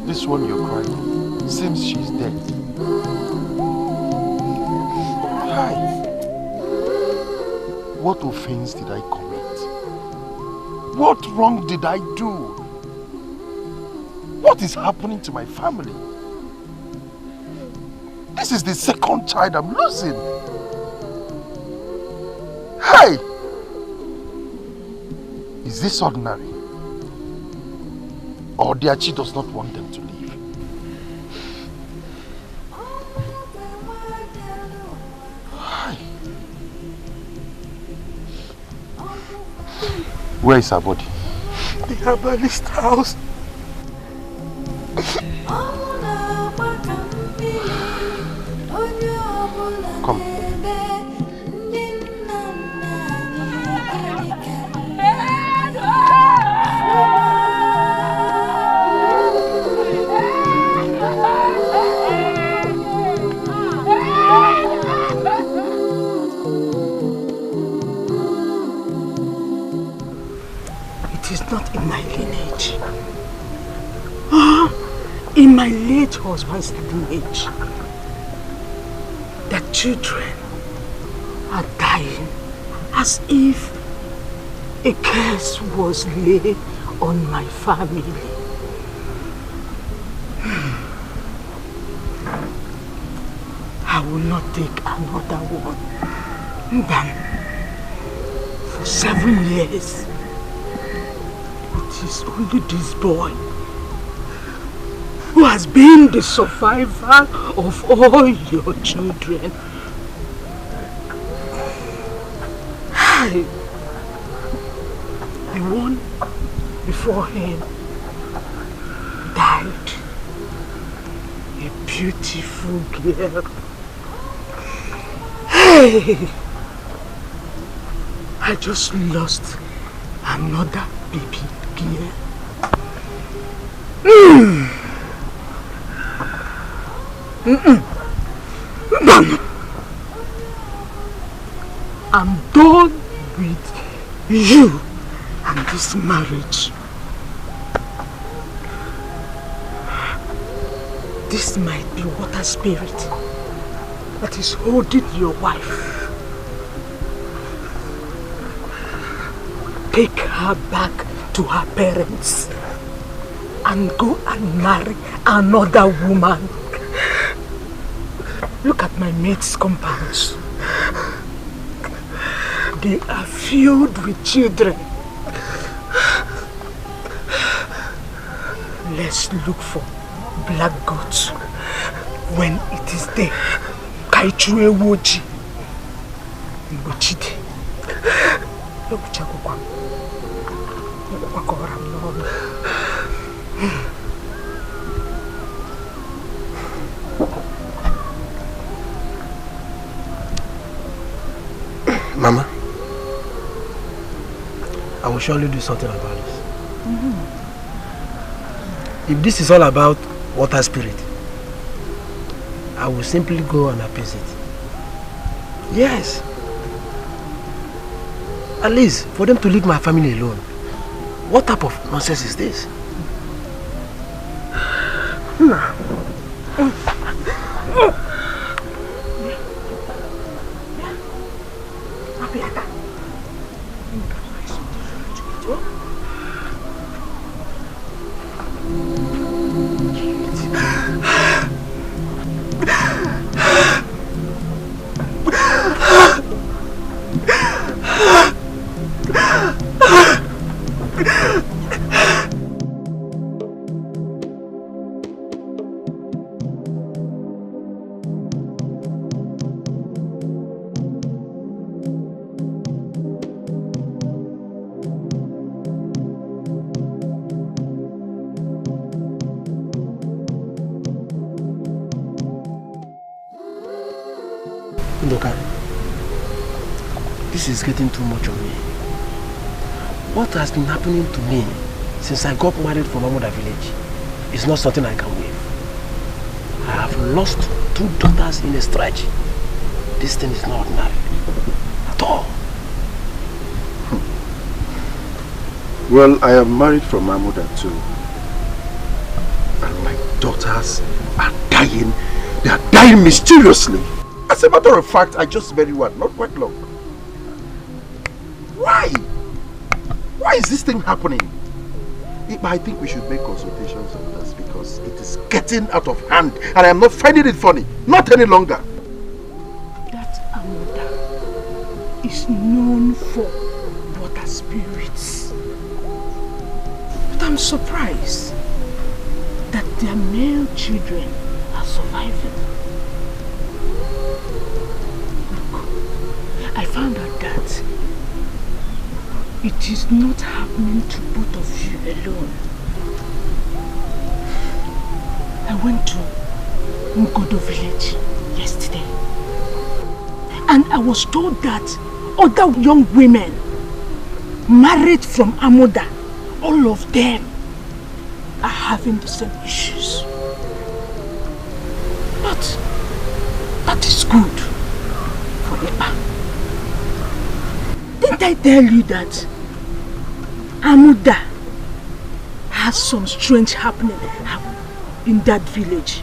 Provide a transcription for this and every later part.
This one you're crying seems she's dead. Hi. What offense did I commit? What wrong did I do? What is happening to my family? This is the second child I'm losing. Hey! Is this ordinary? Or Diachi does not want them to leave? Hi. Where is her body? The herbalist house. Come. It is not in my lineage. In my late husband's lineage, the children are dying as if a curse was laid on my family. I will not take another one. Then, for 7 years, it is only this boy who has been the survivor of all your children. The one before him died. A beautiful girl. Hey! I just lost another baby girl. I'm done with you and this marriage. This might be water spirit that is holding your wife. Take her back to her parents and go and marry another woman. Look at my mate's compounds. They are filled with children. Let's look for black goats when it is there. Kaichue woji. Ngochide. Lokuchakokwa. Lokuchakokwa mnono. Mama, I will surely do something about this. If this is all about water spirit, I will simply go and appease it. Yes. At least for them to leave my family alone. What type of nonsense is this? This is getting too much of me. What has been happening to me since I got married from Amuda village is not something I can waive. I have lost 2 daughters in a stretch. This thing is not ordinary at all. Well, I am married from Amuda too. And my daughters are dying. They are dying mysteriously. As a matter of fact, I just married one, not quite long. Why? Why is this thing happening? I think we should make consultations on this because it is getting out of hand and I am not finding it funny. Not any longer. That Amuda is known for water spirits. But I'm surprised that their male children are surviving. Look, I found out that it is not happening to both of you alone. I went to Ngodo village yesterday and I was told that other young women married from Amuda, all of them are having the same issues. But that is good for Ubah. Didn't I tell you that Amuda has some strange happening in that village?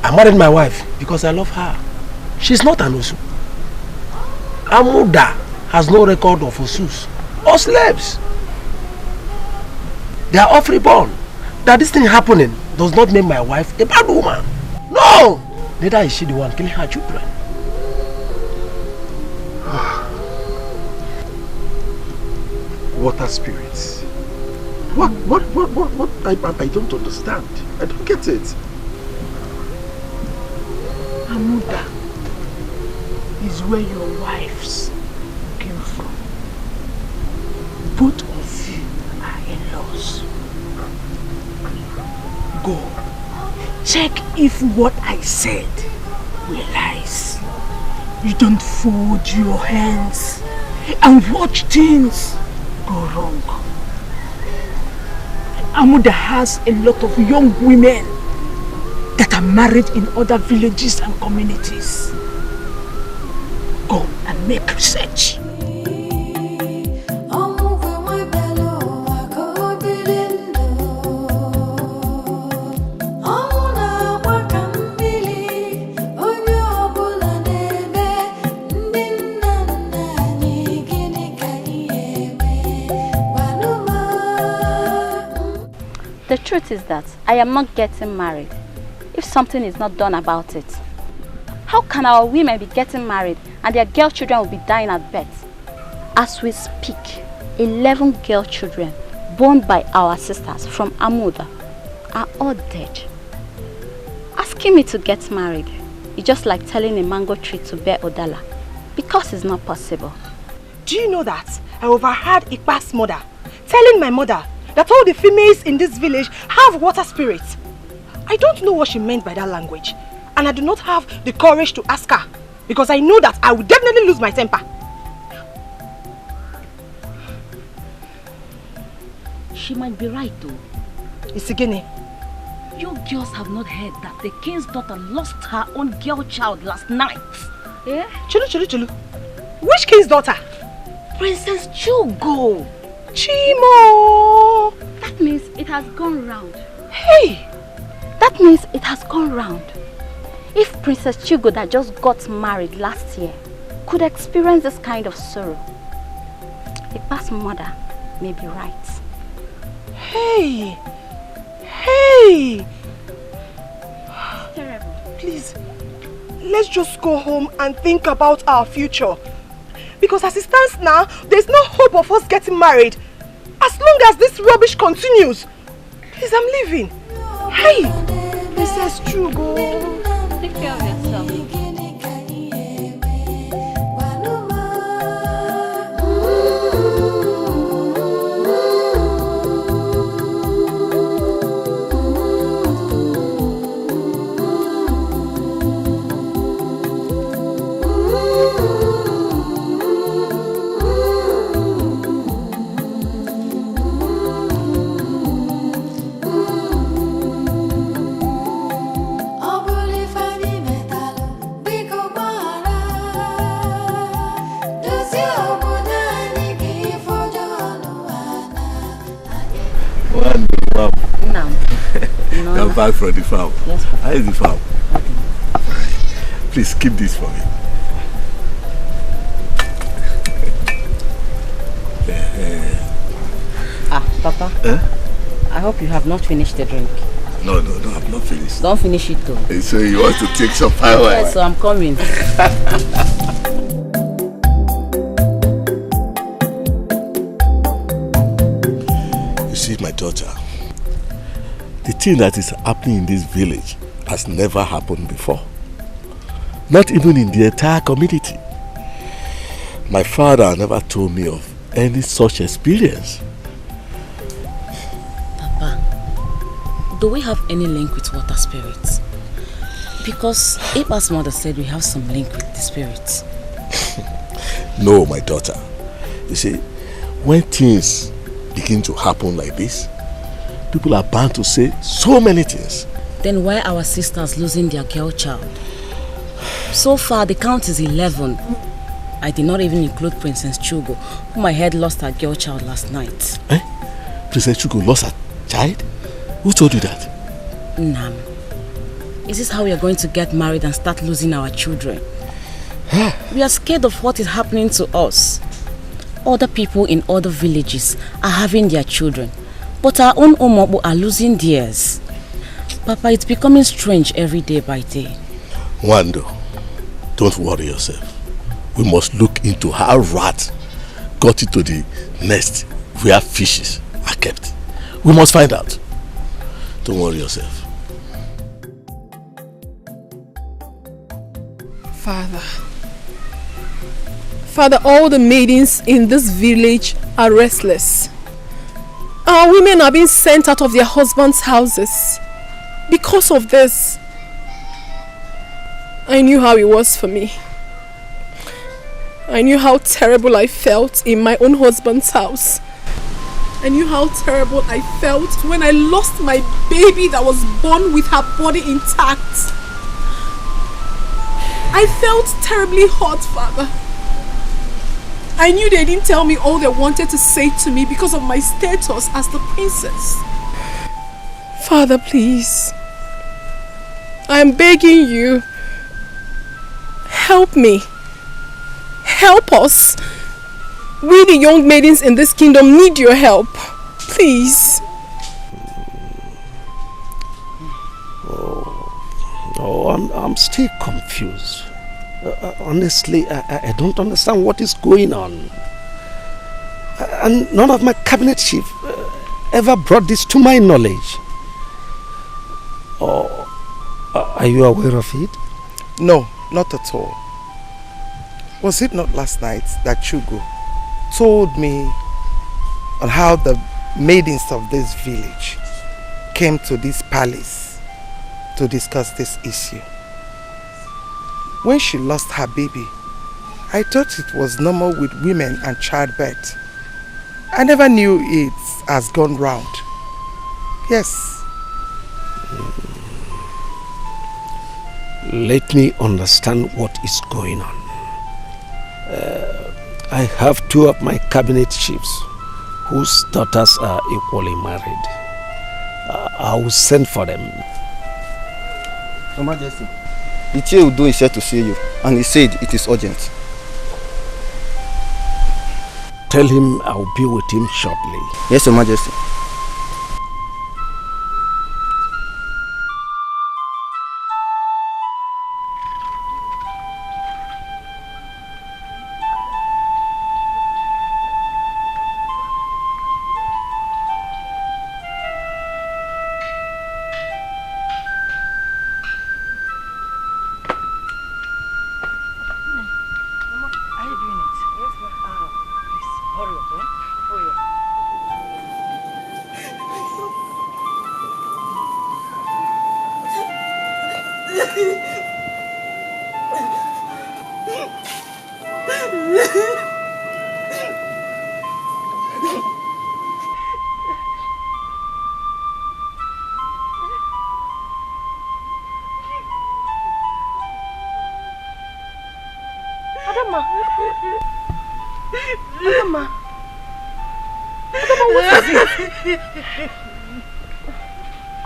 I married my wife because I love her. She's not an Osu. Amuda has no record of Osus or slaves. They are all freeborn. That this thing happening does not make my wife a bad woman. No! Neither is she the one killing her children. Water spirits. What? I don't understand. I don't get it. Amuda is where your wives came from. Both of you are in-laws. Go. Check if what I said were lies. You don't fold your hands and watch things go wrong. Amuda has a lot of young women that are married in other villages and communities. Go and make research. The truth is that I am not getting married if something is not done about it. How can our women be getting married and their girl children will be dying at birth? As we speak, 11 girl children born by our sisters from Amuda are all dead. Asking me to get married is just like telling a mango tree to bear Odala, because it's not possible. Do you know that I overheard Ikpa's mother telling my mother that all the females in this village have water spirits? I don't know what she meant by that language, and I do not have the courage to ask her because I know that I will definitely lose my temper. She might be right though. Isigene, you girls have not heard that the king's daughter lost her own girl child last night. Yeah? Chulu. Which king's daughter? Princess Chugo. Chimo! That means it has gone round. Hey! That means it has gone round. If Princess Chugo that just got married last year could experience this kind of sorrow, Ikpa's mother may be right. Hey! It's terrible. Please, let's just go home and think about our future. Because as it stands now, there's no hope of us getting married. As long as this rubbish continues. Please, I'm leaving. Hey! Princess Chugo. Take care of yourself. back from the farm. Yes, Papa. How is the farm? Okay. Please keep this for me. Papa. I hope you have not finished the drink. No, I've not finished. Don't finish it though. So you want to take some power? Yes, so I'm coming. You see, my daughter, the thing that is happening in this village has never happened before. Not even in the entire community. My father never told me of any such experience. Papa, do we have any link with water spirits? Because Iba's mother said we have some link with the spirits. No, my daughter. You see, when things begin to happen like this, people are bound to say so many things. Then why are our sisters losing their girl child? So far, the count is 11. I did not even include Princess Chugo, whom I heard lost her girl child last night. Eh? Princess Chugo lost her child? Who told you that? Nam, is this how we are going to get married and start losing our children? We are scared of what is happening to us. Other people in other villages are having their children, but our own Omobo are losing theirs. Papa, it's becoming strange every day by day. Wando, don't worry yourself. We must look into how rats got into the nest where fishes are kept. We must find out. Don't worry yourself. Father, all the maidens in this village are restless. Our women are being sent out of their husbands' houses. Because of this, I knew how it was for me. I knew how terrible I felt in my own husband's house. I knew how terrible I felt when I lost my baby that was born with her body intact. I felt terribly hurt, Father. I knew they didn't tell me all they wanted to say to me because of my status as the princess. Father, please. I am begging you. Help me. Help us. We, the young maidens in this kingdom, need your help. Please. I'm still confused. Honestly, I don't understand what is going on. And none of my cabinet chief ever brought this to my knowledge. Are you aware of it? No, not at all. Was it not last night that Chugo told me on how the maidens of this village came to this palace to discuss this issue? When she lost her baby, I thought it was normal with women and childbirth. I never knew it has gone round. Yes. Let me understand what is going on. I have two of my cabinet chiefs whose daughters are equally married. I will send for them. Your Majesty, Ichie Udo is here to see you, and he said it is urgent. Tell him I will be with him shortly. Yes, Your Majesty.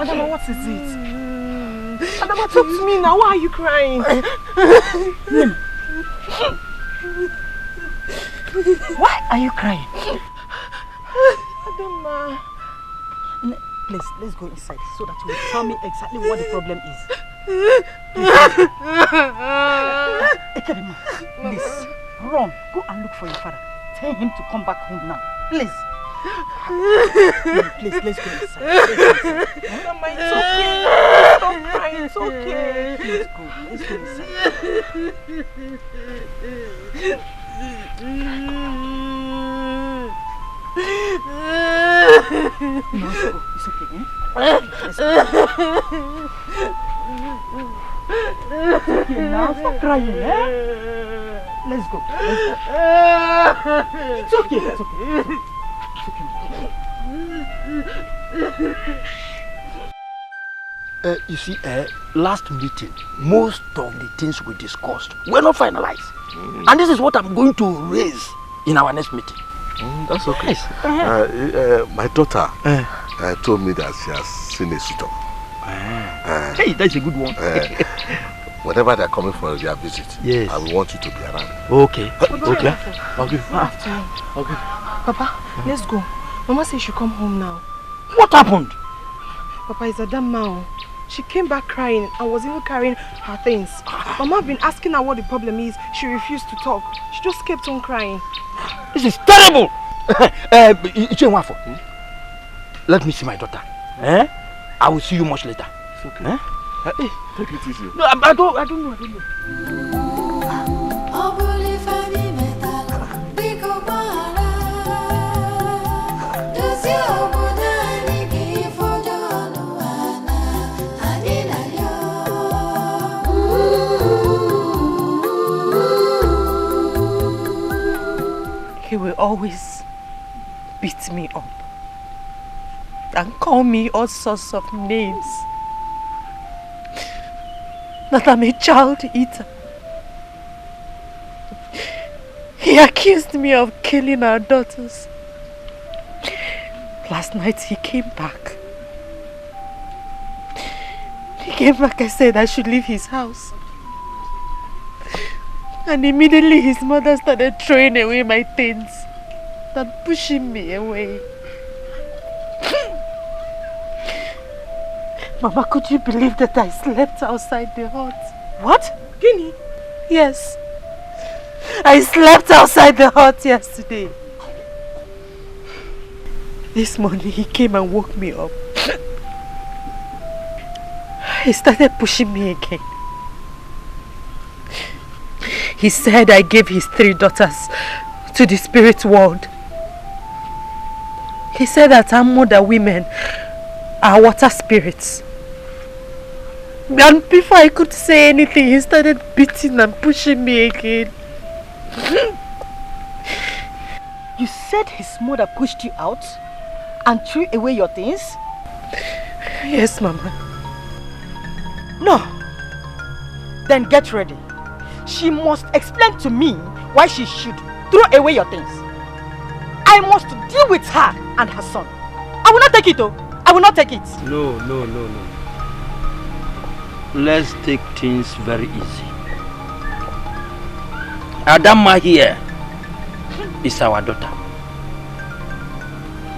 Adama, what is it? Adama, talk to me now. Why are you crying? Why are you crying? Adama. Please, let's go inside so that you will tell me exactly what the problem is. Ekadima, please, run. Go and look for your father. Tell him to come back home now. Please. Please, let's go inside. Adama, it's okay. Stop crying, it's okay. Let's go inside. No, it's okay. Let's go. Okay, now stop crying, eh? Let's go. It's okay. It's okay. You see, last meeting, most of the things we discussed were not finalized. And this is what I'm going to raise in our next meeting. That's okay. Yes. My daughter told me that she has seen a suitor. Hey, that's a good one. Whenever they're coming for their visit, yes, I will want you to be around. Okay. Okay. Okay. Papa, let's go. Mama says she should come home now. What happened? Papa, it's Adama. She came back crying and was even carrying her things. Mama been asking her what the problem is. She refused to talk. She just kept on crying. This is terrible. Let me see my daughter. I will see you much later. It's okay. Take it easy. No, I don't know. He will always beat me up and call me all sorts of names. That I'm a child eater. He accused me of killing our daughters. Last night he came back. He came back and said I should leave his house. And immediately his mother started throwing away my things and pushing me away. Mama, could you believe that I slept outside the hut? What? Guinea? Yes. I slept outside the hut yesterday. This morning he came and woke me up. He started pushing me again. He said I gave his 3 daughters to the spirit world. He said that our mother women are water spirits. And before I could say anything, he started beating and pushing me again. You said his mother pushed you out and threw away your things? Yes, Mama. No. Then get ready. She must explain to me why she should throw away your things. I must deal with her and her son. I will not take it, though. I will not take it. No. Let's take things very easy. Adama here is our daughter.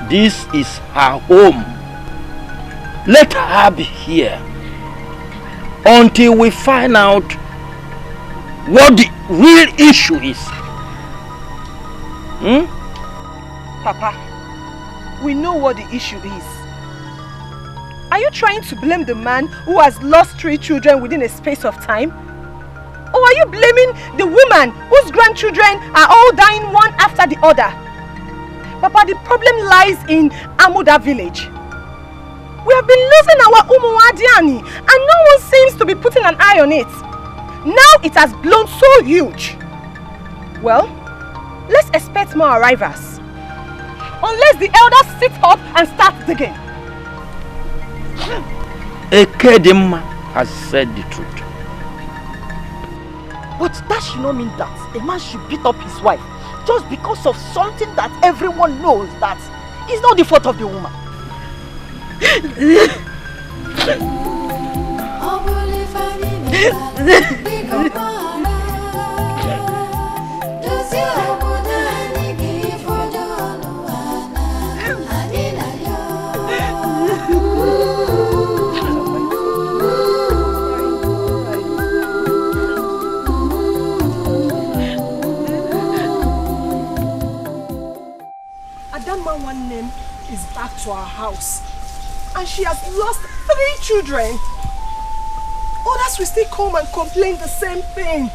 This is her home. Let her be here until we find out what the real issue is. Papa, we know what the issue is. Are you trying to blame the man who has lost 3 children within a space of time? Or are you blaming the woman whose grandchildren are all dying one after the other? Papa, the problem lies in Amuda village. We have been losing our Umuadiani and no one seems to be putting an eye on it. Now it has blown so huge. Well, let's expect more arrivals. Unless the elders sit up and start digging. Ekedema has said the truth. But that should not mean that a man should beat up his wife just because of something that everyone knows that is not the fault of the woman. One name is back to our house, and she has lost 3 children. Others will still come and complain the same thing.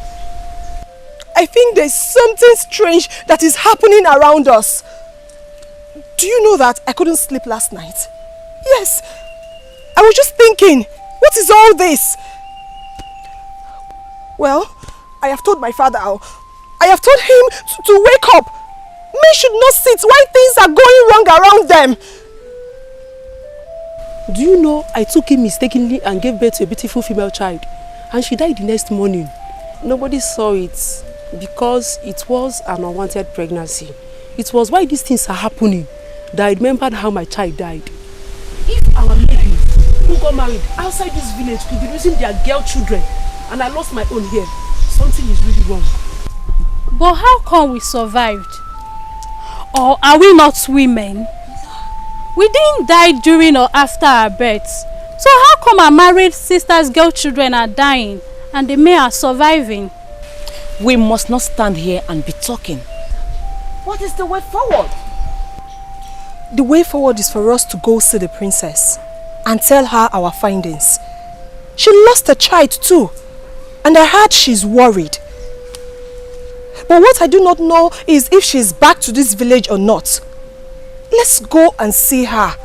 I think there's something strange that is happening around us. Do you know that I couldn't sleep last night? Yes, I was just thinking, what is all this? Well, I have told my father, I have told him to wake up. Men should not sit while things are going wrong around them. Do you know I took him mistakenly and gave birth to a beautiful female child, and she died the next morning? Nobody saw it because it was an unwanted pregnancy. It was why these things are happening that I remembered how my child died. If our ladies who got married outside this village could be losing their girl children, and I lost my own here, something is really wrong. But how come we survived? Or are we not women? We didn't die during or after our births. So how come our married sisters' girl children are dying and the men are surviving? We must not stand here and be talking. What is the way forward? The way forward is for us to go see the princess and tell her our findings. She lost a child too, and I heard she's worried. But what I do not know is if she's back to this village or not. Let's go and see her.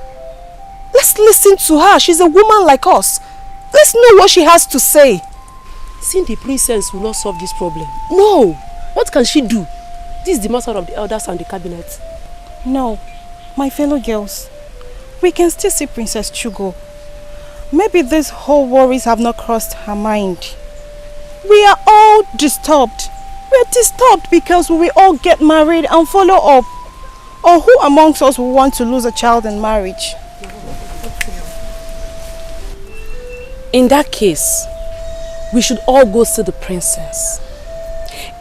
Let's listen to her. She's a woman like us. Let's know what she has to say. Seeing the princess will not solve this problem. No! What can she do? This is the matter of the elders and the cabinet. No, my fellow girls. We can still see Princess Chugo. Maybe these whole worries have not crossed her mind. We are all disturbed. We're disturbed because we will all get married and follow up. Or who amongst us will want to lose a child in marriage? In that case, we should all go see the princess.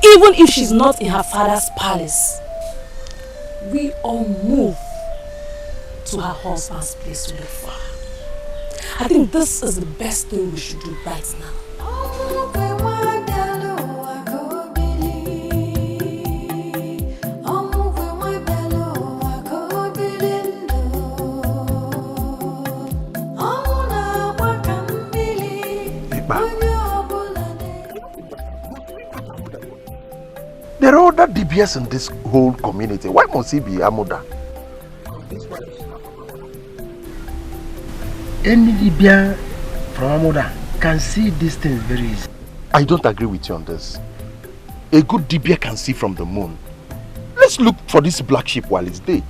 Even if she's not in her father's palace, we all move to her husband's place to look for her. I think this is the best thing we should do right now. There are other DBS in this whole community. Why must he be Amuda? Any DBS from Amuda can see these things very easy. I don't agree with you on this. A good DBS can see from the moon. Let's look for this black sheep while it's day.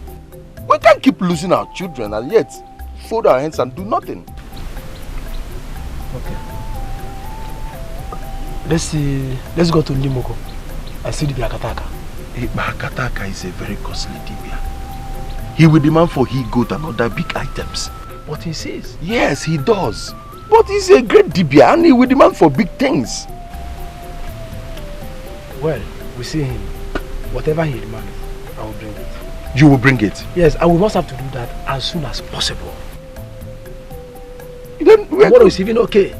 We can't keep losing our children and yet fold our hands and do nothing. Okay. Let's go to Limoko. I see the Akataka. Akataka is a very costly dibia. He will demand for he goat and other big items. But he says. Yes, he does. But he's a great dibia and he will demand for big things. Well, we see him. Whatever he demands, I will bring it. You will bring it? Yes, and we must have to do that as soon as possible. Then tomorrow is even okay.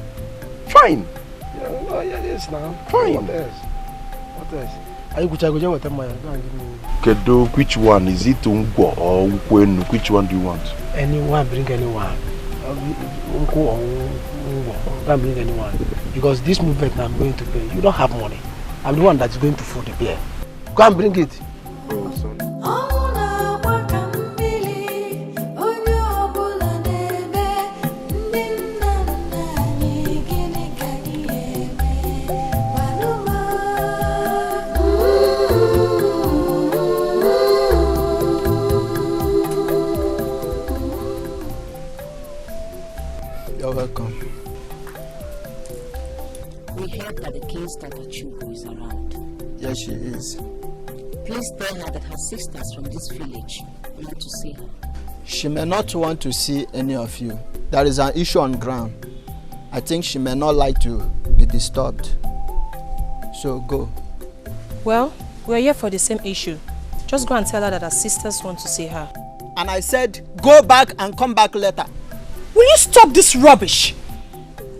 Fine. Yes, now. Fine. What else? Are you going with them? Kedo, which one? Is it Ungwo or Ukwenu? Which one do you want? Anyone, bring anyone. Unko or Ungwo. Can't bring anyone. Because this movement I'm going to pay, you don't have money. I'm the one that's going to food the beer. Go and bring it. Oh, sorry. Welcome. We heard that the king's daughter Chugo is around. Yes, she is. Please tell her that her sisters from this village want to see her. She may not want to see any of you, there is an issue on ground. I think she may not like to be disturbed. So go. Well, we're here for the same issue. Just go and tell her that her sisters want to see her. And I said, go back and come back later. Will you stop this rubbish?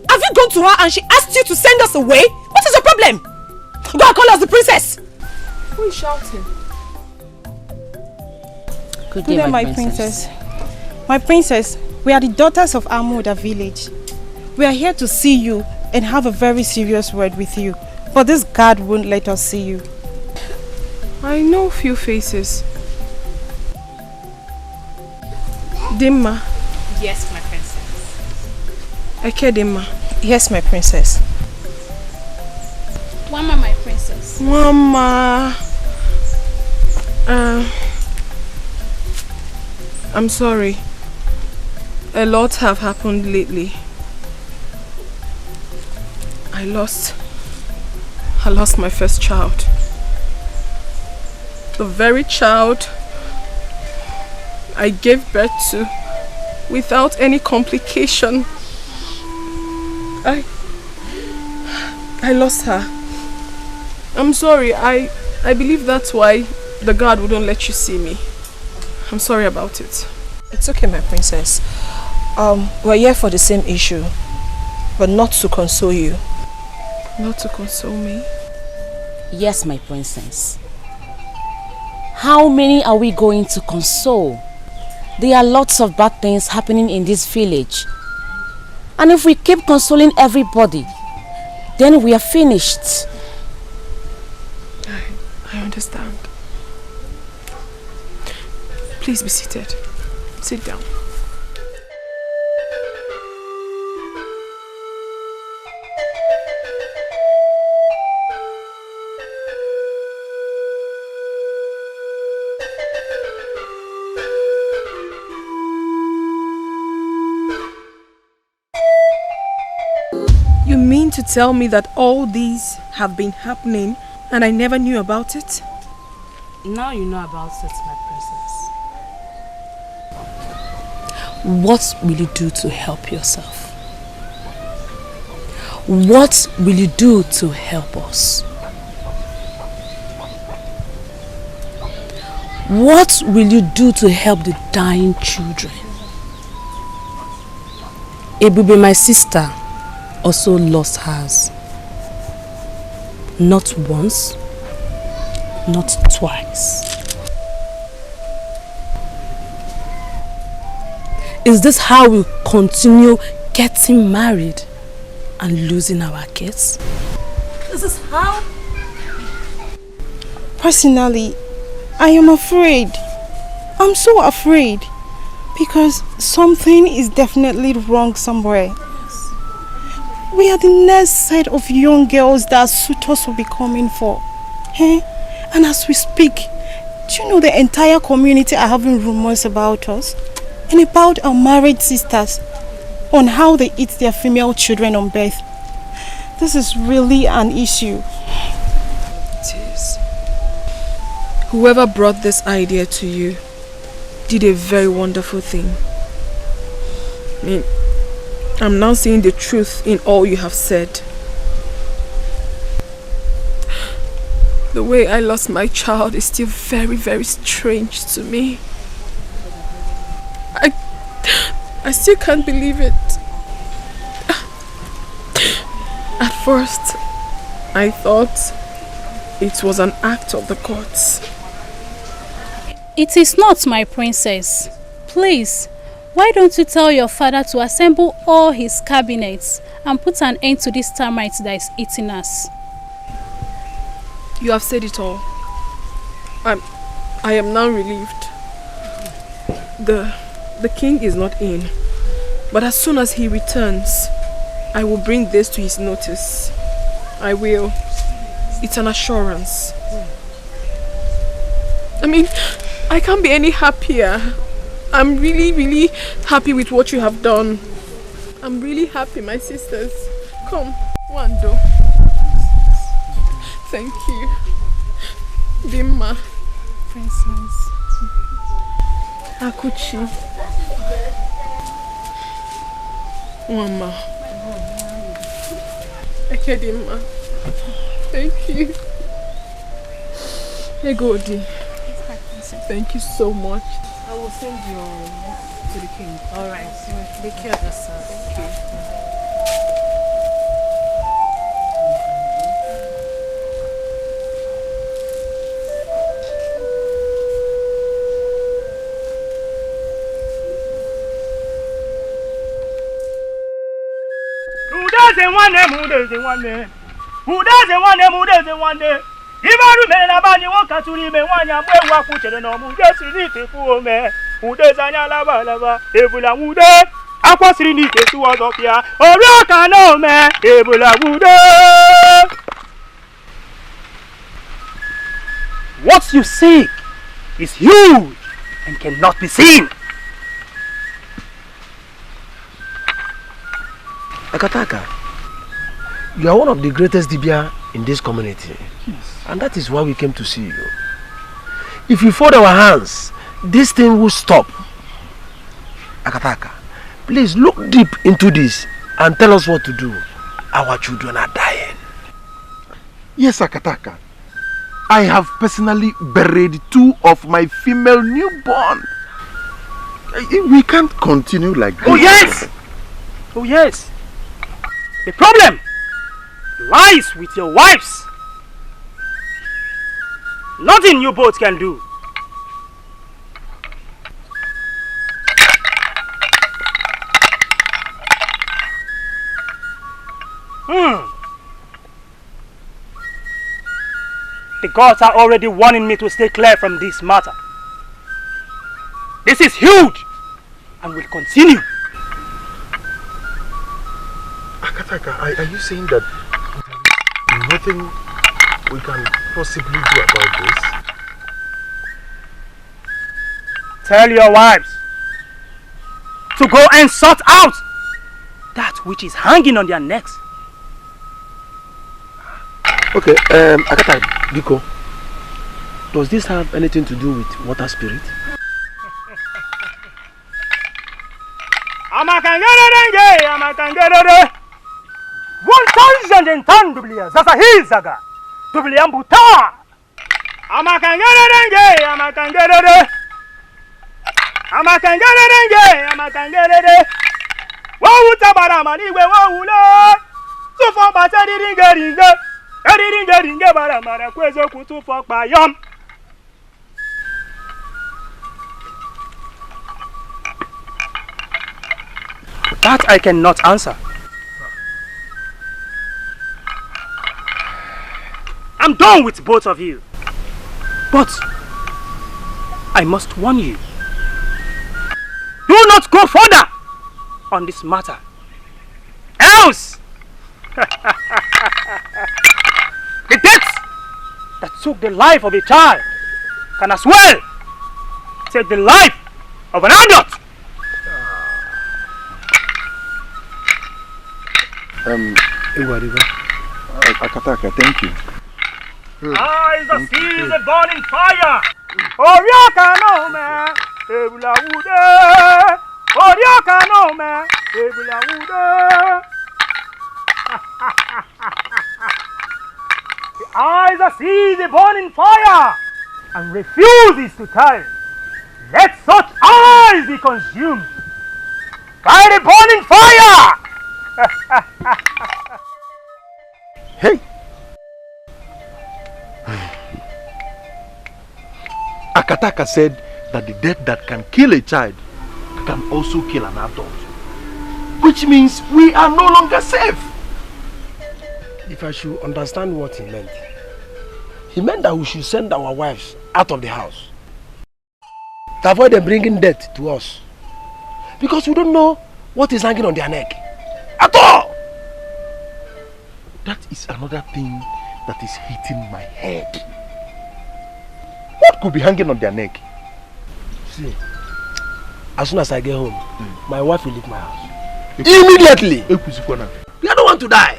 Have you gone to her and she asked you to send us away? What is your problem? Go and call us the princess. Who is shouting? Good day, my princess. My princess, we are the daughters of Amuda village. We are here to see you and have a very serious word with you. But this guard won't let us see you. I know few faces. Dimma. Yes, my princess. Eke Dimma. Yes, my princess. Wama, my princess. Mama. I'm sorry. A lot have happened lately. I lost my first child. The very child I gave birth to without any complication. I lost her. I'm sorry. I believe that's why the guard wouldn't let you see me. I'm sorry about it. It's okay, my princess. We're here for the same issue, but not to console you. Not to console me? Yes, my princess. How many are we going to console? There are lots of bad things happening in this village. And if we keep consoling everybody, then we are finished. I understand. Please be seated. Sit down. You mean to tell me that all these have been happening and I never knew about it? Now you know about it, my princess. What will you do to help yourself? What will you do to help us? What will you do to help the dying children? Ebube, my sister, also lost hers. Not once, not twice. Is this how we continue getting married and losing our kids? This is how? Personally, I am afraid. I'm so afraid. Because something is definitely wrong somewhere. Yes. We are the next set of young girls that suitors will be coming for. Eh? And as we speak, do you know the entire community are having rumors about us? And about our married sisters, on how they eat their female children on birth. This is really an issue. It is. Whoever brought this idea to you did a very wonderful thing. I mean, I'm now seeing the truth in all you have said. The way I lost my child is still very, very strange to me. I still can't believe it. At first, I thought it was an act of the gods. It is not, my princess. Please, why don't you tell your father to assemble all his cabinets and put an end to this termite that is eating us? You have said it all. I am now relieved. The king is not in, but as soon as he returns, I will bring this to his notice. I will. It's an assurance. I mean, I can't be any happier. I'm really, really happy with what you have done. I'm really happy, my sisters. Come, Wando. Thank you. Dimma. Princess. Akuchi. Mama. Ekedima. Thank you. Hey, Godi. Thank you so much. I will send you to the king. All right. Take care of yourself. Thank you. Who doesn't want them? Who doesn't want them? Who doesn't want them? Who doesn't want them? If I remain about you, walk out to me, one ya boy walk with the normal, just need it for me. Who does I lava, Ebola wood? I was in it to was up here. Oh, rock, I know, man, Ebola wood. What you seek is huge and cannot be seen. Akataka, you are one of the greatest Dibia in this community. Yes. And that is why we came to see you. If we fold our hands, this thing will stop. Akataka, please look deep into this and tell us what to do. Our children are dying. Yes, Akataka. I have personally buried 2 of my female newborn. We can't continue like this. Oh yes! Oh yes! The problem lies with your wives. Nothing you both can do. The gods are already warning me to stay clear from this matter. This is huge and will continue. Akataka, are you saying that nothing we can possibly do about this? Tell your wives to go and sort out that which is hanging on their necks. Okay, Akataka, Biko, does this have anything to do with water spirit? Amakangere 1010 dublia sasa hii saga dublia mbuta amakangere wo utabara maniwe wo ula tufo bata ringe bara mara kwezo kutufo pa yom. That I cannot answer. I'm done with both of you. But I must warn you. Do not go further on this matter. Else the death that took the life of a child can as well take the life of an adult. Akataka, thank you. Eyes that see the burning fire. Orioma no me, Ebula wude. Orioma no me, Ebula wude. The eyes that see the burning fire and refuses to turn. Let such eyes be consumed by the burning fire. Hey! Akataka said that the death that can kill a child can also kill an adult. Which means we are no longer safe. If I should understand what he meant that we should send our wives out of the house to avoid them bringing death to us. Because we don't know what is hanging on their neck at all. That is another thing that is hitting my head. What could be hanging on their neck? See, as soon as I get home, my wife will leave my house. Immediately! We don't want to die.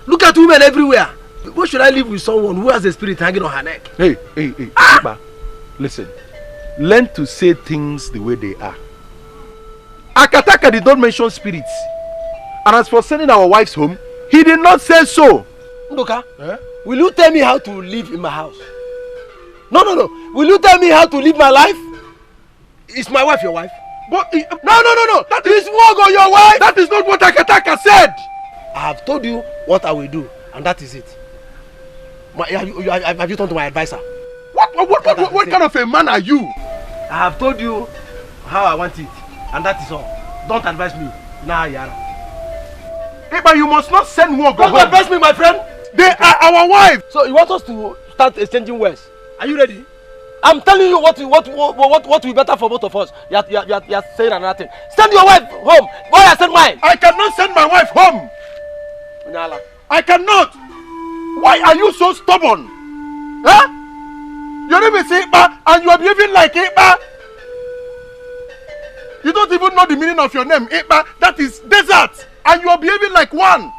Look at women everywhere. Why should I live with someone who has a spirit hanging on her neck? Hey, Ubah, listen. Learn to say things the way they are. Akataka did not mention spirits. And as for sending our wives home, he did not say so. Ndoka, will you tell me how to live in my house? No. Will you tell me how to live my life? Is my wife your wife? But no. That is Mogo your wife. That is not what Akataka said. I have told you what I will do, and that is it. Have you turned to my advisor? What kind of a man are you? I have told you how I want it, and that is all. Don't advise me. Nah, Yara. Hey, but you must not send Mogo. Don't advise me, my friend. They are our wives. So you want us to start exchanging words? Are you ready? I'm telling you what will be better for both of us. You are saying another thing. Send your wife home. Why I send mine? I cannot send my wife home. I cannot. Why are you so stubborn? Huh? Your name is Iba and you are behaving like Iba. You don't even know the meaning of your name, Iba. That is desert. And you are behaving like one.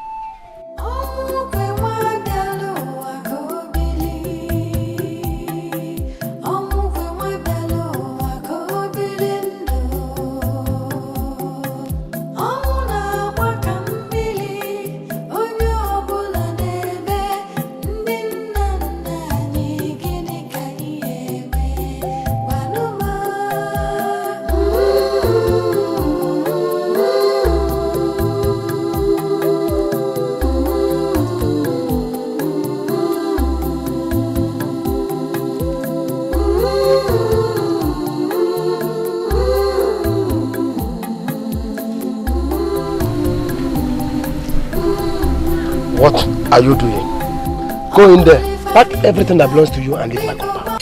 What are you doing? Go in there, pack everything that belongs to you and leave my compound.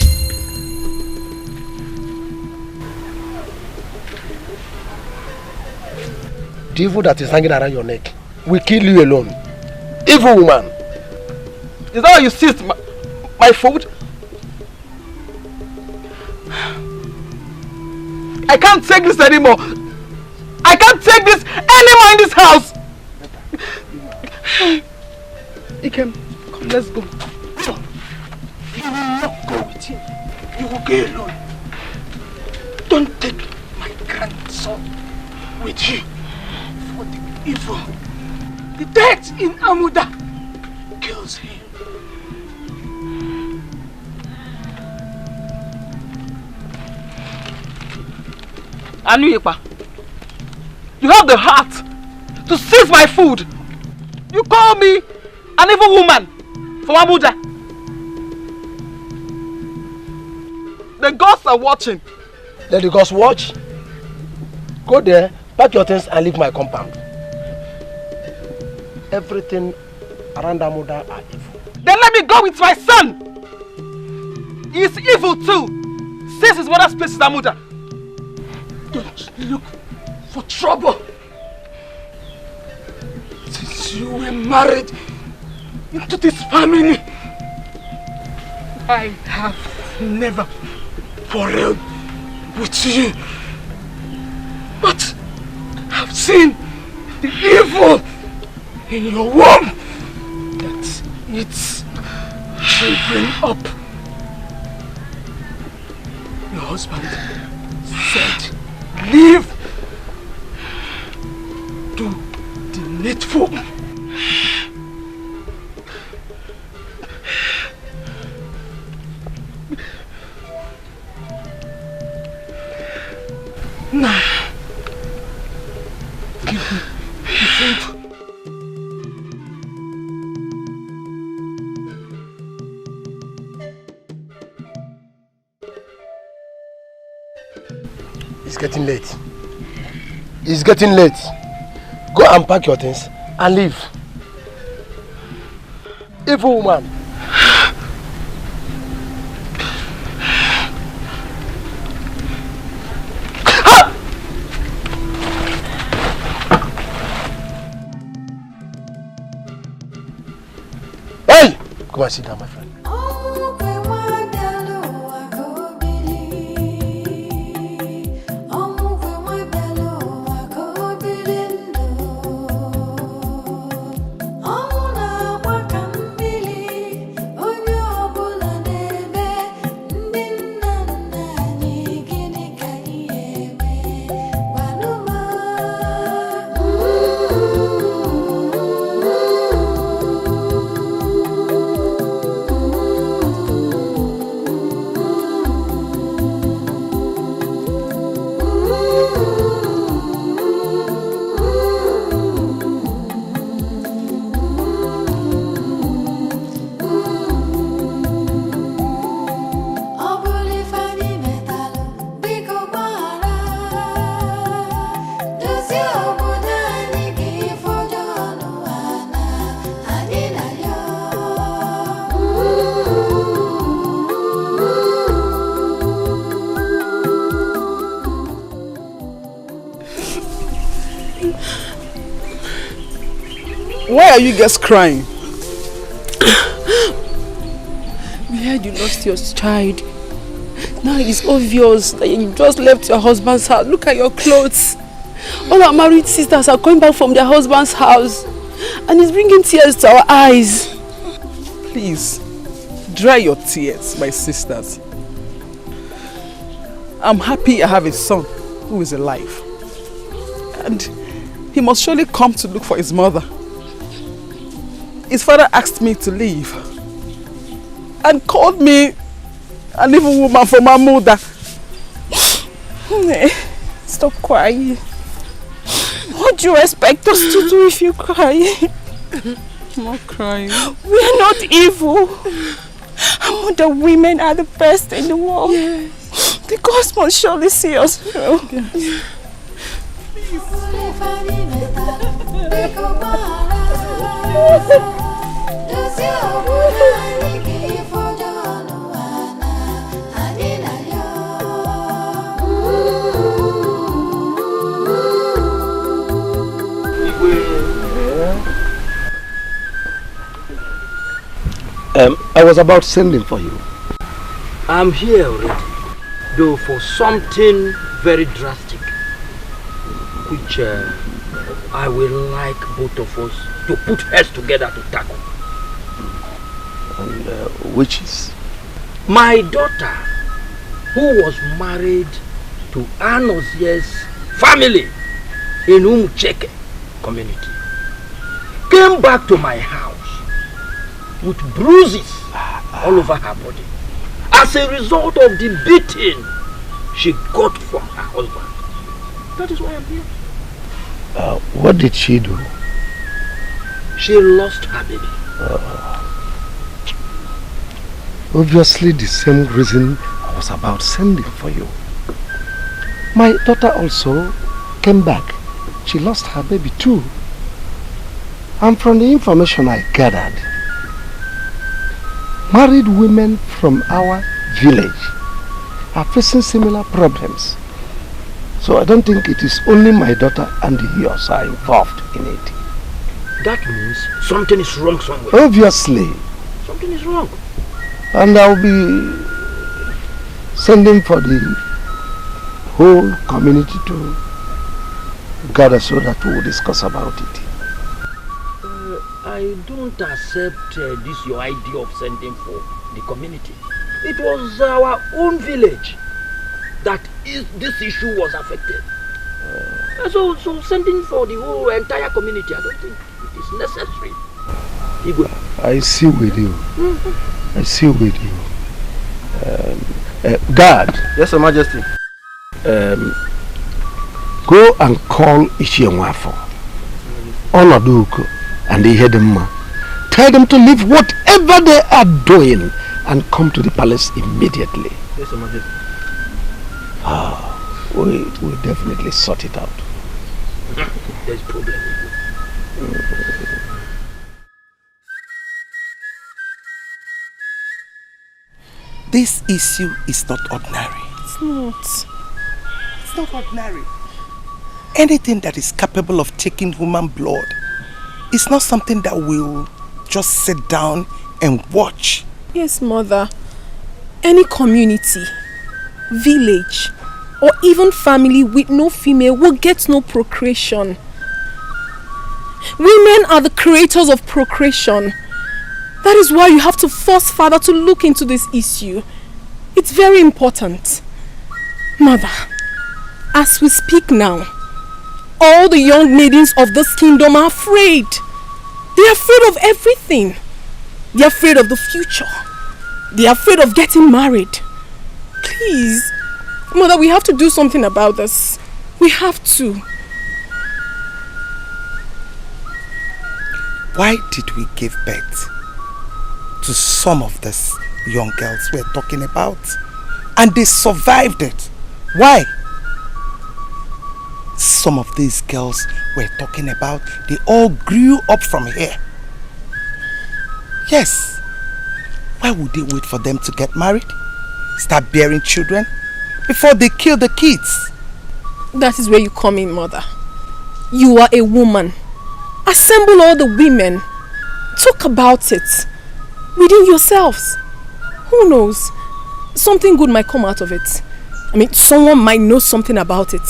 The evil that is hanging around your neck will kill you alone. Evil woman! Is that why you seized my food? I can't take this anymore! I can't take this anymore in this house! Ikem, come, let's go. You will not go with him. You will go alone. Don't take my grandson with you. For the evil, the death in Amuda kills him. Anuyepa, you have the heart to seize my food. You call me an evil woman from Abuja. The gods are watching. Let the gods watch. Go there, pack your things and leave my compound. Everything around Amuda are evil. Then let me go with my son. He is evil too, since his mother's place is Amuda. Don't look for trouble. Since you were married into this family, I have never quarreled with you. But I've seen the evil in your womb that eats children up. Your husband said, leave, do the needful. Now, give me the food. It's getting late. It's getting late. Go and pack your things and leave. Evil woman. Hey! Come and sit down, my friend. Why are you guys crying? We heard you lost your child. Now it's obvious that you just left your husband's house. Look at your clothes. All our married sisters are coming back from their husband's house. And it's bringing tears to our eyes. Please, dry your tears, my sisters. I'm happy I have a son who is alive. And he must surely come to look for his mother. His father asked me to leave and called me an evil woman from my mother. Stop crying. What do you expect us to do if you cry? I'm not crying. We are not evil. The women are the best in the world. Yes. The gods must surely see us through. Yes. I was about sending for you. I'm here already, though for something very drastic, which I will like both of us to put heads together to tackle. And which is? My daughter, who was married to Anozie's family in Umcheke community, came back to my house with bruises all over her body as a result of the beating she got from her husband. That is why I'm here. What did she do? She lost her baby. Obviously the same reason I was about sending for you. My daughter also came back. She lost her baby too. And from the information I gathered, married women from our village are facing similar problems. So I don't think it is only my daughter and yours are involved in it. That means something is wrong somewhere. Obviously. Something is wrong. And I'll be sending for the whole community to gather so that we will discuss about it. I don't accept this your idea of sending for the community. It was our own village that this issue was affected. So sending for the whole entire community, I don't think it is necessary. Igwe. I see with you. I see with you. Guard. Yes, Your Majesty. Go and call Ishienwafo, Onaduko, and the Hedemma. Tell them to leave whatever they are doing and come to the palace immediately. Yes, Your Majesty. We'll definitely sort it out. There's a problem. This issue is not ordinary. It's not. It's not ordinary. Anything that is capable of taking human blood is not something that we'll just sit down and watch. Yes, Mother. Any community, village, or even family with no female will get no procreation. Women are the creators of procreation. That is why you have to force Father to look into this issue. It's very important. Mother, as we speak now, all the young maidens of this kingdom are afraid. They are afraid of everything. They are afraid of the future. They are afraid of getting married. Please, Mother, we have to do something about this. We have to. Why did we give birth to some of these young girls we're talking about? And they survived it. Why? Some of these girls we're talking about, they all grew up from here. Yes. Why would they wait for them to get married? Start bearing children before they kill the kids? That is where you come in, Mother. You are a woman. Assemble all the women. Talk about it. Within yourselves. Who knows? Something good might come out of it. I mean, someone might know something about it.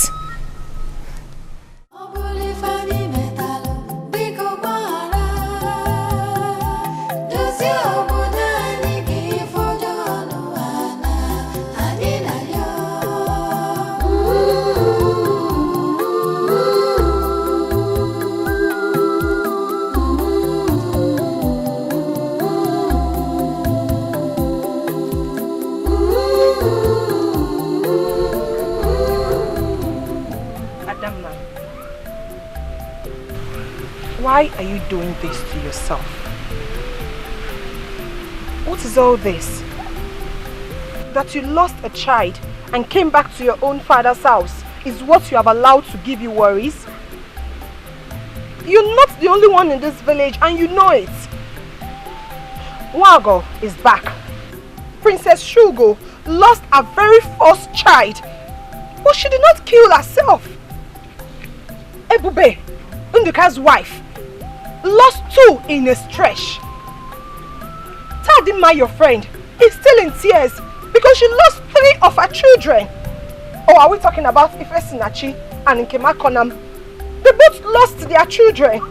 Why are you doing this to yourself? What is all this? That you lost a child and came back to your own father's house is what you have allowed to give you worries? You're not the only one in this village and you know it. Wago is back. Princess Shugo lost a very first child, but she did not kill herself. Ebube, Nduka's wife, lost 2 in a stretch. Tadima, your friend, is still in tears because she lost 3 of her children. Or are we talking about Ife Sinachi and Nkema Konam? They both lost their children.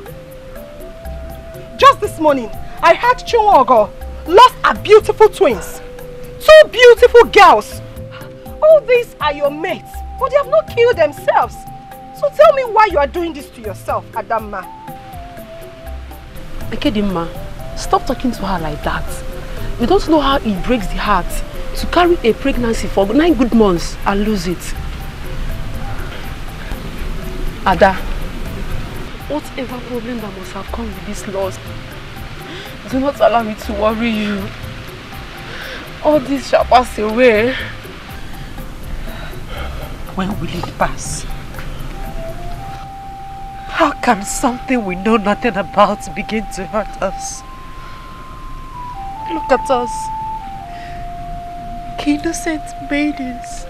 Just this morning, I heard Chunwogo lost her beautiful twins. 2 beautiful girls. All these are your mates, but they have not killed themselves. So tell me why you are doing this to yourself, Adamma. Ekedimma, stop talking to her like that. You don't know how it breaks the heart to carry a pregnancy for 9 good months and lose it. Ada, whatever problem that must have come with this loss, do not allow me to worry you. All this shall pass away. When will it pass? How can something we know nothing about begin to hurt us? Look at us. Innocent maidens.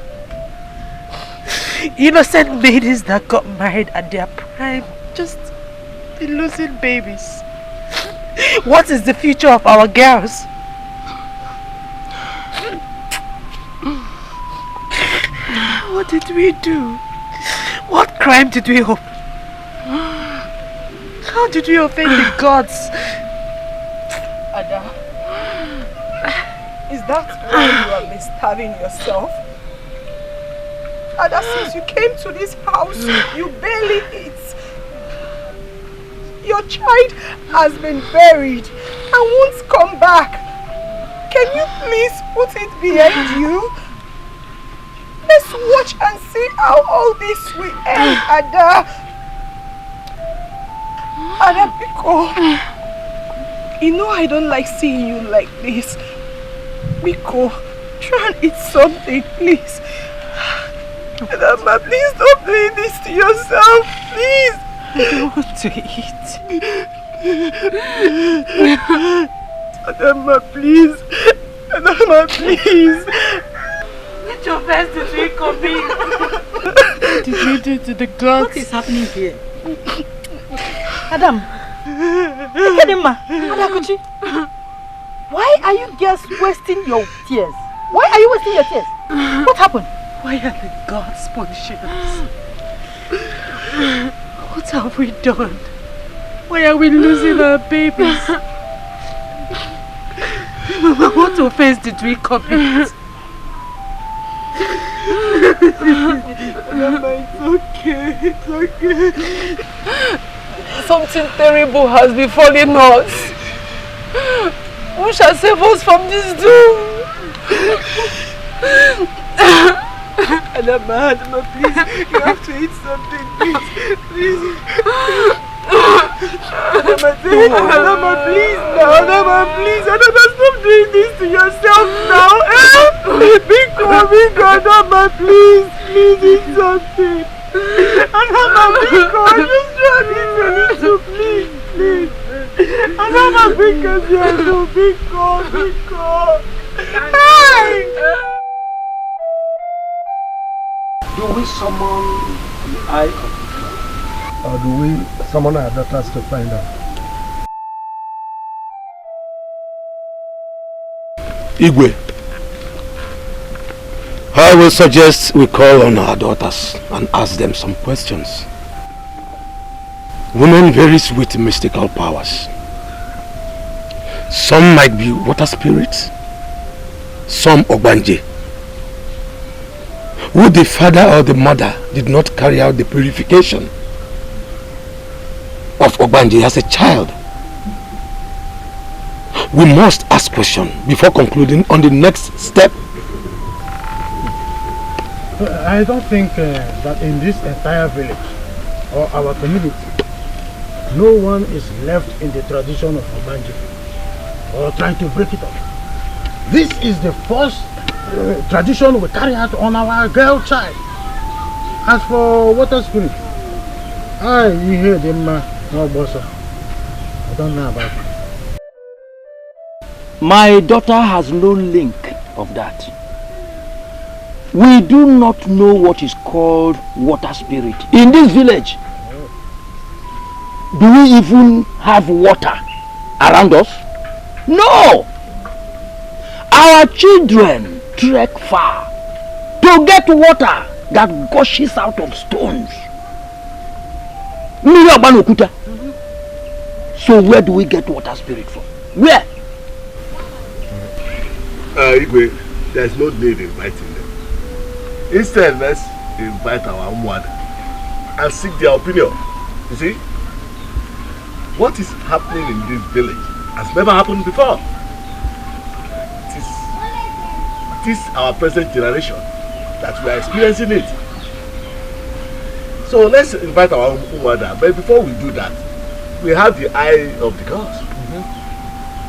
Innocent maidens that got married at their prime, just losing babies. What is the future of our girls? What did we do? What crime did we commit? How did we offend the gods? Ada, is that why you are misstarving yourself? Ada, since you came to this house, you barely eat. Your child has been buried and won't come back. Can you please put it behind you? Let's watch and see how all this will end, Ada. Ada, Biko, you know I don't like seeing you like this. Biko, try and eat something, please. Adama, please stop doing this to yourself, please. I don't want to eat. Adama, please. Adama, please. Get your best to drink of me. What did you do to the gods? What is happening here? Adam, Adakuchi, why are you girls wasting your tears? Why are you wasting your tears? What happened? Why are the gods punishing us? What have we done? Why are we losing our babies? Mama, what offense did we commit? Mama, it's okay, it's okay. Something terrible has befallen us. Who shall save us from this doom? Adama, please, you have to eat something, please. Adama, please, now, Adama, please. Adama, stop doing this to yourself now. Biko, Adama, please eat something. Adama, Biko, just try this a little, please. Adama, Biko, Hey! Do we summon the eye of the Or do we summon our daughters to find out? Igwe, I will suggest we call on our daughters and ask them some questions. Women varies with mystical powers. Some might be water spirits, some Ogbanje. Who the father or the mother did not carry out the purification of Ogbanje as a child. We must ask questions before concluding on the next step. I don't think that in this entire village or our community, no one is left in the tradition of Ogbanje or trying to break it up. This is the first tradition we carry out on our girl child. As for water spirit, you hear them, no boss. I don't know about it. My daughter has no link of that. We do not know what is called water spirit in this village. Do we even have water around us? No! Our children trek far to get water that gushes out of stones. So where do we get water spirit from? Where? Igwe, there's no need inviting them. Instead, let's invite our own mother and seek their opinion. You see, what is happening in this village has never happened before. It is our present generation that we are experiencing it. So let's invite our own mother. But before we do that, we have the eye of the gods.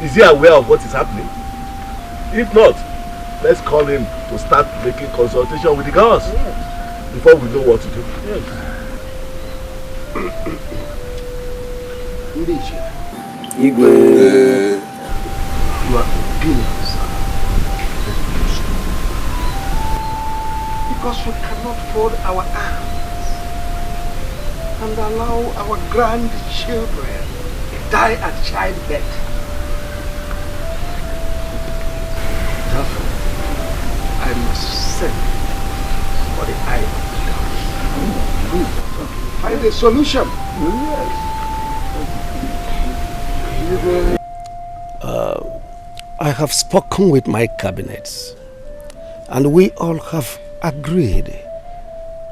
Is he aware of what is happening? If not, let's call him to start making consultation with the gods before we know what to do. Igwe, you are obedient, sir. Because we cannot fold our arms and allow our grandchildren die at childbirth. Therefore, I must send for the eye of the God. Find a solution. I have spoken with my cabinets, and we all have agreed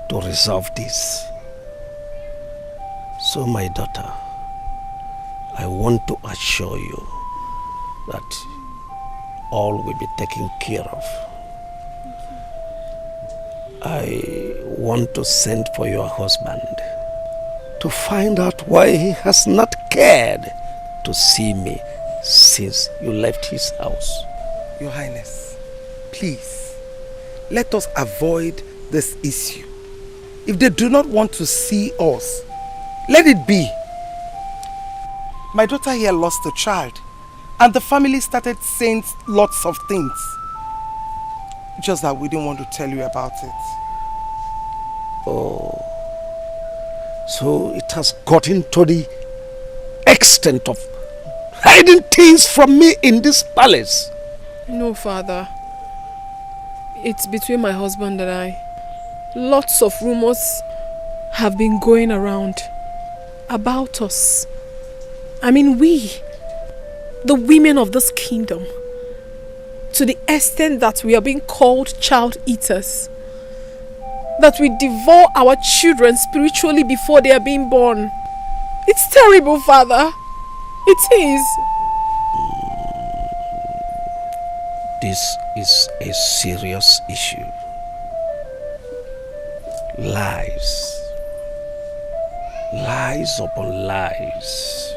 to resolve this. So, my daughter, I want to assure you that all will be taken care of. I want to send for your husband to find out why he has not cared to see me since you left his house. Your Highness, please, let us avoid this issue. If they do not want to see us, let it be. My daughter here lost a child, and the family started saying lots of things. Just that we didn't want to tell you about it. Oh, so it has gotten to the extent of hiding things from me in this palace. No, Father. It's between my husband and I. Lots of rumors have been going around about us. I mean, we, the women of this kingdom, to the extent that we are being called child eaters, that we devour our children spiritually before they are being born. It's terrible, Father. It is. This is a serious issue. Lies. Lies upon lies.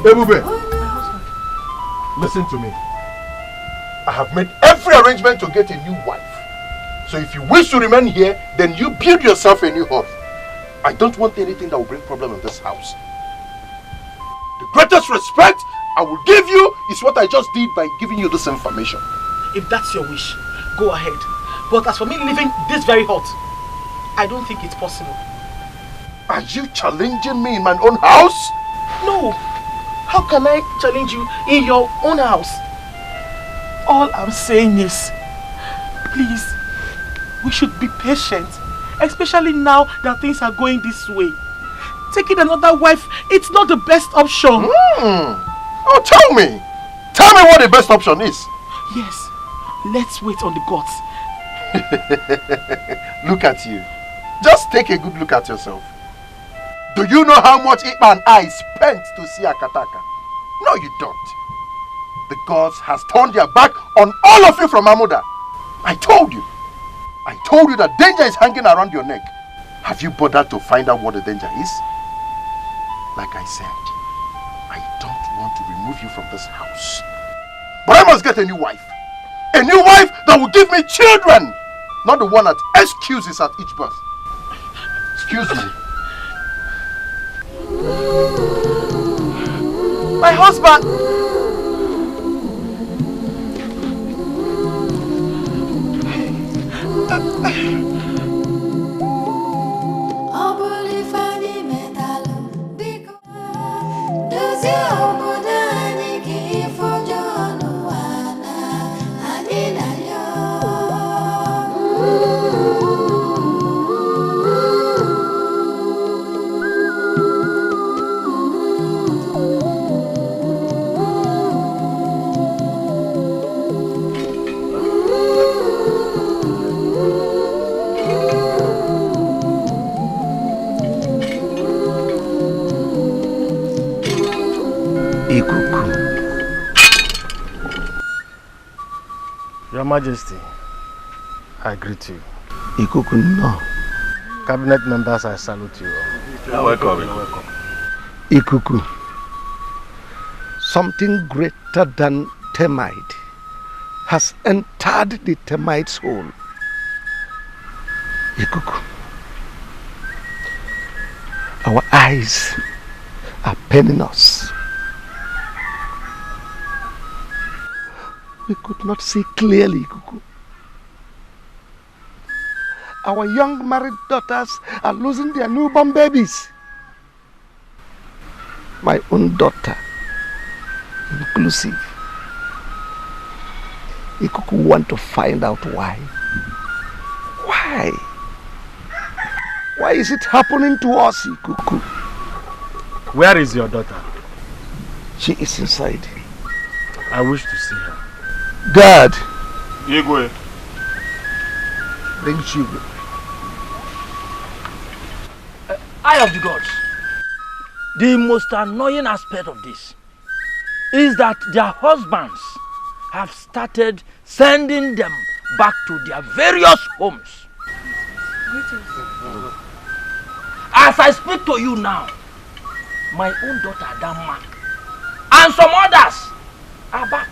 Ebube, listen to me. I have made every arrangement to get a new wife. So if you wish to remain here, then you build yourself a new home. I don't want anything that will bring problem in this house. The greatest respect I will give you is what I just did by giving you this information. If that's your wish, go ahead. But as for me leaving this very hut, I don't think it's possible. Are you challenging me in my own house? No. How can I challenge you in your own house? All I'm saying is, please, we should be patient. Especially now that things are going this way. Taking another wife, it's not the best option. Oh, tell me. Tell me what the best option is. Yes. Let's wait on the gods. Look at you. Just take a good look at yourself. Do you know how much Ipa and I spent to see Akataka? No, you don't. The gods has turned their back on all of you from Amuda. I told you that danger is hanging around your neck. Have you bothered to find out what the danger is? Like I said, I don't want to remove you from this house. But I must get a new wife. A new wife that will give me children. Not the one that excuses at each birth. Excuse me. My husband! Your Majesty, I greet you. Ikuku, no. Cabinet members, I salute you. You're welcome. You're welcome. Ikuku, something greater than termite has entered the termite's hole. Ikuku, our eyes are paining us. We could not see clearly, Ikuku. Our young married daughters are losing their newborn babies. My own daughter, inclusive. Ikuku want to find out why. Why? Why is it happening to us, Ikuku? Where is your daughter? She is inside. I wish to see her. God! Igwe. Bring Chigwe. Eye of the gods. The most annoying aspect of this is that their husbands have started sending them back to their various homes. As I speak to you now, my own daughter Adama and some others are back.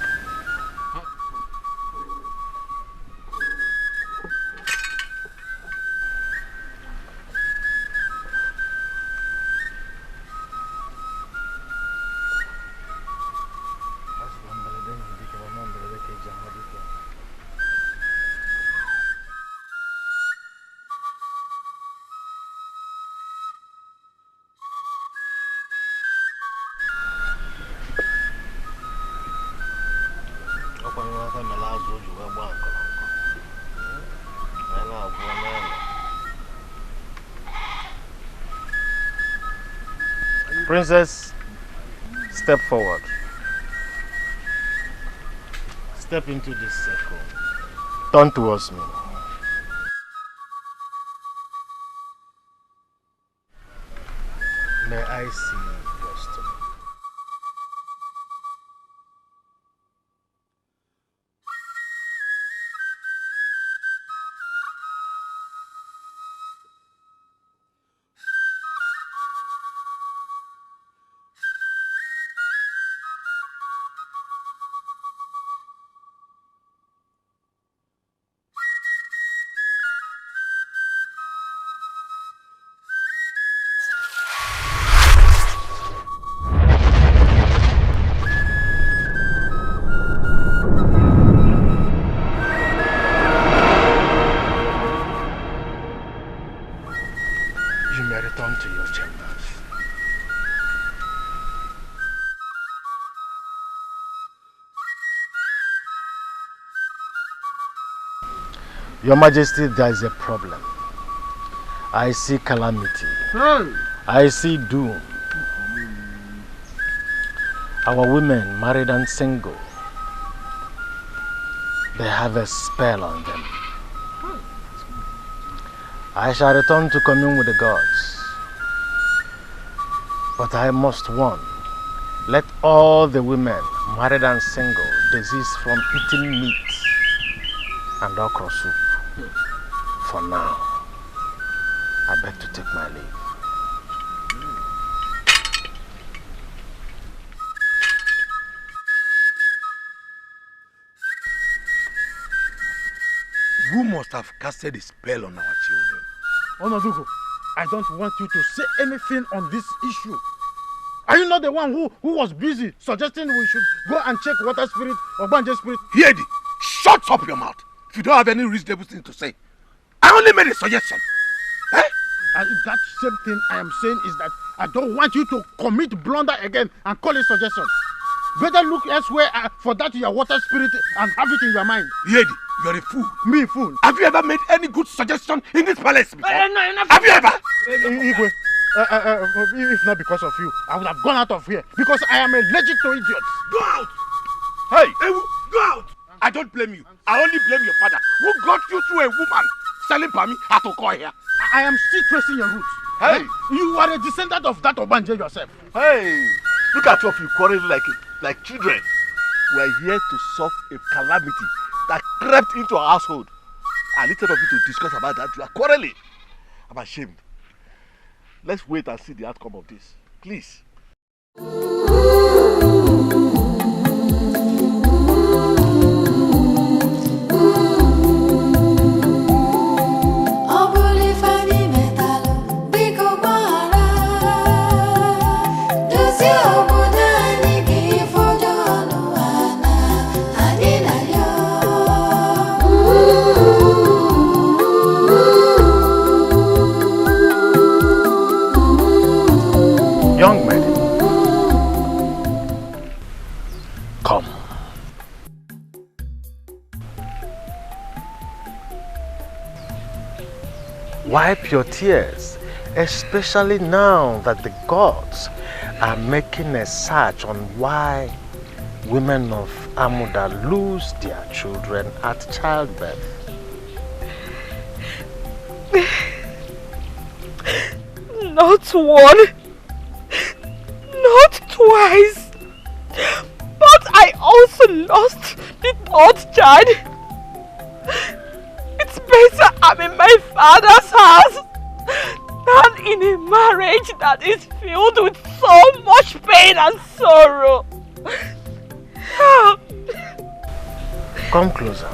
Princess, step forward. Step into this circle. Turn towards me. May I see your stomach? Your Majesty, there is a problem. I see calamity. I see doom. Our women, married and single, they have a spell on them. I shall return to commune with the gods. But I must warn, let all the women, married and single, desist from eating meat and okra soup. For now, I beg to take my leave. Who must have casted a spell on our children? Onodugo, I don't want you to say anything on this issue. Are you not the one who was busy suggesting we should go and check water spirit or Banje spirit? Yedi, shut up your mouth if you don't have any reasonable thing to say. I only made a suggestion. Eh? That same thing I am saying is that I don't want you to commit blunder again and call it suggestion. Better look elsewhere for that your water spirit and have it in your mind. Yedi, you're a fool. Me, fool. Have you ever made any good suggestion in this palace before? No, have you ever? Igwe, if not because of you, I would have gone out of here because I am allergic to idiots. Go out! Hey, Ewu, go out! I don't blame you. I only blame your father who got you through a woman selling Pami at Okoye here. I am still tracing your roots. Hey! You are a descendant of that Obanje yourself. Hey! Look at you quarreling like children. We are here to solve a calamity that crept into our household. And instead of you to discuss about that, you are quarreling. I'm ashamed. Let's wait and see the outcome of this. Please. Young man, come. Wipe your tears, especially now that the gods are making a search on why women of Amuda lose their children at childbirth. Not one, not twice, but I also lost the third child. It's better I'm in my father's house than in a marriage that is filled with so much pain and sorrow. Come closer.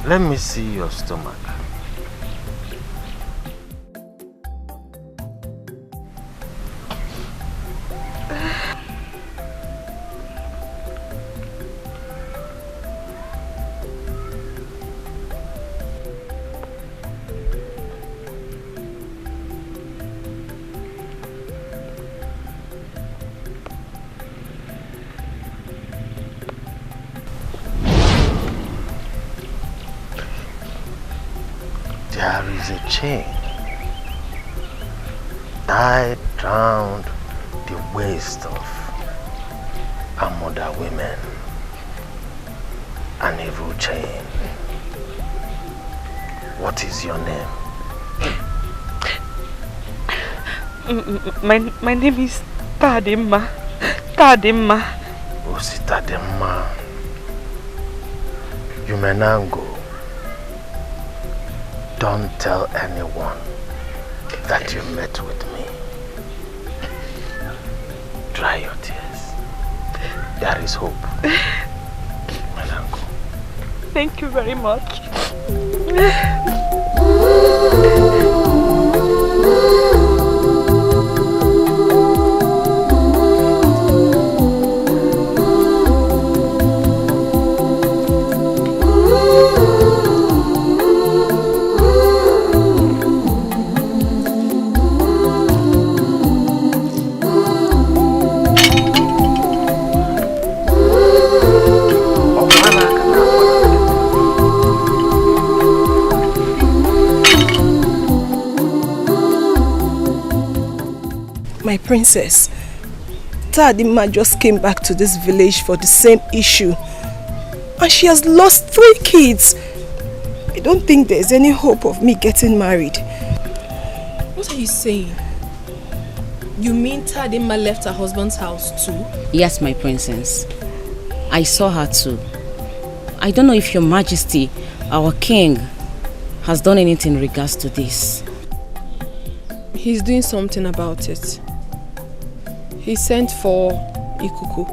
Let me see your stomach. There is a chain tied round the waist of Amuda women. An evil chain. What is your name? My name is Tadima. Tadima. Osi Tadima. You may now go. Don't tell anyone that you met with me. Dry your tears. There is hope. My uncle. Thank you very much. My princess, Tadima just came back to this village for the same issue. And she has lost 3 kids. I don't think there's any hope of me getting married. What are you saying? You mean Tadima left her husband's house too? Yes, my princess. I saw her too. I don't know if your majesty, our king, has done anything in regards to this. He's doing something about it. He sent for Ikuku,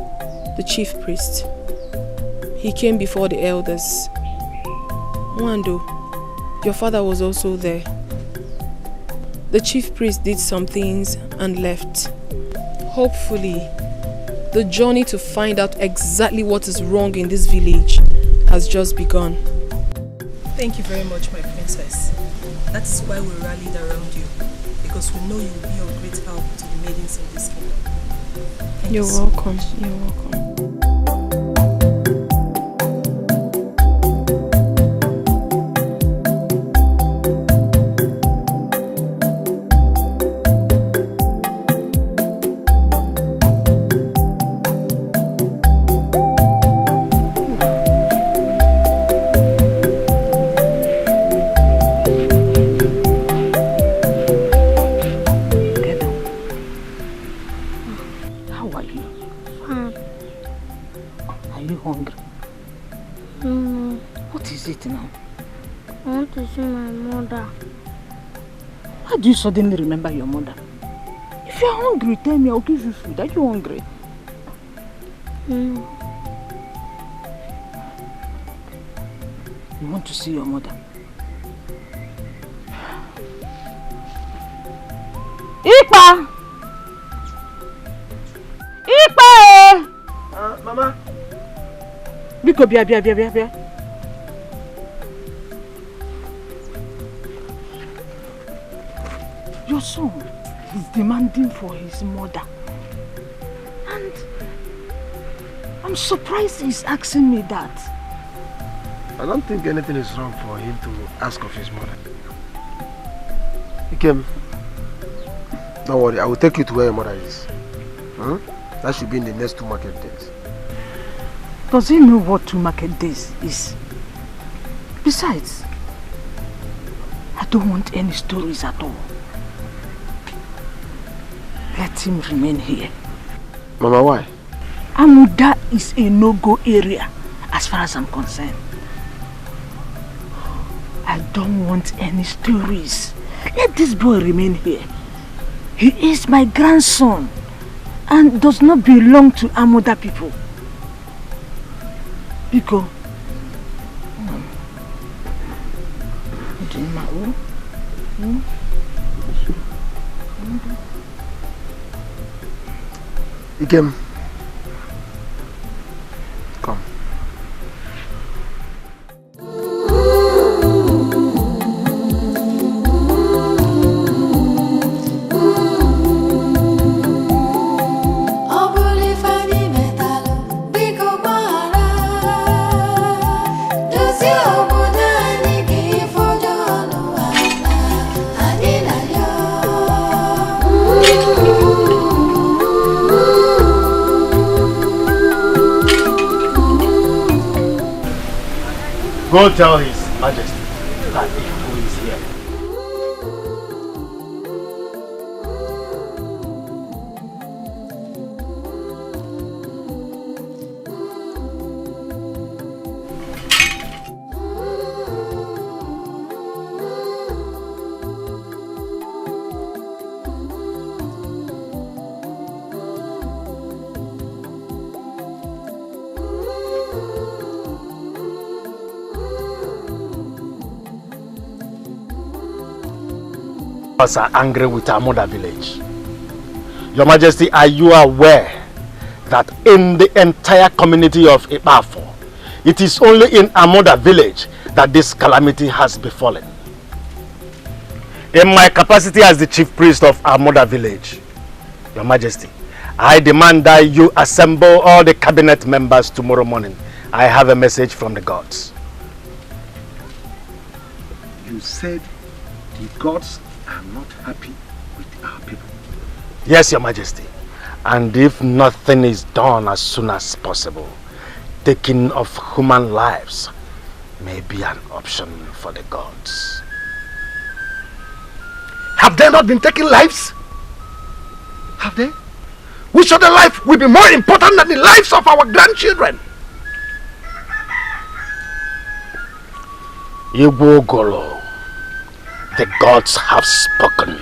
the chief priest. He came before the elders. Mwando, your father was also there. The chief priest did some things and left. Hopefully, the journey to find out exactly what is wrong in this village has just begun. Thank you very much, my princess. That is why we rallied around you, because we know you will be of great help to the maidens in this kingdom. You're welcome. You're welcome. Do you suddenly remember your mother? If you're hungry, tell me, I'll give you food. Are you hungry? No. You want to see your mother? Ipa! Ipa! Mama. Biko, bia. Your son is demanding for his mother. And I'm surprised he's asking me that. I don't think anything is wrong for him to ask of his mother. Ikem, don't worry, I will take you to where your mother is. That should be in the next 2 market days. Does he know what 2 market days is? Besides, I don't want any stories at all. Let him remain here. Mama, why? Amuda is a no-go area as far as I'm concerned. I don't want any stories. Let this boy remain here. He is my grandson and does not belong to Amuda people. Biko. Ikem, come. Go tell His Majesty that Ifu is here. Are angry with our mother village. Your Majesty, are you aware that in the entire community of Ibafo, it is only in Amoda village that this calamity has befallen? In my capacity as the chief priest of Amoda village, Your Majesty, I demand that you assemble all the cabinet members tomorrow morning. I have a message from the gods. You said the gods are not happy with our people. Yes, Your Majesty. And if nothing is done as soon as possible, taking of human lives may be an option for the gods. Have they not been taking lives? Have they? Which other life will be more important than the lives of our grandchildren? Igbo, the gods have spoken.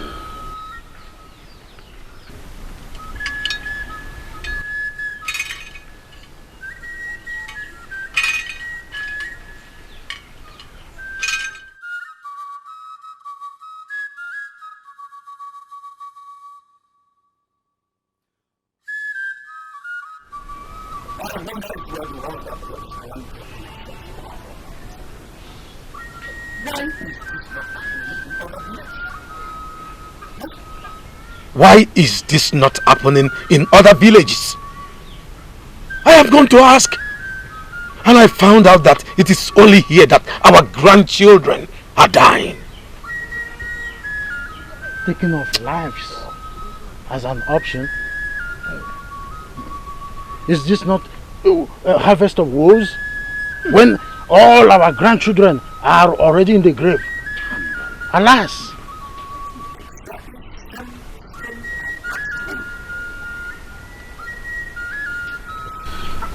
Why is this not happening in other villages? I have gone to ask, and I found out that it is only here that our grandchildren are dying. Taking of lives as an option. Is this not a harvest of woes? When all our grandchildren are already in the grave. Alas!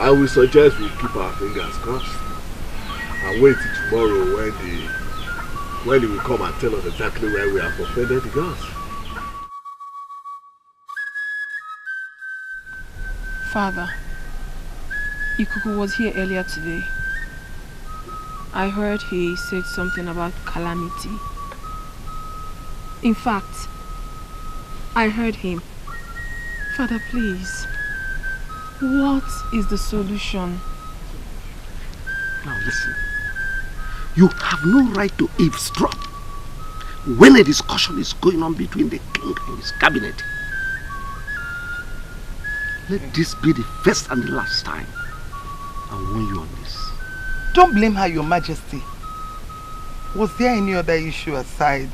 I will suggest we keep our fingers crossed and wait till tomorrow when he will come and tell us exactly where we have offended the gods. Father, Ikuku was here earlier today. I heard he said something about calamity. In fact, I heard him. Father, please. What is the solution? Now listen, you have no right to eavesdrop when a discussion is going on between the king and his cabinet. Let this be the first and the last time I warn you on this. Don't blame her, Your Majesty. Was there any other issue aside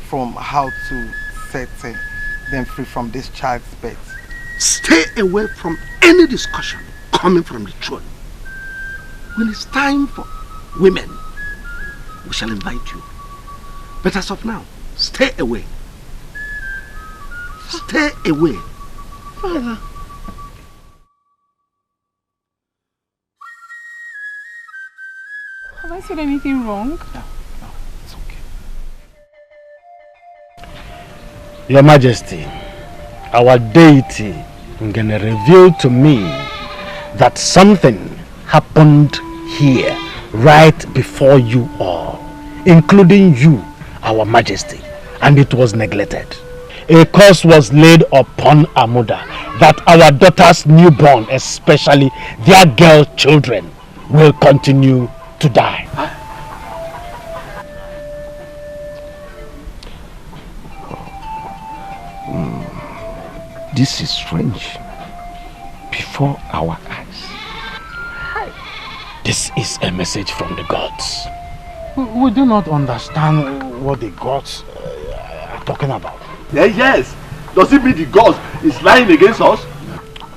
from how to set them free from this child's birth? Stay away from any discussion coming from the throne. When it's time for women, we shall invite you. But as of now, stay away. Stay away. Father. Have I said anything wrong? No, it's okay. Your Majesty, our deity Ngene revealed to me that something happened here right before you all, including you, our Majesty, and it was neglected. A curse was laid upon Amuda that our daughters newborn, especially their girl children, will continue to die. This is strange. Before our eyes. This is a message from the gods. We do not understand what the gods are talking about. Yes. Does it mean the gods is lying against us?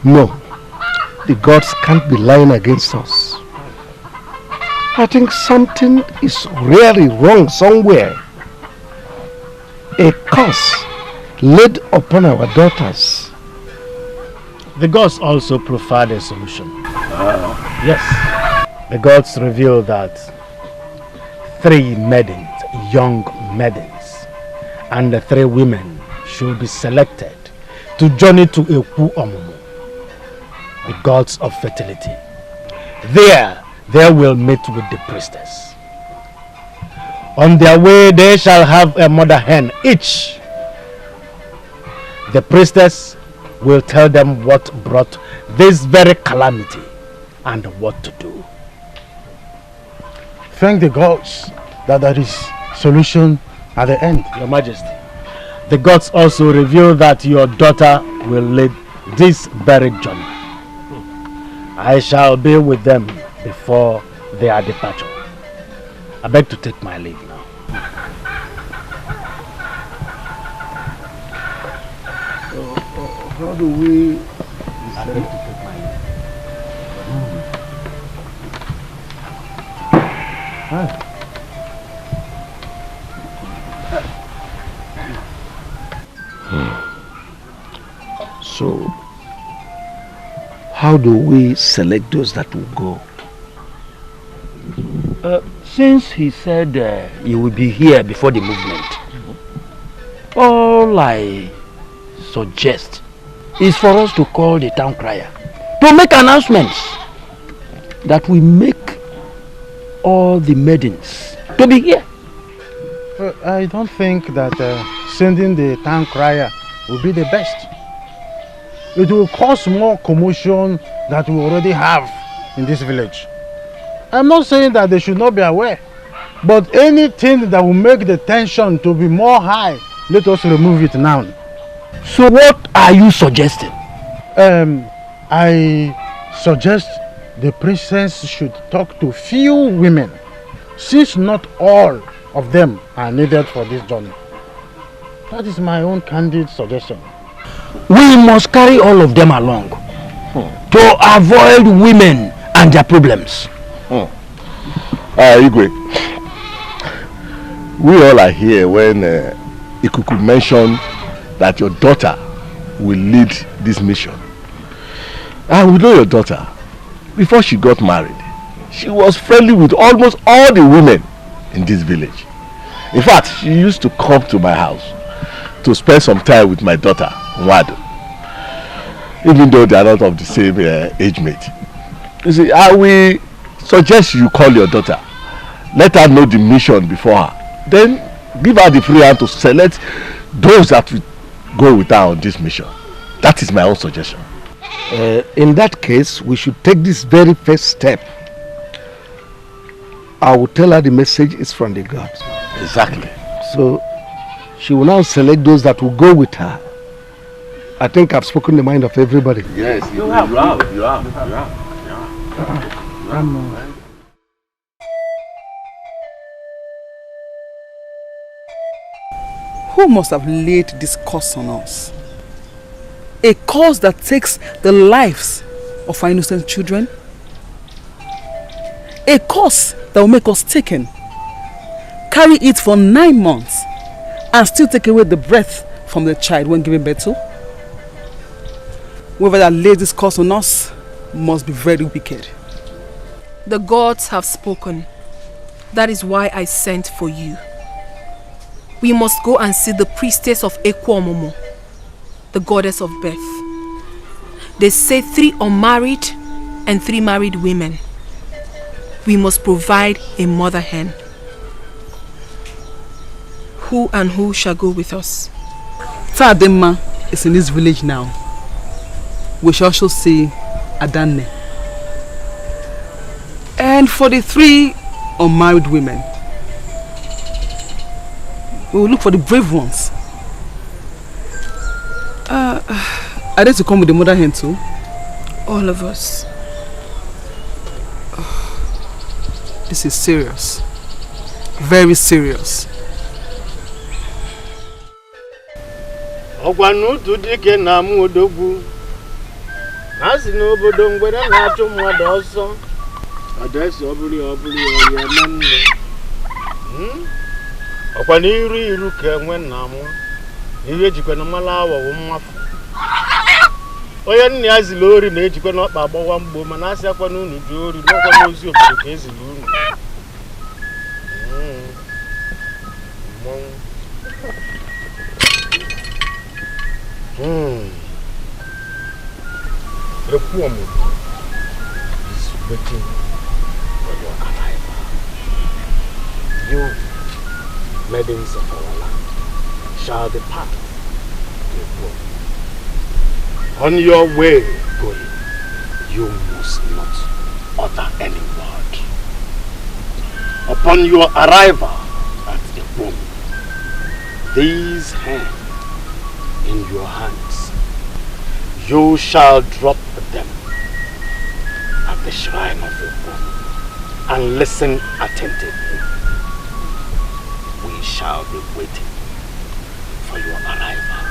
No. The gods can't be lying against us. I think something is really wrong somewhere. A curse laid upon our daughters. The gods also provide a solution. Yes. The gods reveal that 3 maidens, young maidens, and the 3 women should be selected to journey to Eku Omumu, the gods of fertility. There, they will meet with the priestess. On their way, they shall have a mother hen each. The priestess will tell them what brought this very calamity and what to do. Thank the gods that there is solution at the end. Your Majesty, the gods also reveal that your daughter will lead this very journey. I shall be with them before their departure. I beg to take my leave now. How do we... So, how do we select those that will go? Since he said he will be here before the movement, all I suggest is for us to call the town crier to make announcements that we make all the maidens to be here. I don't think that sending the town crier will be the best. It will cause more commotion that we already have in this village. I'm not saying that they should not be aware, but anything that will make the tension to be more high, let us remove it now. So what are you suggesting? I suggest the priestess should talk to few women, since not all of them are needed for this journey. That is my own candid suggestion. We must carry all of them along to avoid women and their problems. Igwe, we all are here when Ikuku mentioned that your daughter will lead this mission. And we know your daughter. Before she got married, she was friendly with almost all the women in this village. In fact, she used to come to my house to spend some time with my daughter, Nwado, even though they are not of the same age mate. You see, I will suggest you call your daughter. Let her know the mission before her. Then give her the free hand to select those that will go with her on this mission. That is my own suggestion. In that case, we should take this very first step. I will tell her the message is from the gods. Exactly. So she will now select those that will go with her. I think I've spoken the mind of everybody. Yes, you have. Who must have laid this curse on us? A curse that takes the lives of our innocent children? A curse that will make us taken, carry it for 9 months, and still take away the breath from the child when giving birth to? Whoever that laid this curse on us must be very wicked. The gods have spoken. That is why I sent for you. We must go and see the priestess of Ekwomomo, the goddess of birth. They say 3 unmarried and 3 married women. We must provide a mother hen. Who and who shall go with us? Fadema is in this village now. We shall also see Adanne. And for the 3 unmarried women, we will look for the brave ones. Are they to come with the mother hen too? All of us. This is serious. Very serious. Ogwanutu dike na mu odogwu. Nasi no obodo ngwere na atu mmadu ọsọ. Adesi obuli oya manne. Okwa ni iru ka enwe na mu. Ihe jikwe na mala awo wo mmafu. Oya nni azili ori na ejikwe na ọkpa agbawa mgbo mana asị akwa na unu ji ori n'ọkwa n'ozi obodo ka ezili unu. Reform is waiting for your arrival. You, maidens of our land, shall depart to Ubah. On your way going, you must not utter any word. Upon your arrival at Ubah, these hands in your hands, you shall drop them at the shrine of Ubah and listen attentively. We shall be waiting for your arrival.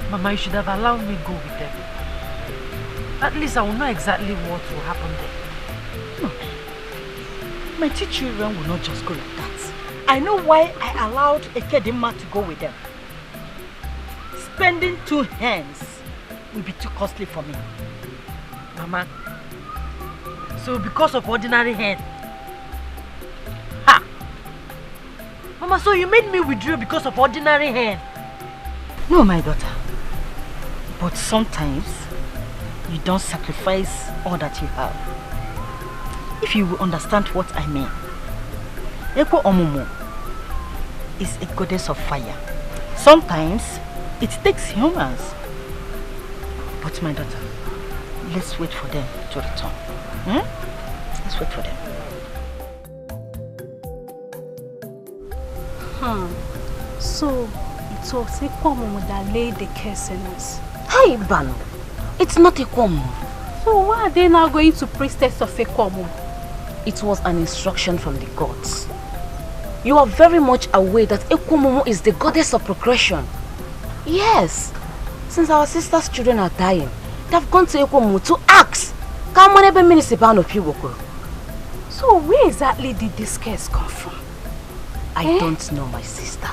Mama, you should have allowed me go with them. At least I will know exactly what will happen there. No. My two children will not just go like that. I know why I allowed Ekedima to go with them. Spending 2 hands will be too costly for me. Mama. So because of ordinary hand. Ha! Mama, so you made me withdraw because of ordinary hand. No, my daughter. But sometimes you don't sacrifice all that you have. If you will understand what I mean. Eko Omumu is a goddess of fire. Sometimes it takes humans. But my daughter, let's wait for them to return. Let's wait for them. So it was Eko Omumu that laid the curse in us. Hey, Bano, it's not Eko Omumu. So why are they now going to priestess of Eko Omumu? It was an instruction from the gods. You are very much aware that Eko Omumu is the goddess of progression. Yes, since our sister's children are dying, they have gone to Eko Omumu to ask. So where exactly did this curse come from? I don't know, my sister.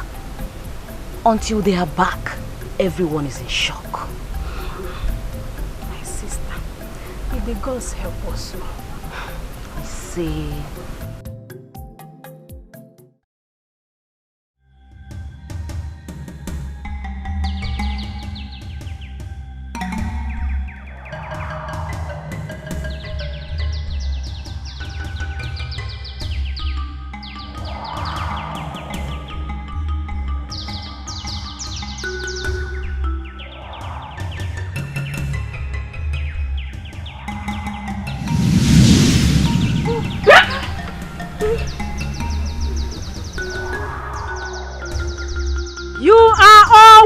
Until they are back, everyone is in shock. My sister, may the gods help us. I see.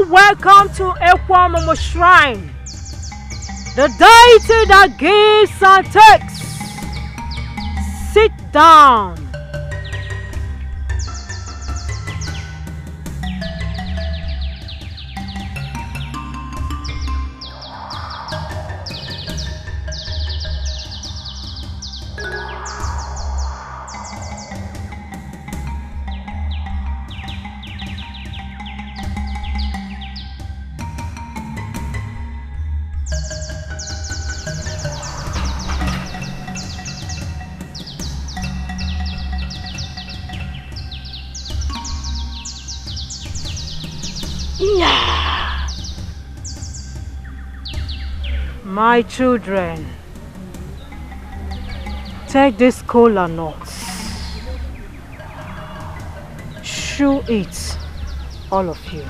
Welcome to Eko Omumu Shrine, the deity that gives and takes. Sit down. My children, take this cola nuts, chew it, all of you.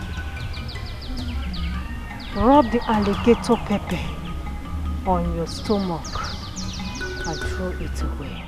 Rub the alligator pepper on your stomach and throw it away.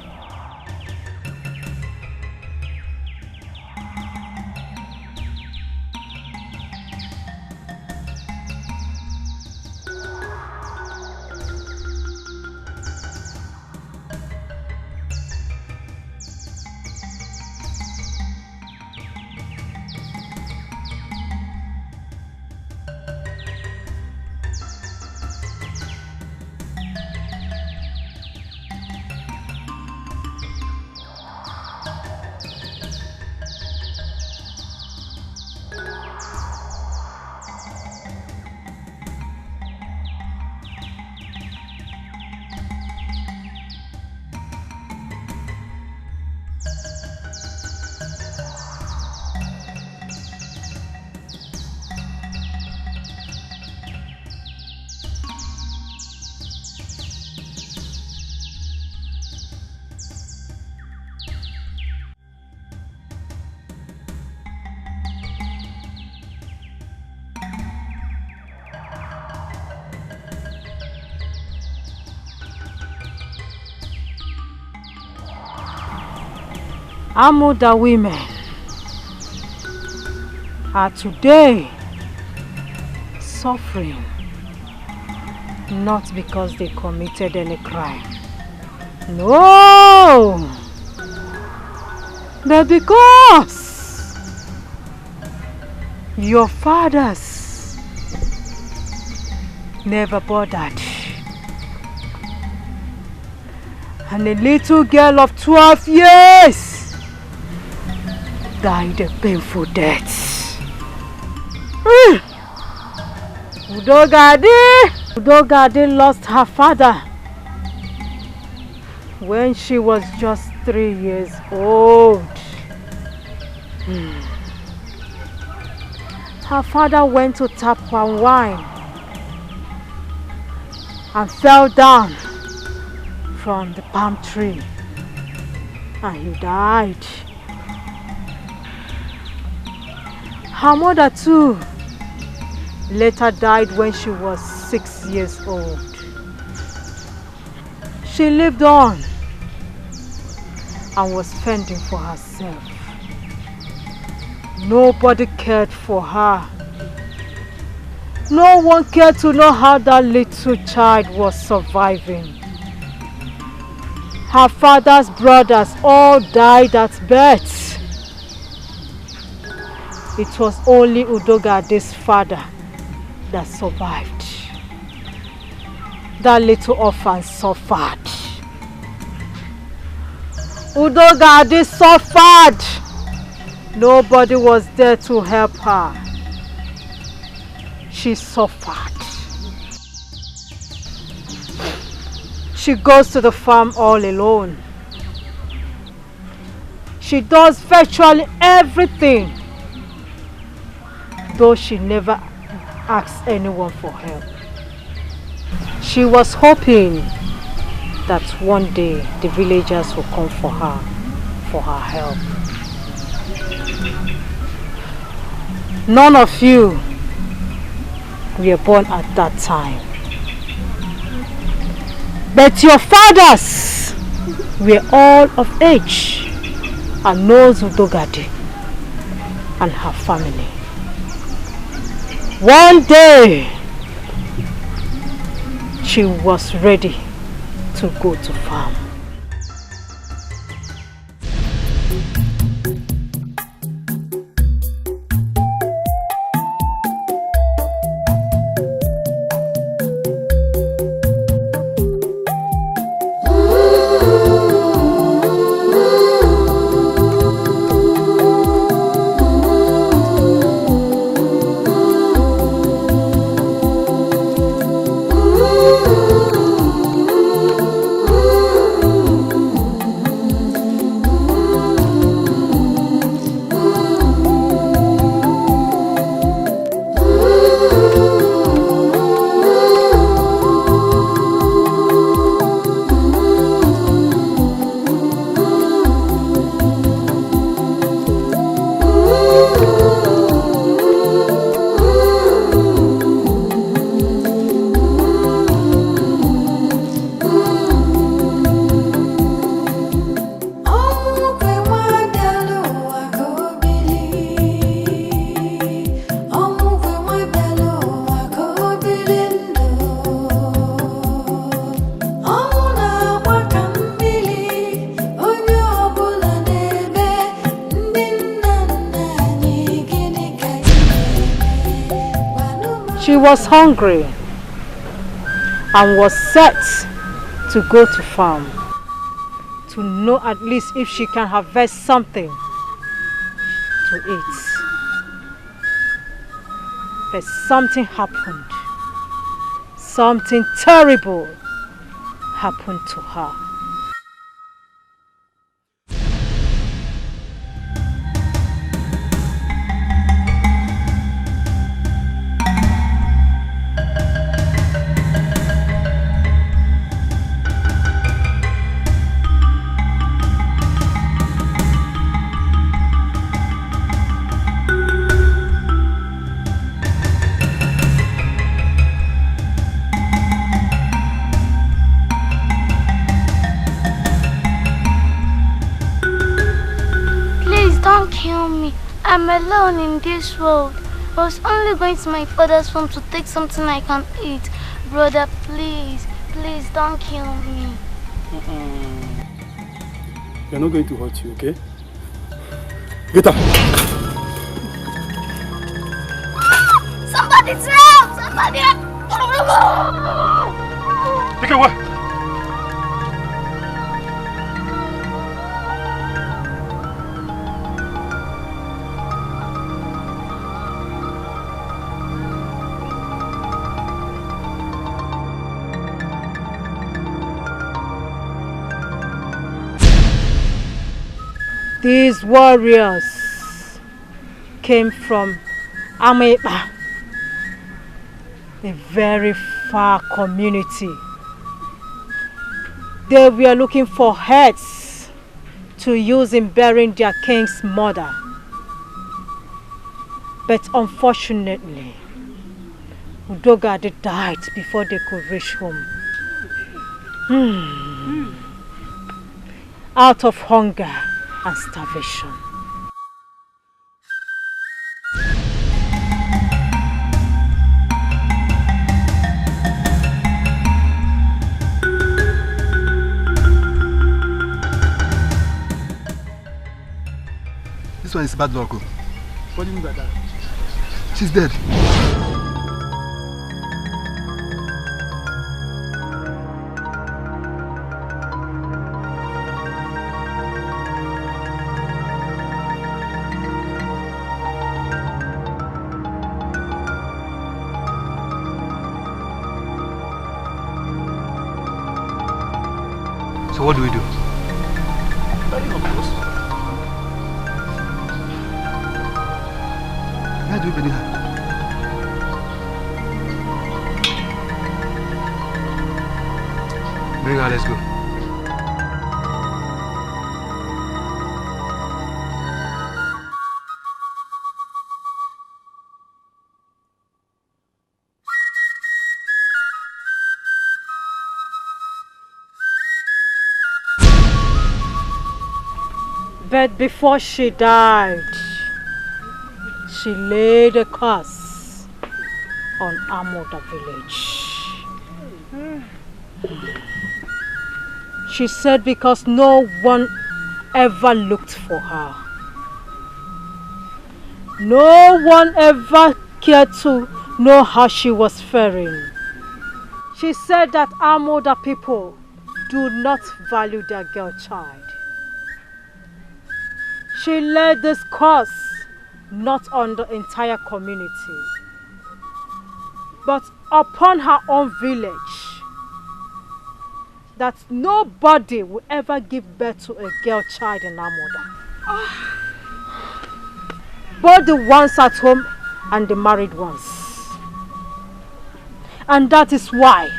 Amuda women are today suffering not because they committed any crime. No! But because your fathers never bothered. And a little girl of 12 years died a painful death. Udogade lost her father when she was just 3 years old. Her father went to tap palm wine and fell down from the palm tree and he died. Her mother too later died when she was 6 years old. She lived on and was fending for herself. Nobody cared for her. No one cared to know how that little child was surviving. Her father's brothers all died at birth. It was only Udogade's father that survived. That little orphan suffered. Udogade suffered. Nobody was there to help her. She suffered. She goes to the farm all alone. She does virtually everything, though she never asks anyone for help. She was hoping that one day the villagers will come for her help. None of you were born at that time. But your fathers were all of age and knows Udogade and her family. One day, she was ready to go to farm. She was hungry and was set to go to farm to know at least if she can harvest something to eat. But something happened. Something terrible happened to her. don't kill me. I'm alone in this world. I was only going to my father's home to take something I can eat. Brother, please, please don't kill me. They're not going to hurt you, okay? Get up! Somebody's help! Somebody help! Take it away! These warriors came from Ameba, a very far community. They were looking for heads to use in burying their king's mother. But unfortunately, Udogade died before they could reach home. Out of hunger and starvation. This one is bad luck. What do you mean by that? She's dead. So what do we do? Very obvious. Where do we bury her? Bring her, let's go. But before she died, she laid a curse on Amoda village. She said because no one ever looked for her. No one ever cared to know how she was faring. She said that Amoda people do not value their girl child. She laid this curse not on the entire community, but upon her own village, that nobody will ever give birth to a girl child in Amoda. Both the ones at home and the married ones. And that is why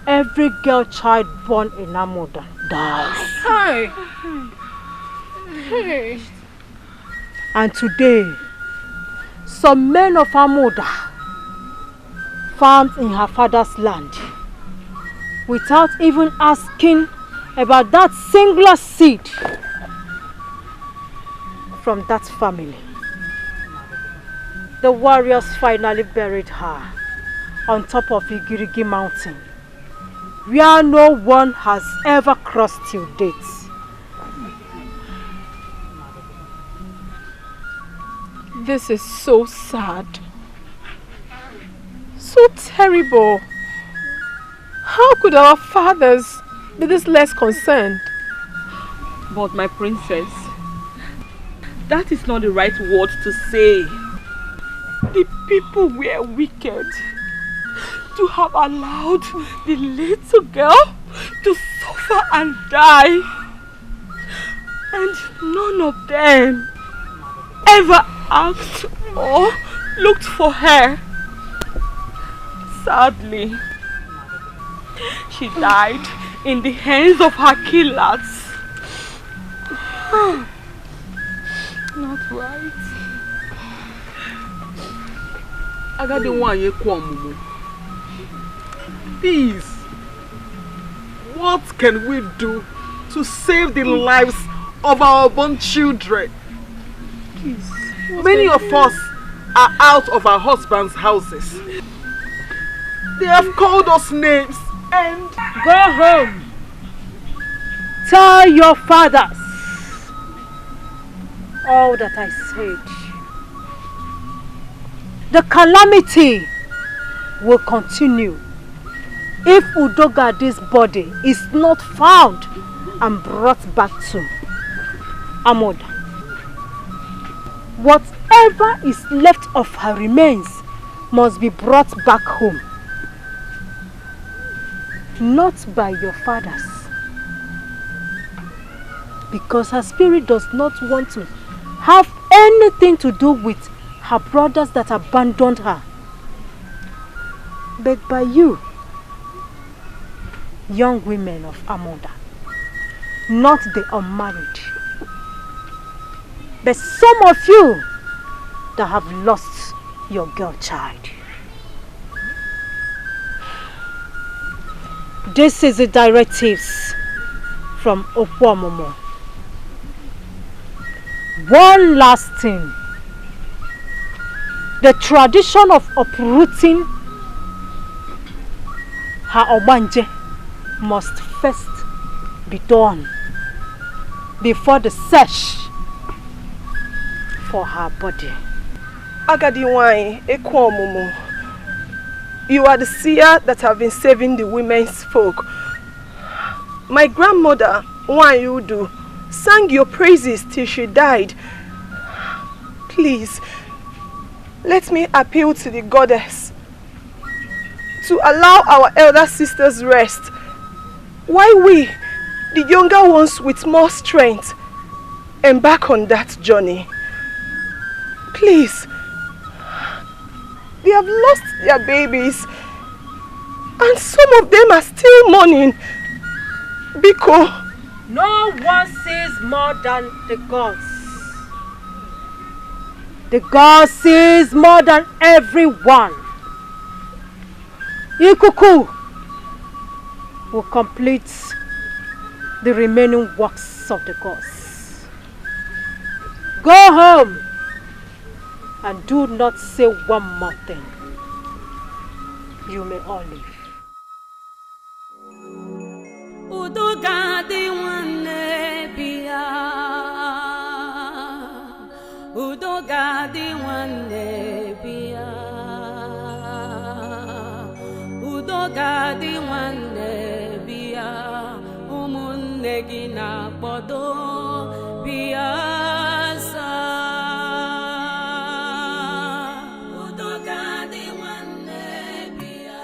every girl child born in Amoda dies. Hi. Hey. And today, some men of Amoda farmed in her father's land without even asking about that singular seed from that family. The warriors finally buried her on top of Igirigi mountain, where no one has ever crossed till date. This is so sad. So terrible. How could our fathers be this less concerned? But my princess, that is not the right word to say. The people were wicked to have allowed the little girl to suffer and die. And none of them ever asked or looked for her. Sadly, she died in the hands of her killers. Not right. Agadi wanye kwamumu. Please, what can we do to save the lives of our born children? Please. Many of us are out of our husbands' houses. They have called us names and... Go home. Tell your fathers all that I said. The calamity will continue if Udogadi's body is not found and brought back to Amoda. Whatever is left of her remains must be brought back home. Not by your fathers. Because her spirit does not want to have anything to do with her brothers that abandoned her. But by you, young women of Amoda, not the unmarried, but some of you that have lost your girl child. This is the directives from Okwamomo. One last thing. The tradition of uprooting her Obanje must first be done before the search for her body. Agadiwai Ekwomumu, you are the seer that have been saving the women's folk. My grandmother, Nwanyudu, sang your praises till she died. Please, let me appeal to the goddess to allow our elder sisters rest, while we, the younger ones with more strength, embark on that journey. Please, they have lost their babies, and some of them are still mourning. Biko. No one sees more than the gods. The God sees more than everyone. Ikuku will complete the remaining works of the gods. Go home and do not say one more thing. You may all leave. Udogadi wane biya, Udogadi wane biya, Udogadi wane biya, umunne gina bodo biya sa. Udogadi wane biya.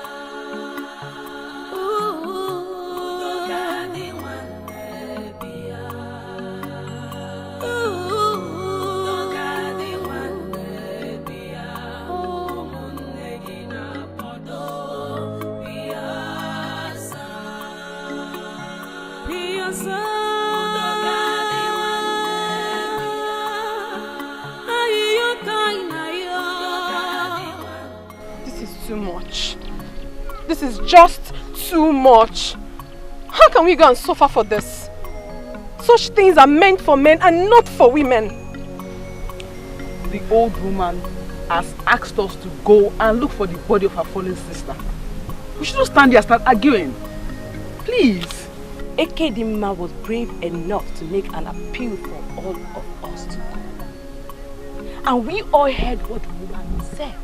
Too much. This is just too much. How can we go and suffer for this? Such things are meant for men and not for women. The old woman has asked us to go and look for the body of her fallen sister. We shouldn't stand here and start arguing. Please. Ekedimma was brave enough to make an appeal for all of us to go. And we all heard what the woman said.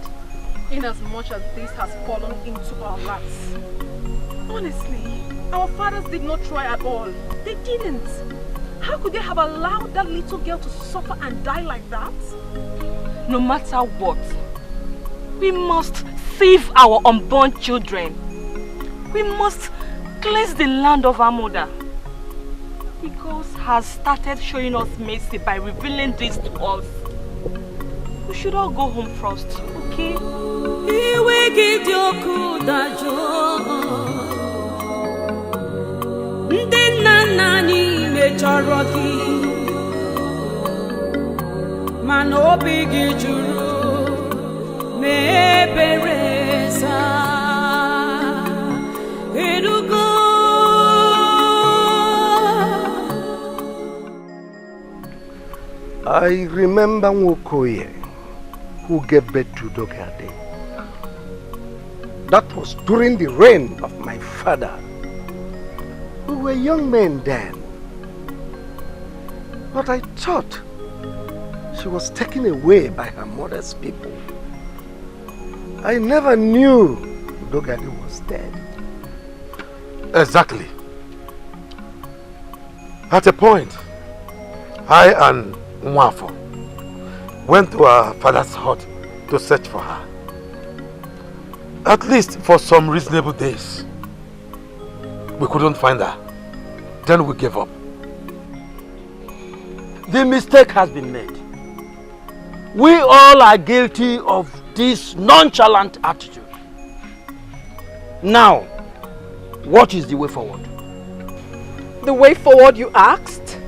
In as much as this has fallen into our laps. Honestly, our fathers did not try at all. They didn't. How could they have allowed that little girl to suffer and die like that? No matter what, we must save our unborn children. We must cleanse the land of our mother. God has started showing us mercy by revealing this to us. We should all go home first, okay? I remember Nwokoye, who gave birth to Dogade. That was during the reign of my father. We were young men then. But I thought she was taken away by her mother's people. I never knew Dogade was dead. Exactly. At a point, I and Nwafo went to our father's hut to search for her. At least for some reasonable days. We couldn't find her. Then we gave up. The mistake has been made. We all are guilty of this nonchalant attitude. Now, what is the way forward? The way forward, you asked?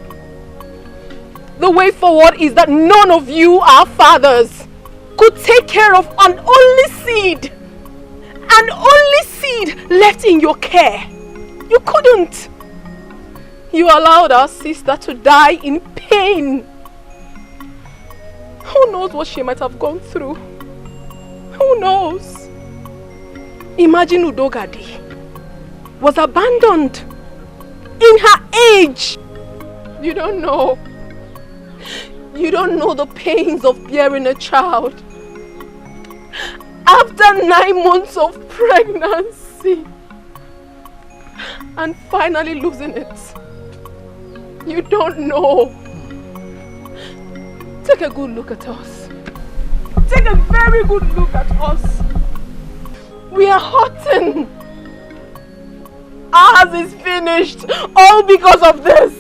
The way forward is that none of you, our fathers, could take care of an only seed. An only seed left in your care. You couldn't. You allowed our sister to die in pain. Who knows what she might have gone through? Who knows? Imagine Udogadi was abandoned in her age. You don't know. You don't know the pains of bearing a child. After 9 months of pregnancy and finally losing it. You don't know. Take a good look at us. Take a very good look at us. We are hurting. Ours is finished. All because of this.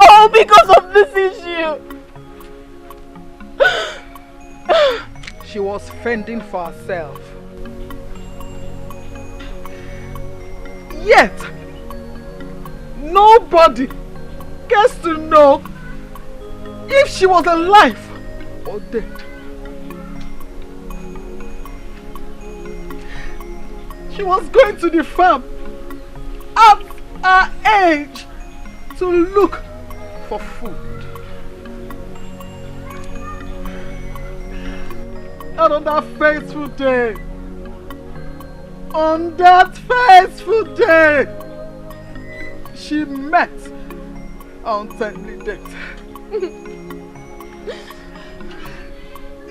All because of this issue. She was fending for herself. Yet, nobody gets to know if she was alive or dead. She was going to the farm at her age to look for food. And on that fateful day, she met her untimely death.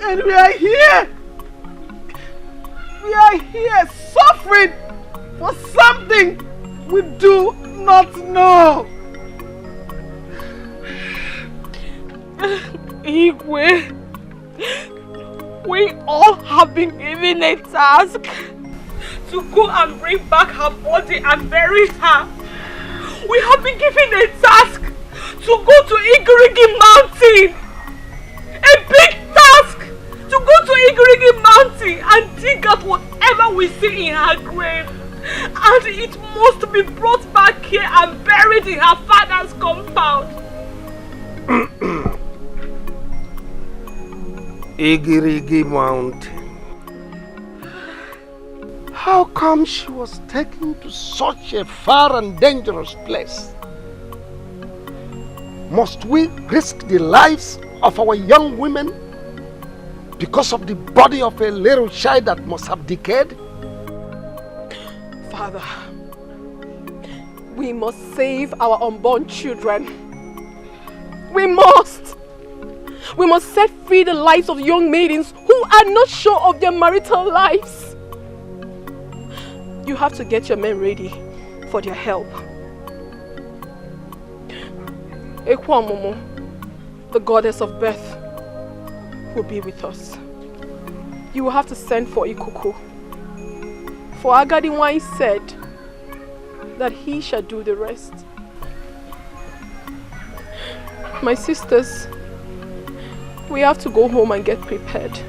And we are here suffering for something we do not know. Igwe, we all have been given a task to go and bring back her body and bury her. We have been given a task to go to Igirigi Mountain. A big task to go to Igirigi Mountain and dig out whatever we see in her grave. And it must be brought back here and buried in her father's compound. Igirigi Mountain. How come she was taken to such a far and dangerous place? Must we risk the lives of our young women because of the body of a little child that must have decayed? Father, we must save our unborn children. We must. We must set free the lives of young maidens who are not sure of their marital lives. You have to get your men ready for their help. Ekwamomo, the goddess of birth, will be with us. You will have to send for Ikuku. For Agadiwai said that he shall do the rest. My sisters, we have to go home and get prepared.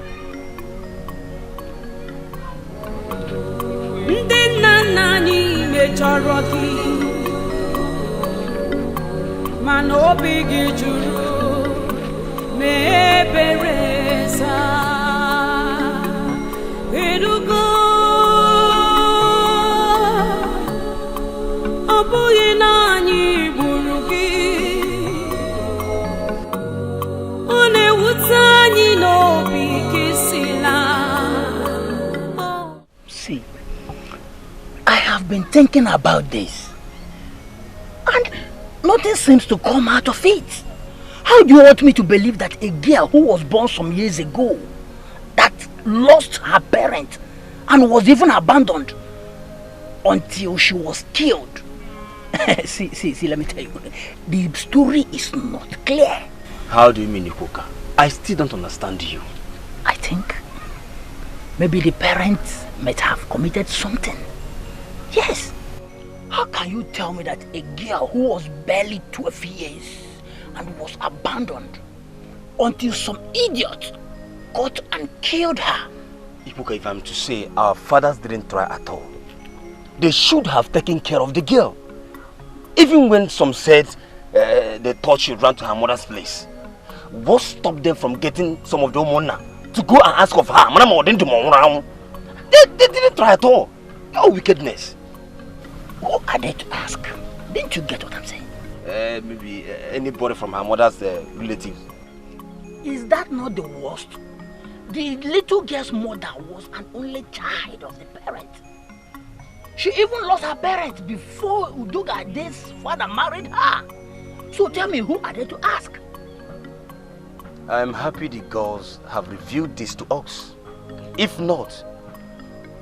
been thinking about this. And nothing seems to come out of it. How do you want me to believe that a girl who was born some years ago, that lost her parent and was even abandoned until she was killed? see, let me tell you, the story is not clear. How do you mean, Ikuka? I still don't understand you. I think maybe the parents might have committed something. Yes. How can you tell me that a girl who was barely 12 years and was abandoned until some idiot got and killed her? Ikuka, if I'm to say, our fathers didn't try at all. They should have taken care of the girl. Even when some said they thought she ran to her mother's place. What stopped them from getting some of the Omona to go and ask of her? They didn't try at all. No wickedness. Who are they to ask? Didn't you get what I'm saying? Maybe anybody from her mother's relatives. Is that not the worst? The little girl's mother was an only child of the parent. She even lost her parents before Ugezu's father married her. So tell me, who are they to ask? I'm happy the girls have revealed this to us. If not,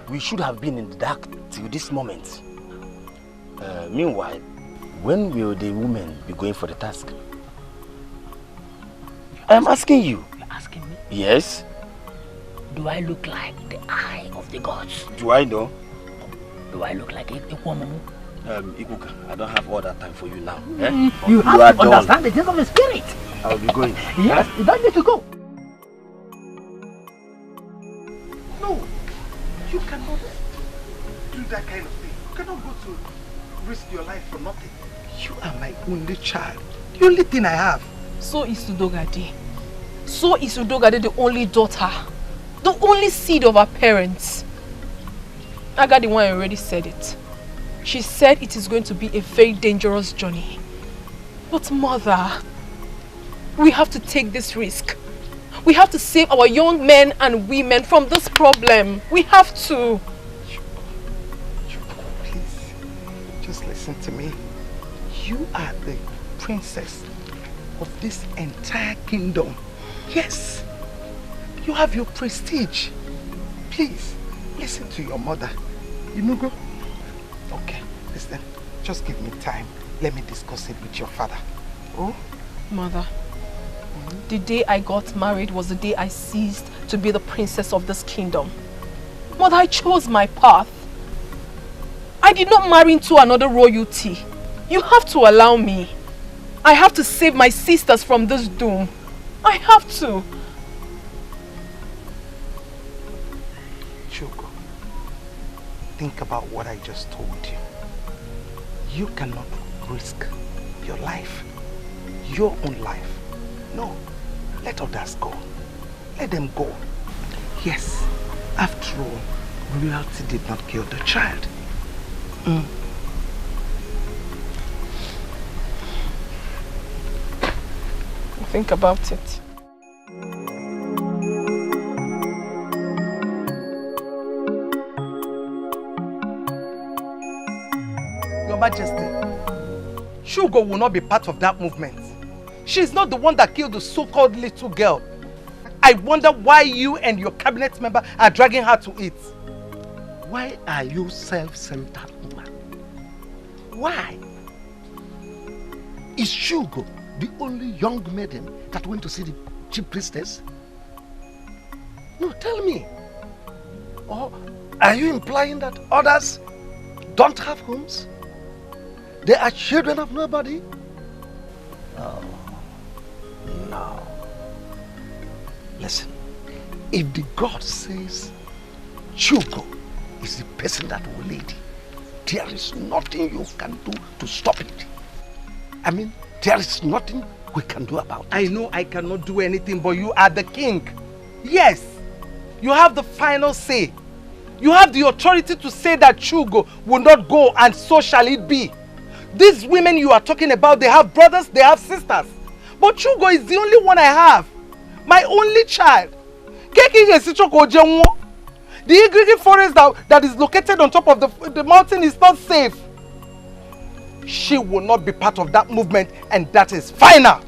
we should have been in the dark till this moment. Meanwhile, when will the women be going for the task? I'm asking you. You're asking me? Yes. Do I look like the eye of the gods? Do I know? Do I look like a woman? Ikuka, I don't have all that time for you now. You have to understand the things of the spirit. I'll be going. Yes, you don't need to go. No, you cannot do that kind of thing. You cannot go to risk your life for nothing. You are my only child. The only thing I have. So is Udogade. So is Udogade the only daughter. The only seed of our parents. Aga the one already said it. She said it is going to be a very dangerous journey. But mother, we have to take this risk. We have to save our young men and women from this problem. We have to. Please, just listen to me. You are the princess of this entire kingdom. Yes, you have your prestige. Please, listen to your mother. You know, go. Okay, listen, just give me time. Let me discuss it with your father. Oh? Mother, the day I got married was the day I ceased to be the princess of this kingdom. Mother, I chose my path. I did not marry into another royalty. You have to allow me. I have to save my sisters from this doom. I have to. Chogo, think about what I just told you. You cannot risk your life, your own life. No, let others go. Let them go. Yes, after all, royalty did not kill the child. Think about it. Your Majesty, Shugo will not be part of that movement. She's not the one that killed the so-called little girl. I wonder why you and your cabinet member are dragging her to it. Why are you self-centered, woman? Why? Is Shugo the only young maiden that went to see the chief priestess? No, tell me. Or are you implying that others don't have homes? They are children of nobody? Oh, no. Listen, if the God says Shugo is the person that will lead, there is nothing you can do to stop it. I mean, there is nothing we can do about it. I know I cannot do anything, but you are the king. Yes, you have the final say. You have the authority to say that Shugo will not go, and so shall it be. These women you are talking about, they have brothers, they have sisters. But Shugo is the only one I have. My only child. the Igrigi forest that is located on top of the mountain is not safe. She will not be part of that movement, and that is final.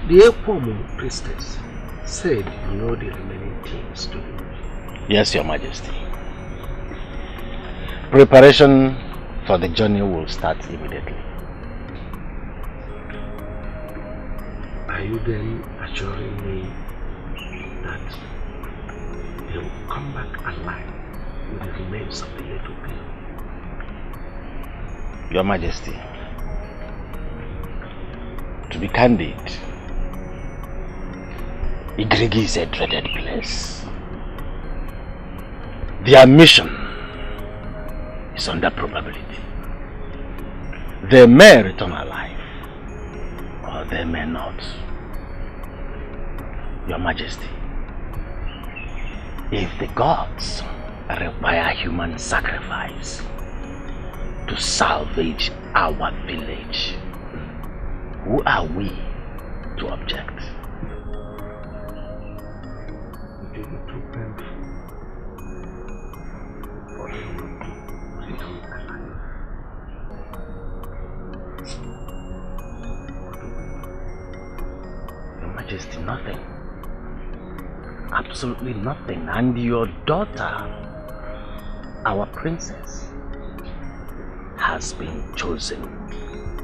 The Ekwomu priestess said you know the remaining things to do. Yes, Your Majesty. Preparation for the journey will start immediately. Are you then assuring me that they will come back alive with the remains of the little girl? Your Majesty, to be candid, Igrigi is a dreaded place. Their mission is under probability. They may return alive, or they may not. Your Majesty, if the gods require human sacrifice to salvage our village, who are we to object? It will be too painful for them to return alive. Your Majesty, nothing. Absolutely nothing. And your daughter, our princess, has been chosen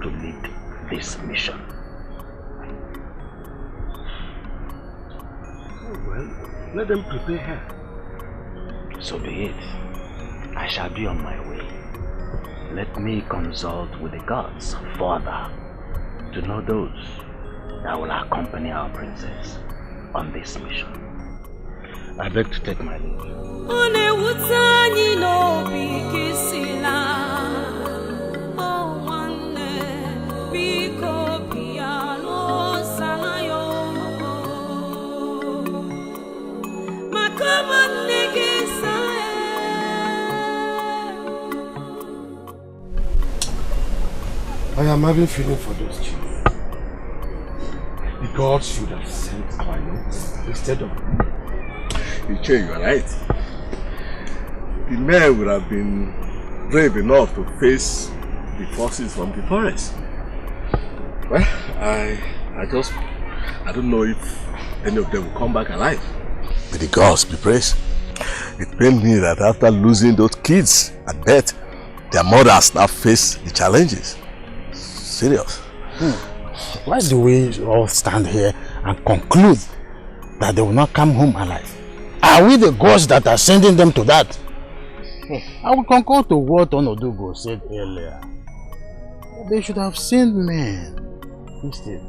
to lead this mission. Oh, well, let them prepare her. So be it. I shall be on my way. Let me consult with the gods further to know those that will accompany our princess on this mission. I beg to take my leave. I am having feeling for those children. The gods should have sent our youths instead of You are right. The men would have been brave enough to face the forces from the forest. Well, I don't know if any of them will come back alive. May the gods be praised. It pained me that after losing those kids at birth, their mothers now face the challenges. Serious. Why do we all stand here and conclude that they will not come home alive? Are we the gods that are sending them to that? I will concur to what Onodugo said earlier. They should have sent men instead.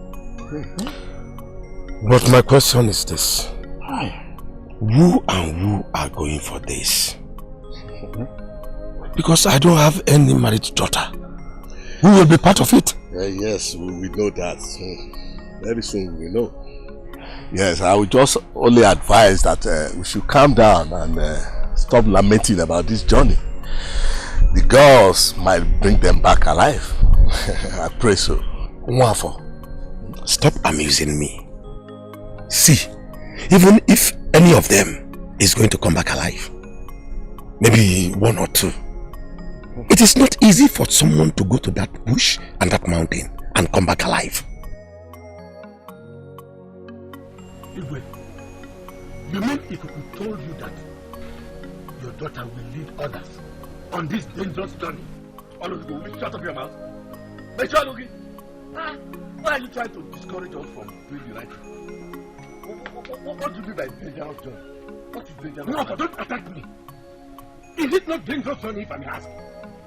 But my question is this. Who and who are going for this? Because I don't have any married daughter. Who will be part of it? Yes, we know that. Very soon we will know. Yes, I would just only advise that we should calm down and stop lamenting about this journey. The girls might bring them back alive. I pray so. Nwafo, stop amusing me. See, even if any of them is going to come back alive, maybe one or two, it is not easy for someone to go to that bush and that mountain and come back alive. You mean if we told you that your daughter will lead others on this dangerous journey, all of you will shut up your mouth? Why are you trying to discourage us from doing the right thing? What do you mean by dangerous journey? What is dangerous? No, don't attack me. Is it not dangerous journey if I may ask?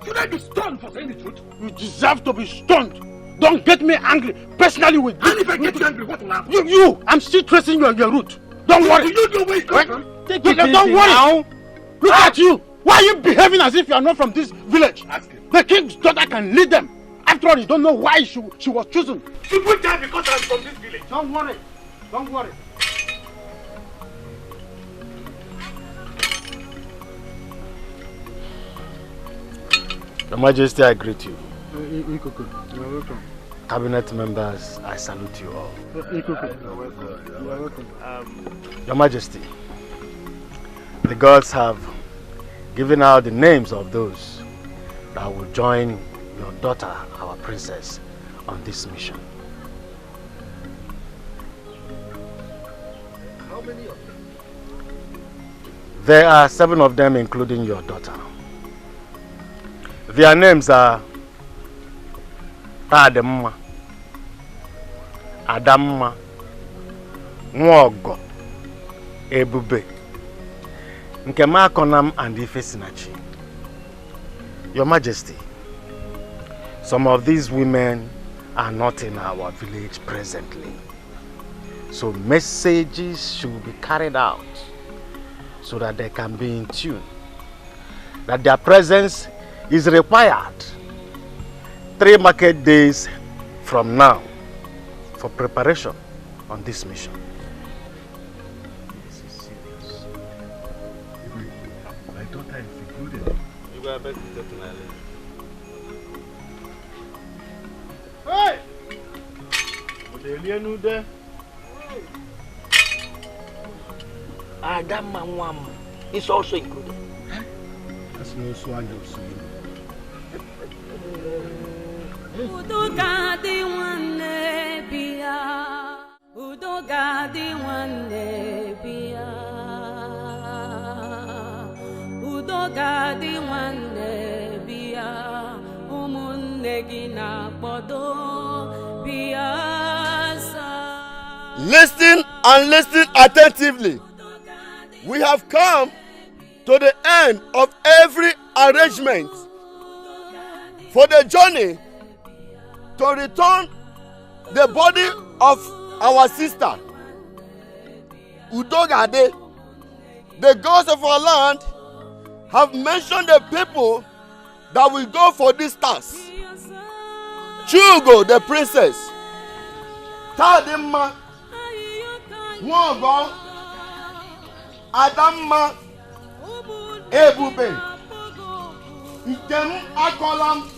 Should I be stoned for saying the truth? You deserve to be stoned. Don't get me angry personally with you. And if I get you angry, what will happen? You! I'm still tracing you on your route. Don't worry. You know where you come from? Take it easy. Don't worry. Now. Look at you. Why are you behaving as if you are not from this village? Ask him. The king's daughter can lead them. After all, you don't know why she was chosen. She put that because I'm from this village. Don't worry. Don't worry. Your Majesty, I greet you. You're welcome. Cabinet members, I salute you all. You're welcome. Your Majesty, the gods have given out the names of those that will join your daughter, our princess, on this mission. How many of them? There are 7 of them, including your daughter. Their names are Adamma, Adamma, Nwogo, Ebube, Nkema Konam, and Ifesinachi. Your Majesty, some of these women are not in our village presently. So messages should be carried out so that they can be in tune. That their presence is required 3 market days from now for preparation on this mission. This is serious. My daughter is included. You go back to my lady. Hey! What are you doing there? Adam Mamwam is also included. That's no swag of you. Udogadi wane biya, Udogadi wane biya, Udogadi wane biya, Umunegi na bodo biya sa. Listen and listen attentively. We have come to the end of every arrangement for the journey to return the body of our sister Udogade. The gods of our land have mentioned the people that will go for this task. Chugo, the princess, Tadimma, Nwogo, Adamma, Ebube, Nkemu Akolam,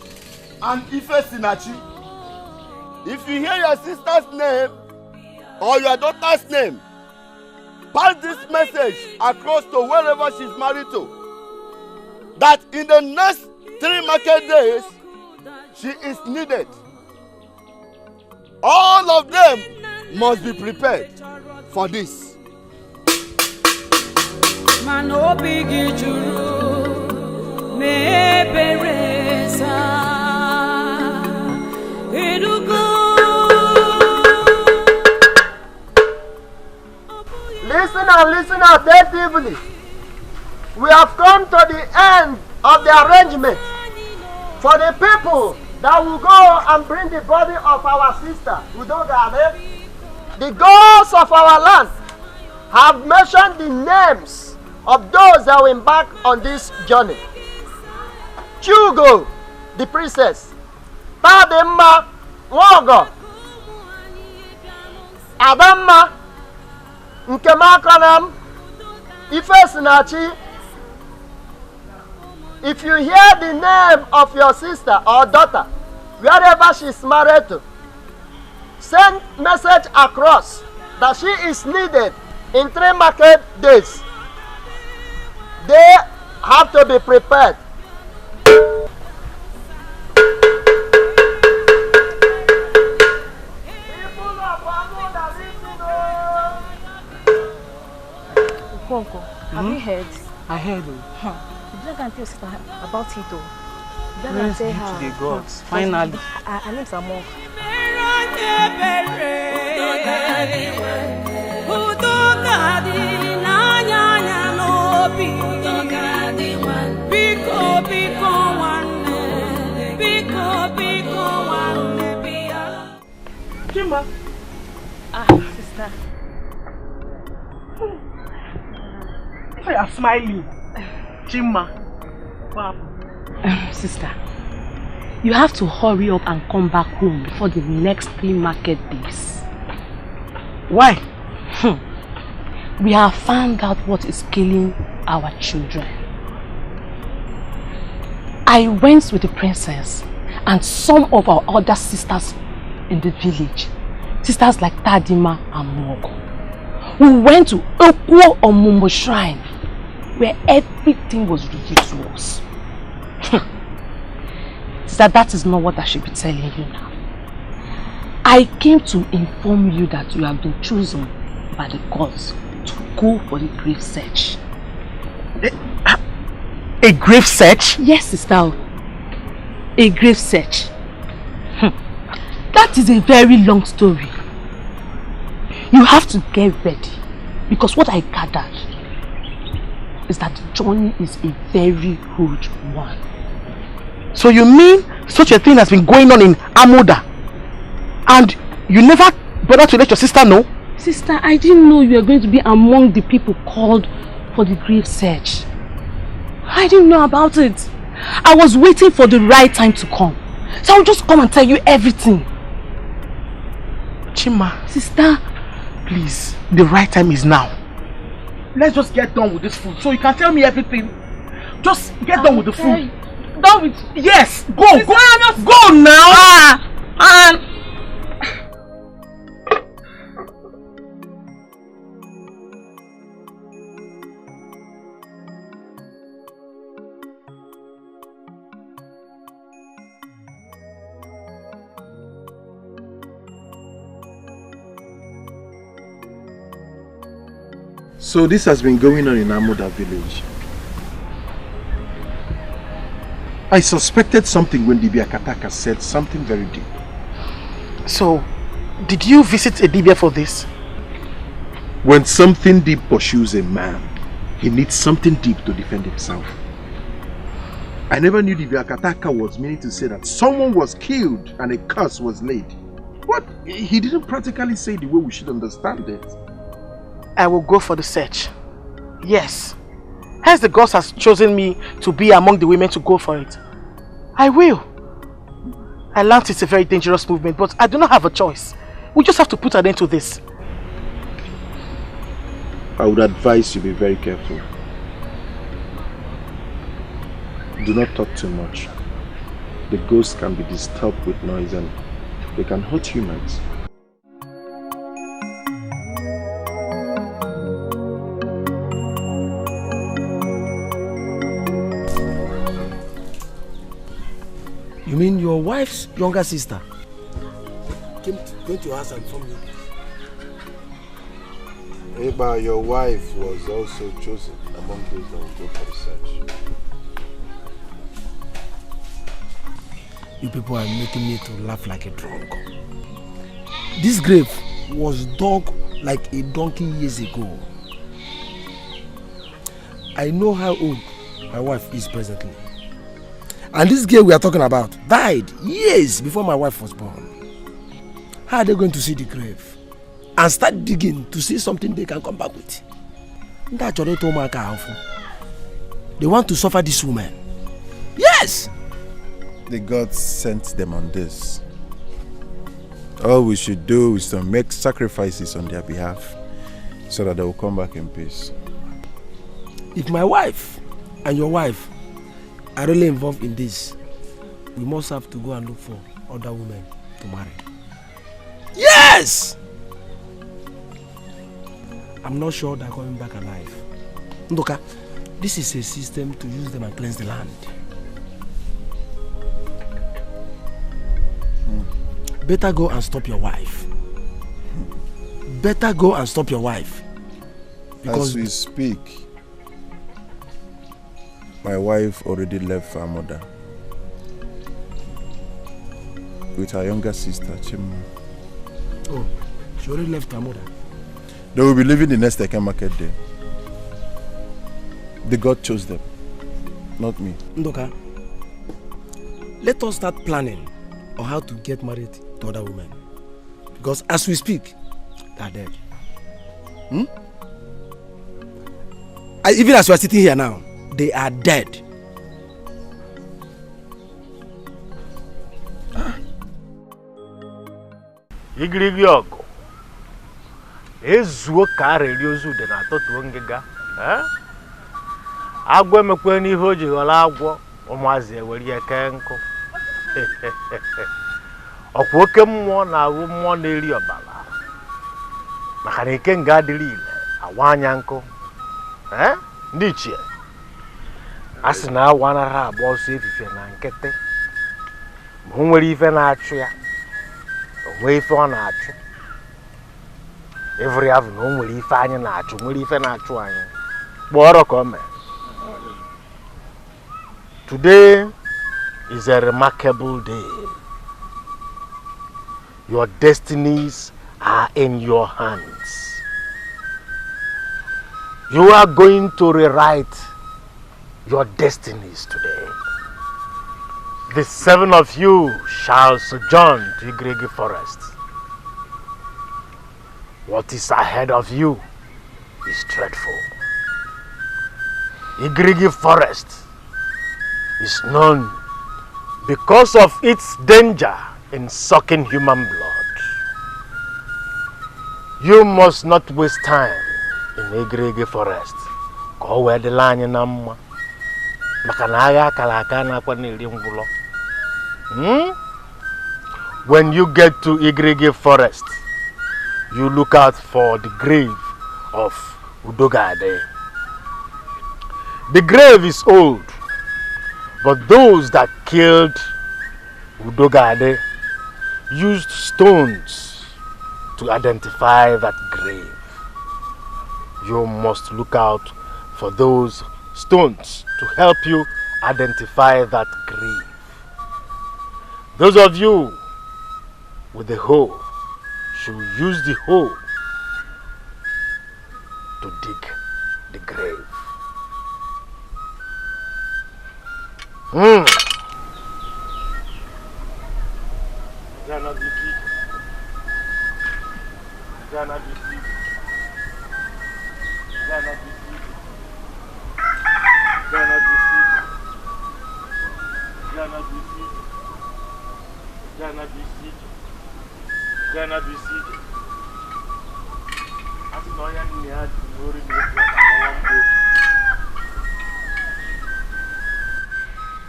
and Ifesinachi. If you hear your sister's name or your daughter's name, pass this message across to wherever she's married to, that in the next 3 market days, she is needed. All of them must be prepared for this. Listen and listen attentively. We have come to the end of the arrangement for the people that will go and bring the body of our sister Udogade. The gods of our land have mentioned the names of those that will embark on this journey. Chugo, the princess, Tadimma, Nwogo, Adamma, Nkema Akolam, Ifesinachi. If you hear the name of your sister or daughter, wherever she is married to, send message across that she is needed in 3 market days. They have to be prepared. Konko, have you heard? I heard. You didn't tell your sister about it though. You Praise tell be her. to the gods. Finally. Her name's Amor. Chima. Sister. Why are you smiling? Chima. Wow. Sister, you have to hurry up and come back home before the next 3 market days. Why? We have found out what is killing our children. I went with the princess and some of our other sisters in the village. Sisters like Tadima and Mogo. We went to Okwo Omumbo Shrine where everything was revealed to us. Sister, that is not what I should be telling you now. I came to inform you that you have been chosen by the gods to go for the grave search. A grave search? Yes, sister. A grave search. That is a very long story. You have to get ready because what I gathered is that the journey is a very huge one. So you mean such a thing has been going on in Amuda and you never bothered to let your sister know? Sister, I didn't know you were going to be among the people called for the grave search. I didn't know about it. I was waiting for the right time to come. So I'll just come and tell you everything. Chima. Sister. Please, the right time is now. Let's just get done with this food so you can tell me everything. Just get done with the food. Done with? Yes, go, sister, go now. So this has been going on in Amuda village. I suspected something when Dibia Kataka said something very deep. So, did you visit a Dibia for this? When something deep pursues a man, he needs something deep to defend himself. I never knew Dibia Kataka was meaning to say that someone was killed and a curse was laid. What? He didn't practically say the way we should understand it. I will go for the search. Yes. Hence the gods has chosen me to be among the women to go for it. I will. I learned it's a very dangerous movement, but I do not have a choice. We just have to put an end to this. I would advise you be very careful. Do not talk too much. The ghosts can be disturbed with noise and they can hurt humans. You mean your wife's younger sister came to us and informed you? Ubah, your wife was also chosen among those that will go for the search. You people are making me to laugh like a drunk. This grave was dug like a donkey years ago. I know how old my wife is presently. And this girl we are talking about died years before my wife was born. How are they going to see the grave and start digging to see something they can come back with? They want to suffer this woman. Yes! The gods sent them on this. All we should do is to make sacrifices on their behalf so that they will come back in peace. If my wife and your wife are really involved in this, we must have to go and look for other women to marry. Yes! I'm not sure they're coming back alive. Ndoka, this is a system to use them and cleanse the land. Better go and stop your wife. Better go and stop your wife. Because as we speak, my wife already left her mother with her younger sister, Chima. Oh, she already left her mother? They will be leaving the next Eke market day. The God chose them, not me. Ndoka, let us start planning on how to get married to other women. Because as we speak, they are dead. Even as we are sitting here now, they are dead. Igirigi ọgụ ezuo ka arịrị ozu dị na atọtuo ngịga agwọ emekwe n'ihe o ji ghọrọ agwọ ụmụazị ewere ya kee nkụ. Ọkwa oke mmụọ na-awụ mmụọ na-eri ọbara maka na ike nga adịrị ile awa anya nkụ. Ndị ichie a sị na awa anaghị agba ọsọ efife na nkịtị ma o nwere ife na-achụ ya o nwee ife ọ na-achụ. Every have no nwere ife anyị na-achụ nwere ife na-achụ anyị kpọrọ ka o mee. Today is a remarkable day. Your destinies are in your hands. You are going to rewrite your destinies today. The 7 of you shall sojourn to Ugezu forest. What is ahead of you is dreadful. Ugezu forest is known because of its danger in sucking human blood. You must not waste time in Ugezu forest. Go where the line na mma. Maka na agha akara aka na-akwa na-eri ngwụlọ. When you get to Ugezu forest, you look out for the grave of Udogade. The grave is old, but those that killed Udogade used stones to identify that grave. You must look out for those stones to help you identify that grave. Those of you with the hoe should use the hoe to dig the grave.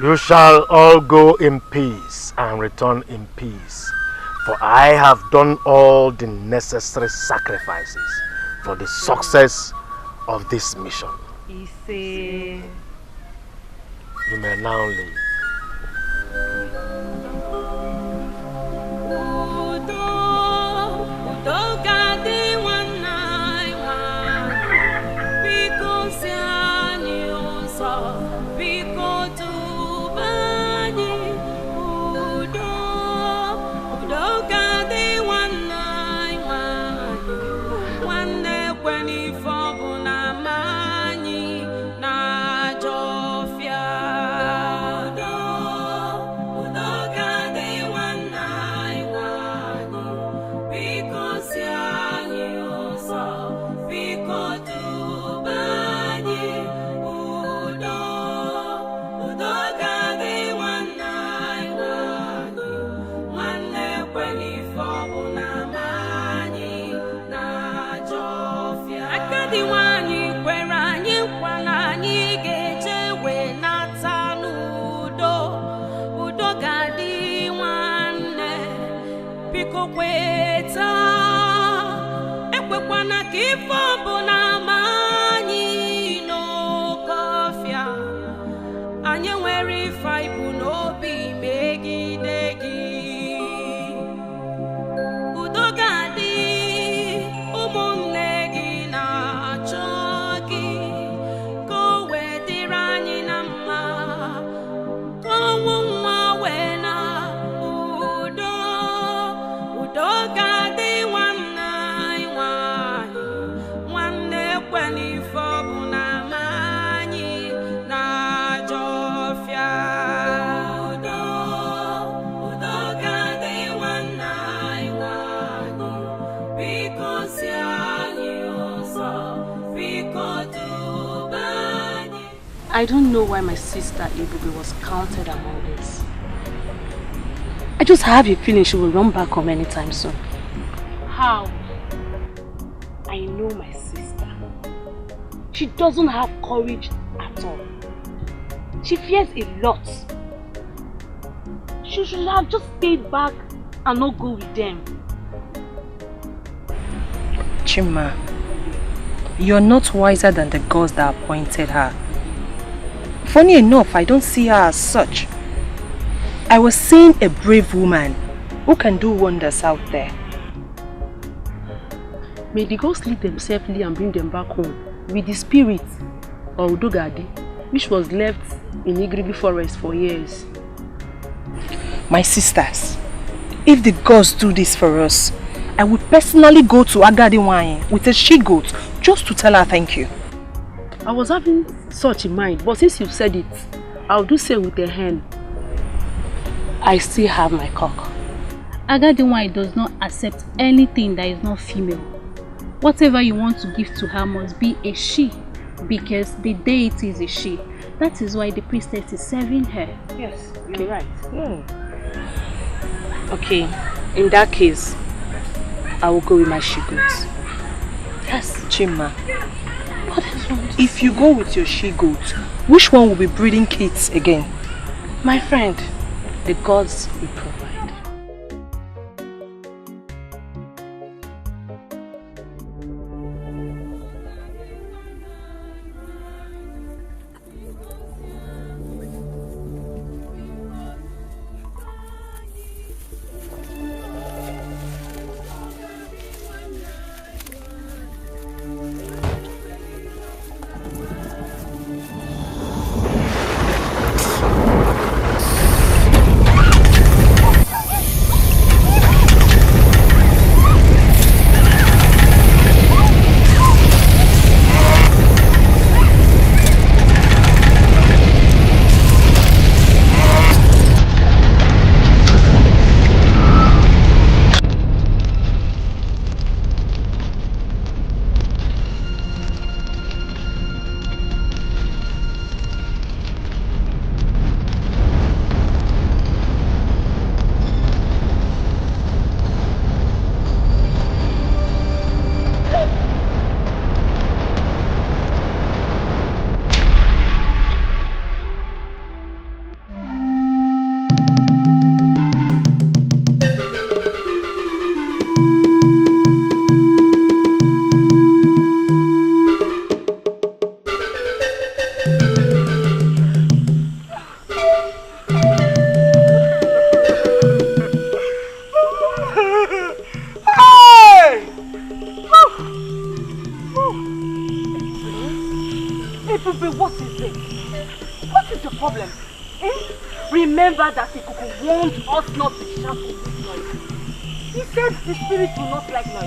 You shall all go in peace and return in peace, for I have done all the necessary sacrifices for the success of this mission. You may now leave. I don't know why my sister Ebube was counted among this. I just have a feeling she will run back home anytime soon. How? I know my sister. She doesn't have courage at all. She fears a lot. She should have just stayed back and not go with them. Chima, you're not wiser than the gods that appointed her. Funny enough, I don't see her as such. I was seeing a brave woman who can do wonders out there. May the gods lead them safely and bring them back home with the spirit of Udogadi, which was left in Igribi forest for years. My sisters, if the gods do this for us, I would personally go to Agadiwanye with a she-goat just to tell her thank you. I was having such in mind, but since you said it, I'll do so with a hen. I still have my cock. Agadiwanye does not accept anything that is not female. Whatever you want to give to her must be a she, because the deity is a she. That is why the priestess is serving her. Yes, you're right. Okay, in that case, I will go with my she-goats. Yes, Chima. If you go with your she-goat, which one will be breeding kids again? My friend, the gods will provide. The spirit will not like noise.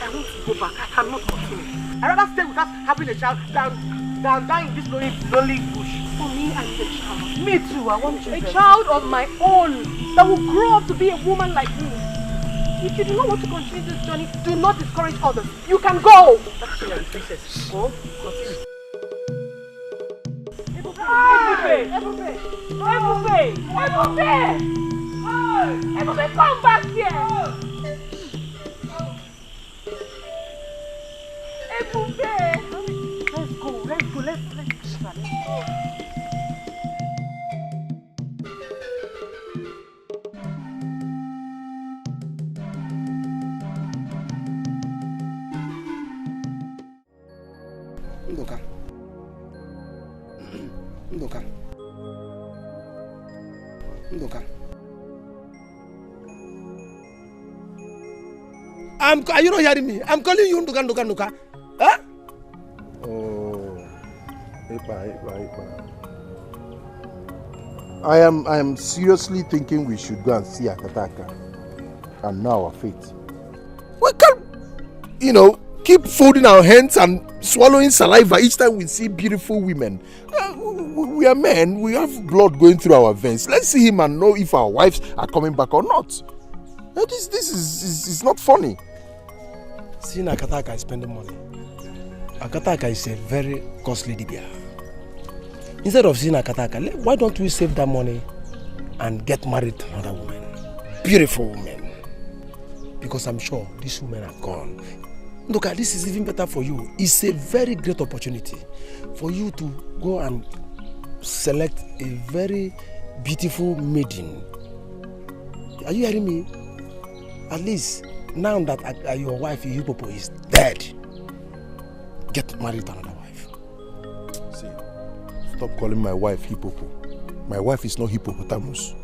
I want to go back. I cannot continue. I'd rather stay without having a child than dying in this lonely bush. For me, I need a child. Me too, I want children. A child of my own that will grow up to be a woman like me. If you do not want to continue this journey, do not discourage others. You can go. That's your princess. Go, continue. Ebube, come back here! Ebube! Let's go, let's go. Ndoka. Are you not hearing me? I'm calling you Ndoka. Huh? Oh, Ipa. I am seriously thinking we should go and see Akataka and know our fate. We can't, keep folding our hands and swallowing saliva each time we see beautiful women. We are men, we have blood going through our veins. Let's see him and know if our wives are coming back or not. This is not funny. Seeing Akataka is spending money. Akataka is a very costly dibia. Instead of seeing Akataka, why don't we save that money and get married to another woman? Beautiful woman. Because I'm sure these women are gone. Look, this is even better for you. It's a very great opportunity for you to go and select a very beautiful maiden. Are you hearing me? At least now that your wife, Hippopo, is dead, get married to another wife. See, stop calling my wife Hippopo. My wife is not hippopotamus.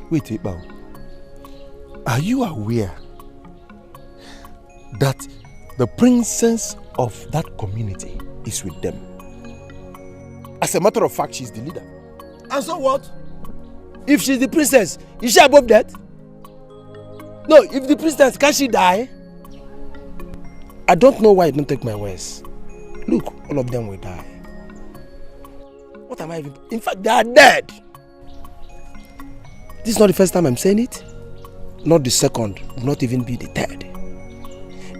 Wait, Ibao. Are you aware that the princess of that community is with them? As a matter of fact, she's the leader. And so what? If she's the princess, is she above that? No, if the princess, can she die? I don't know why you don't take my words. Look, all of them will die. What am I even... In fact, they are dead. This is not the first time I'm saying it. Not the second, not even be the third.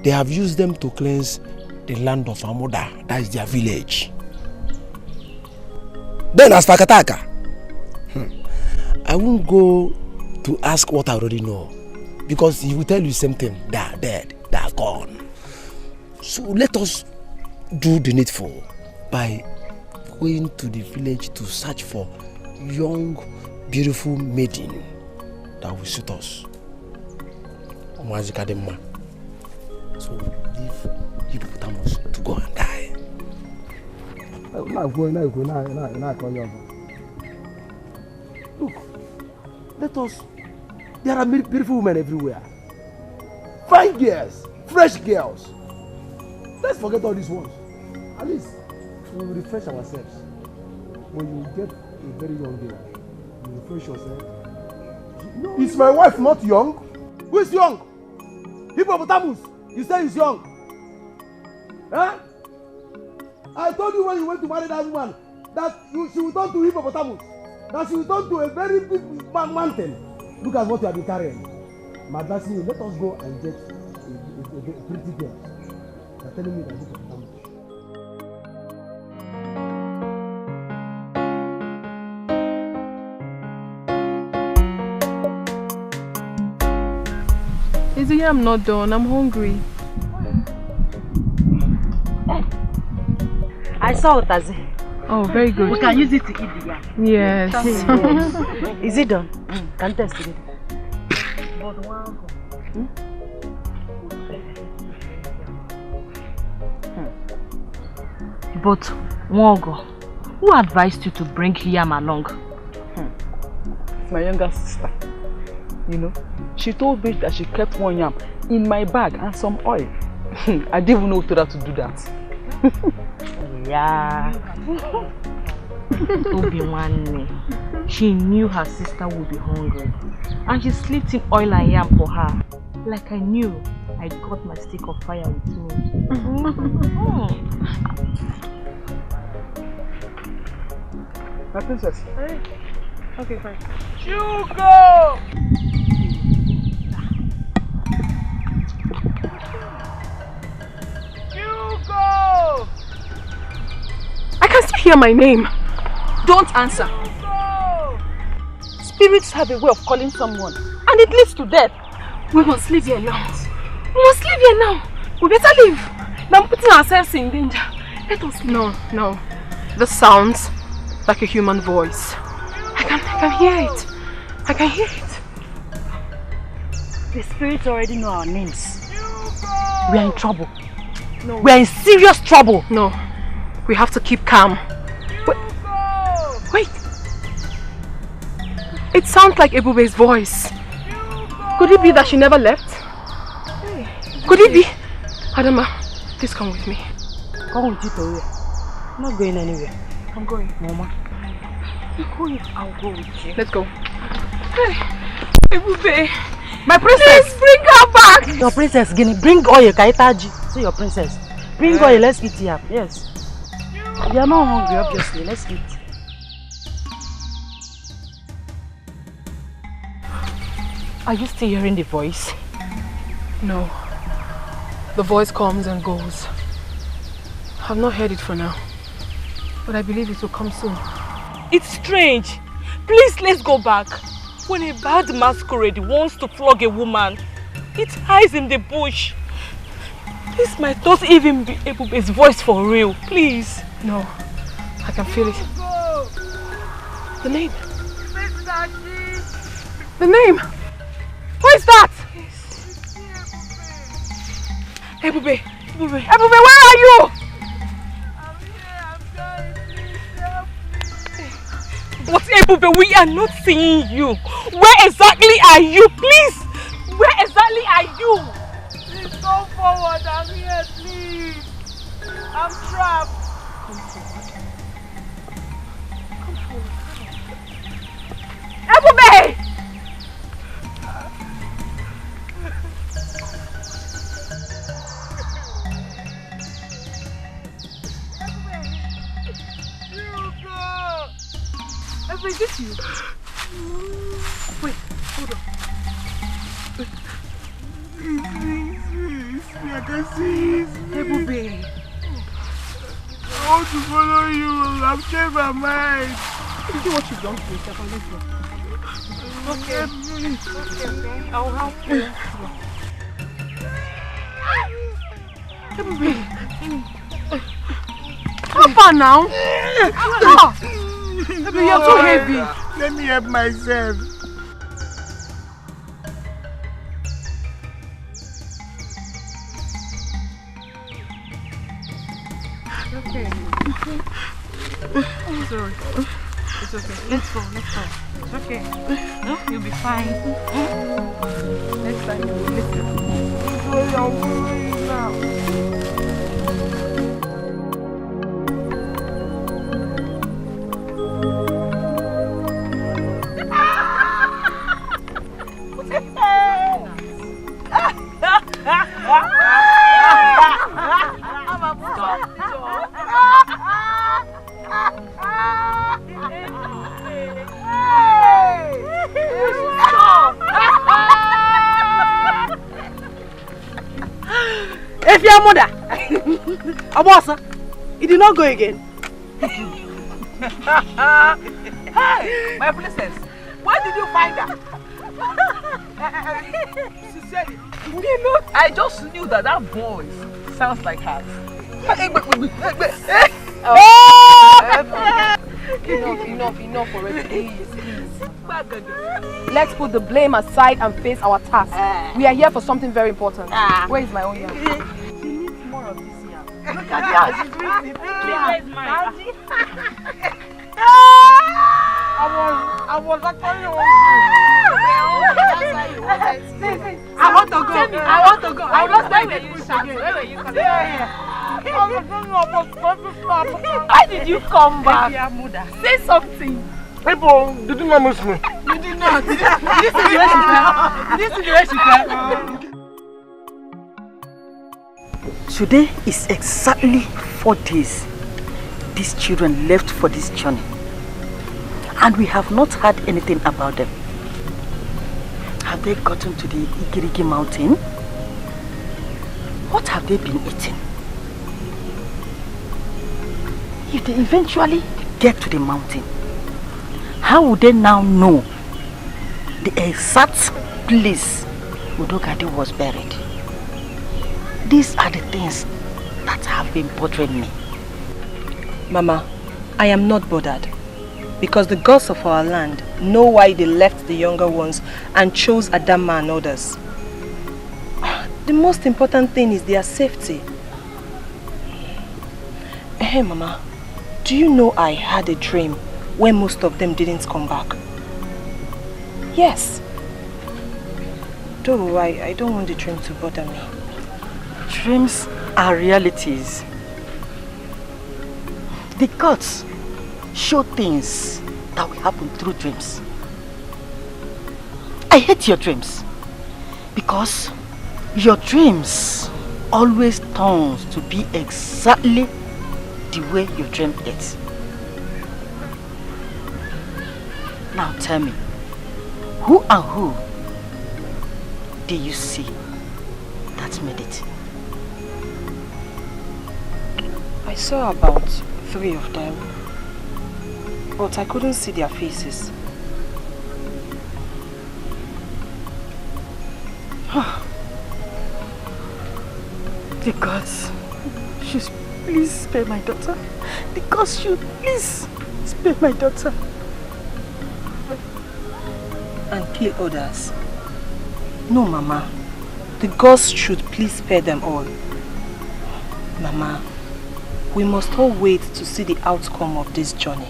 They have used them to cleanse the land of Amoda. That is their village. Then as for Kataka, I won't go to ask what I already know. Because he will tell you the same thing. They are dead. They are gone. So let us do the needful by going to the village to search for young, beautiful maiden that will suit us. So leave hippopotamus to go and die. Look, let us. There are beautiful women everywhere. Fine girls, fresh girls. Let's forget all these ones. At least we will refresh ourselves. When you get a very young girl, you refresh yourself. No, is my wife not young? Who is young? Hippopotamus. You say he's young. Huh? I told you when you went to marry that woman that she will turn to hippopotamus. That she will turn to a very big mountain. Look at what you have been carrying. I'm advising you, let us go and get a pretty girl. You're telling me that hippopotamus. Izzy, I'm not done. I'm hungry. I saw Otazi. Oh, very good. We can use it to eat the yam. Yes. Is it done? Can test it. But one. But Nwogo, who advised you to bring yam along? It's my younger sister. You know, she told me that she kept one yam in my bag and some oil. I didn't even know who told her to do that. Yeah. Obiwanne. She knew her sister would be hungry. And she slipped in oil and yam for her. Like I knew I got my stick of fire with me. My princess. Hey. Okay, fine. Hugo! Hugo! I can still hear my name. Don't answer. Spirits have a way of calling someone, and it leads to death. We must leave here now. We must leave here now. We better leave. Now putting ourselves in danger. Let us leave. No. This sounds like a human voice. I can hear it. I can hear it. The spirits already know our names. We are in trouble. No. We are in serious trouble. No. We have to keep calm. Wait. It sounds like Ebube's voice. Could it be that she never left? Could it be? Adama, please come with me. Come with you to where? I'm not going anywhere. I'm going. Mama. You're going. I'll go with you. Let's go. Hey, Ebube. My princess! Please bring her back! Your princess, Guinea. Bring oil, Kaitaji. See your princess. Bring oil, let's eat here. Yes. We are not hungry, obviously. Let's eat. Are you still hearing the voice? No. The voice comes and goes. I've not heard it for now. But I believe it will come soon. It's strange. Please, let's go back. When a bad masquerade wants to flog a woman, it hides in the bush This might not even be Ebube's voice for real. Please. No. I can feel it. The name. The name. Who is that? Ebube. Ebube. Ebube, where are you? But Ebube, we are not seeing you. Where exactly are you? Please. Where exactly are you? Please come forward. I'm here, please. I'm trapped. Come forward. Come forward. Ebube! Ebube, is this you? Wait, hold on. I can see it. Ebube. I want to follow you. I've changed my mind. You do what you've done to yourself and let's go. Okay, please. Okay, I'll help you. Ebube. How far now? Ebube, you're too heavy. Let me help myself. Okay. I'm sorry. It's okay. Let's go. Let's go. It's okay. No, you'll be fine. Next time you'll listen. If your mother, Abosa, it did not go again. Hey, my princess, where did you find her? Sincerely, I just knew that voice sounds like hers. Enough already. Please. Let's put the blame aside and face our task. We are here for something very important. Where is my own yam? She needs more of this yam. Look at her. She's drinking. Where's mine? I was actually hungry. I want to go. I was like, where were you coming? Why did you come back? Say something. People, did you not miss me? You did not. Did you see where she fell? Today is exactly 4 days these children left for this journey. And we have not heard anything about them. Have they gotten to the Igirigi mountain? What have they been eating? If they eventually get to the mountain, how would they now know the exact place Udogadi was buried? These are the things that have been bothering me. Mama, I am not bothered. Because the gods of our land know why they left the younger ones and chose Adama and others. The most important thing is their safety. Hey Mama, do you know I had a dream when most of them didn't come back? Yes. Though I don't want the dream to bother me. Dreams are realities. The gods show things that will happen through dreams. I hate your dreams because your dreams always turns to be exactly the way you dreamed it. Now tell me, who and who did you see that made it? I saw about 3 of them, but I couldn't see their faces. The gods should please spare my daughter. The gods should please spare my daughter. And kill others. No, Mama. The gods should please spare them all. Mama, we must all wait to see the outcome of this journey.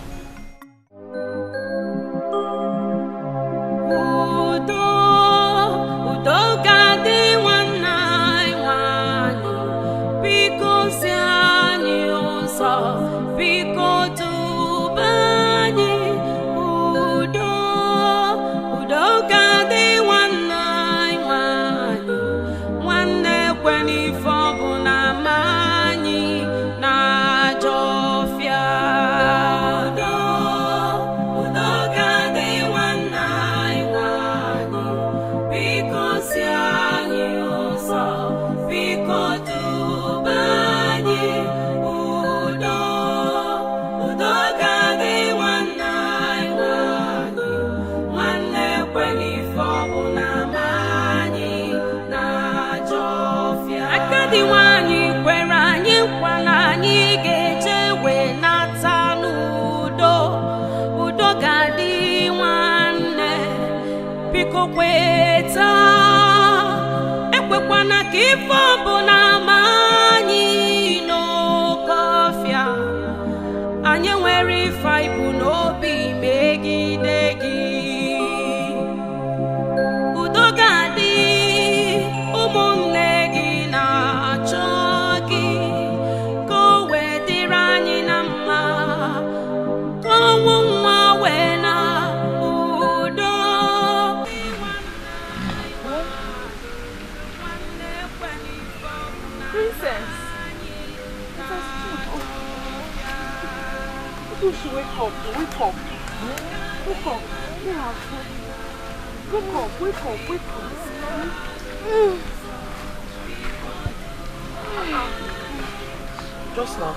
Just now.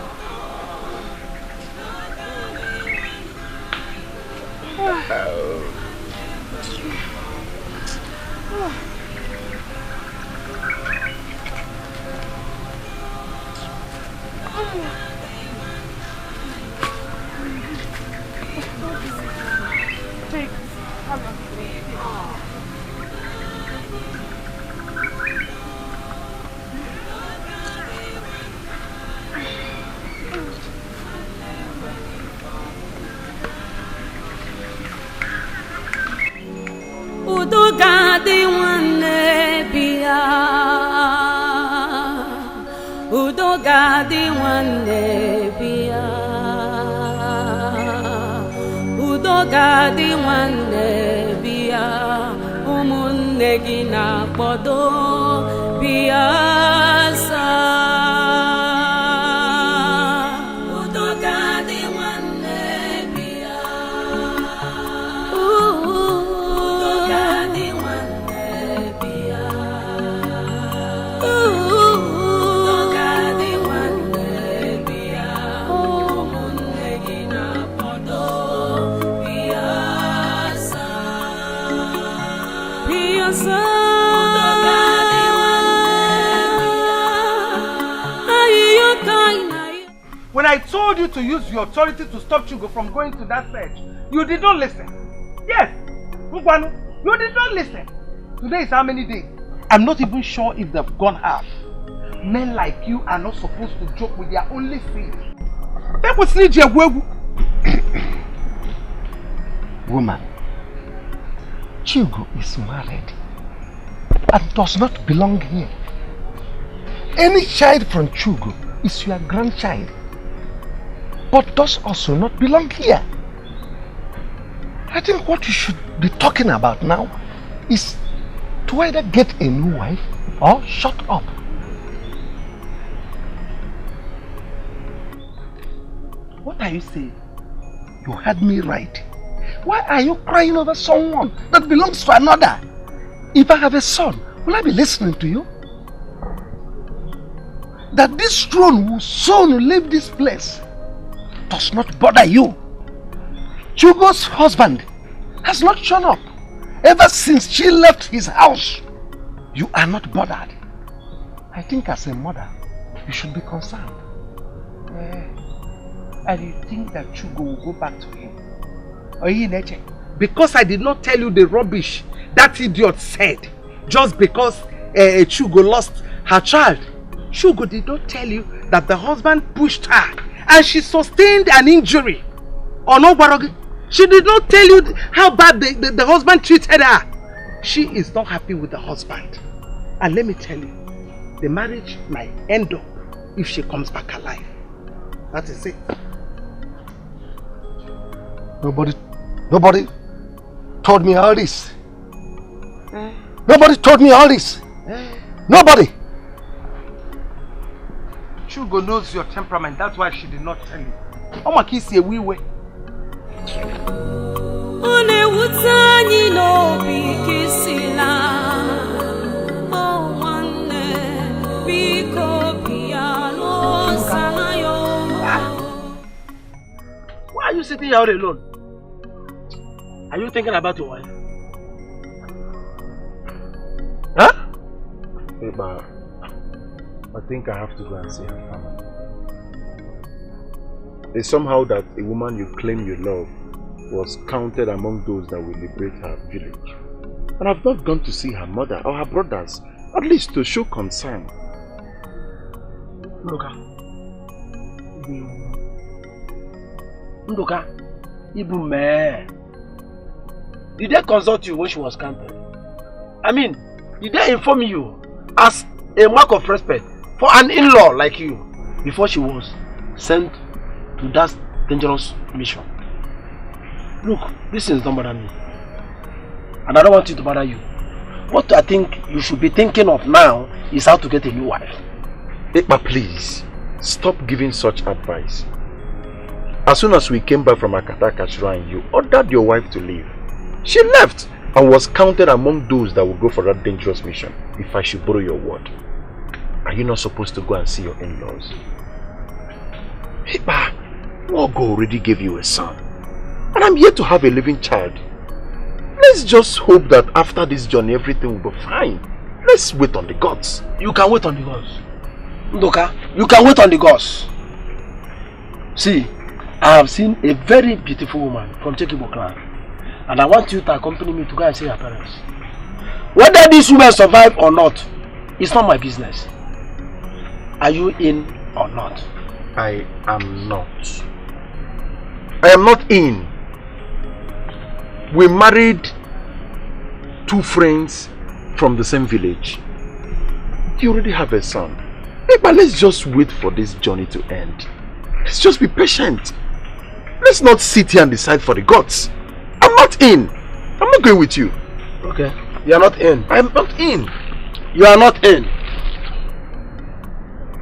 When I told you to use your authority to stop Chugo from going to that search, you did not listen. Yes, Mkwanu, you did not listen. Today is how many days? I'm not even sure if they've gone half. Men like you are not supposed to joke with their only seed. Woman, Chugo is married and does not belong here. Any child from Chugo is your grandchild, but does also not belong here. I think what you should be talking about now is to either get a new wife or shut up. What are you saying? You heard me right. Why are you crying over someone that belongs to another? If I have a son, will I be listening to you? That this throne will soon leave this place does not bother you. Chugo's husband has not shown up ever since she left his house. You are not bothered. I think as a mother, you should be concerned. And you think that Chugo will go back to him? Nkechi, because I did not tell you the rubbish that idiot said, just because Chugo lost her child. Chugo did not tell you that the husband pushed her and she sustained an injury. Or no, Barogi? She did not tell you how bad the husband treated her. She is not happy with the husband. And let me tell you, the marriage might end up if she comes back alive. That is it. Nobody told me all this. Nobody told me all this. Nobody. Chugo knows your temperament. That's why she did not tell you. Oma kisi we way. Why are you sitting here all alone? Are you thinking about your wife? Huh? Hey, but I think I have to go and see her family. It's somehow that a woman you claim you love was counted among those that will liberate her village. And I've not gone to see her mother or her brothers, at least to show concern. Nduka, Ibu me. Did they consult you when she was counted? I mean, did they inform you as a mark of respect for an in-law like you before she was sent to that dangerous mission? Look, this is not bother me. And I don't want it to bother you. What I think you should be thinking of now is how to get a new wife. Ekpa, please, stop giving such advice. As soon as we came back from Akataka shrine, you ordered your wife to leave. She left and was counted among those that will go for that dangerous mission, if I should borrow your word. Are you not supposed to go and see your in-laws? Ekpa, Wogo already gave you a son. And I'm here to have a living child. Let's just hope that after this journey everything will be fine. Let's wait on the gods. You can wait on the gods. Ndoka, you can wait on the gods. See, I have seen a very beautiful woman from Chekibo clan. And I want you to accompany me to go and see her parents. Whether this woman survive or not, it's not my business. Are you in or not? I am not. I am not in. We married two friends from the same village. You already have a son. Hey, but let's just wait for this journey to end. Let's just be patient. Let's not sit here and decide for the gods. I'm not in. I'm not going with you. Okay. You are not in. I'm not in. You are not in.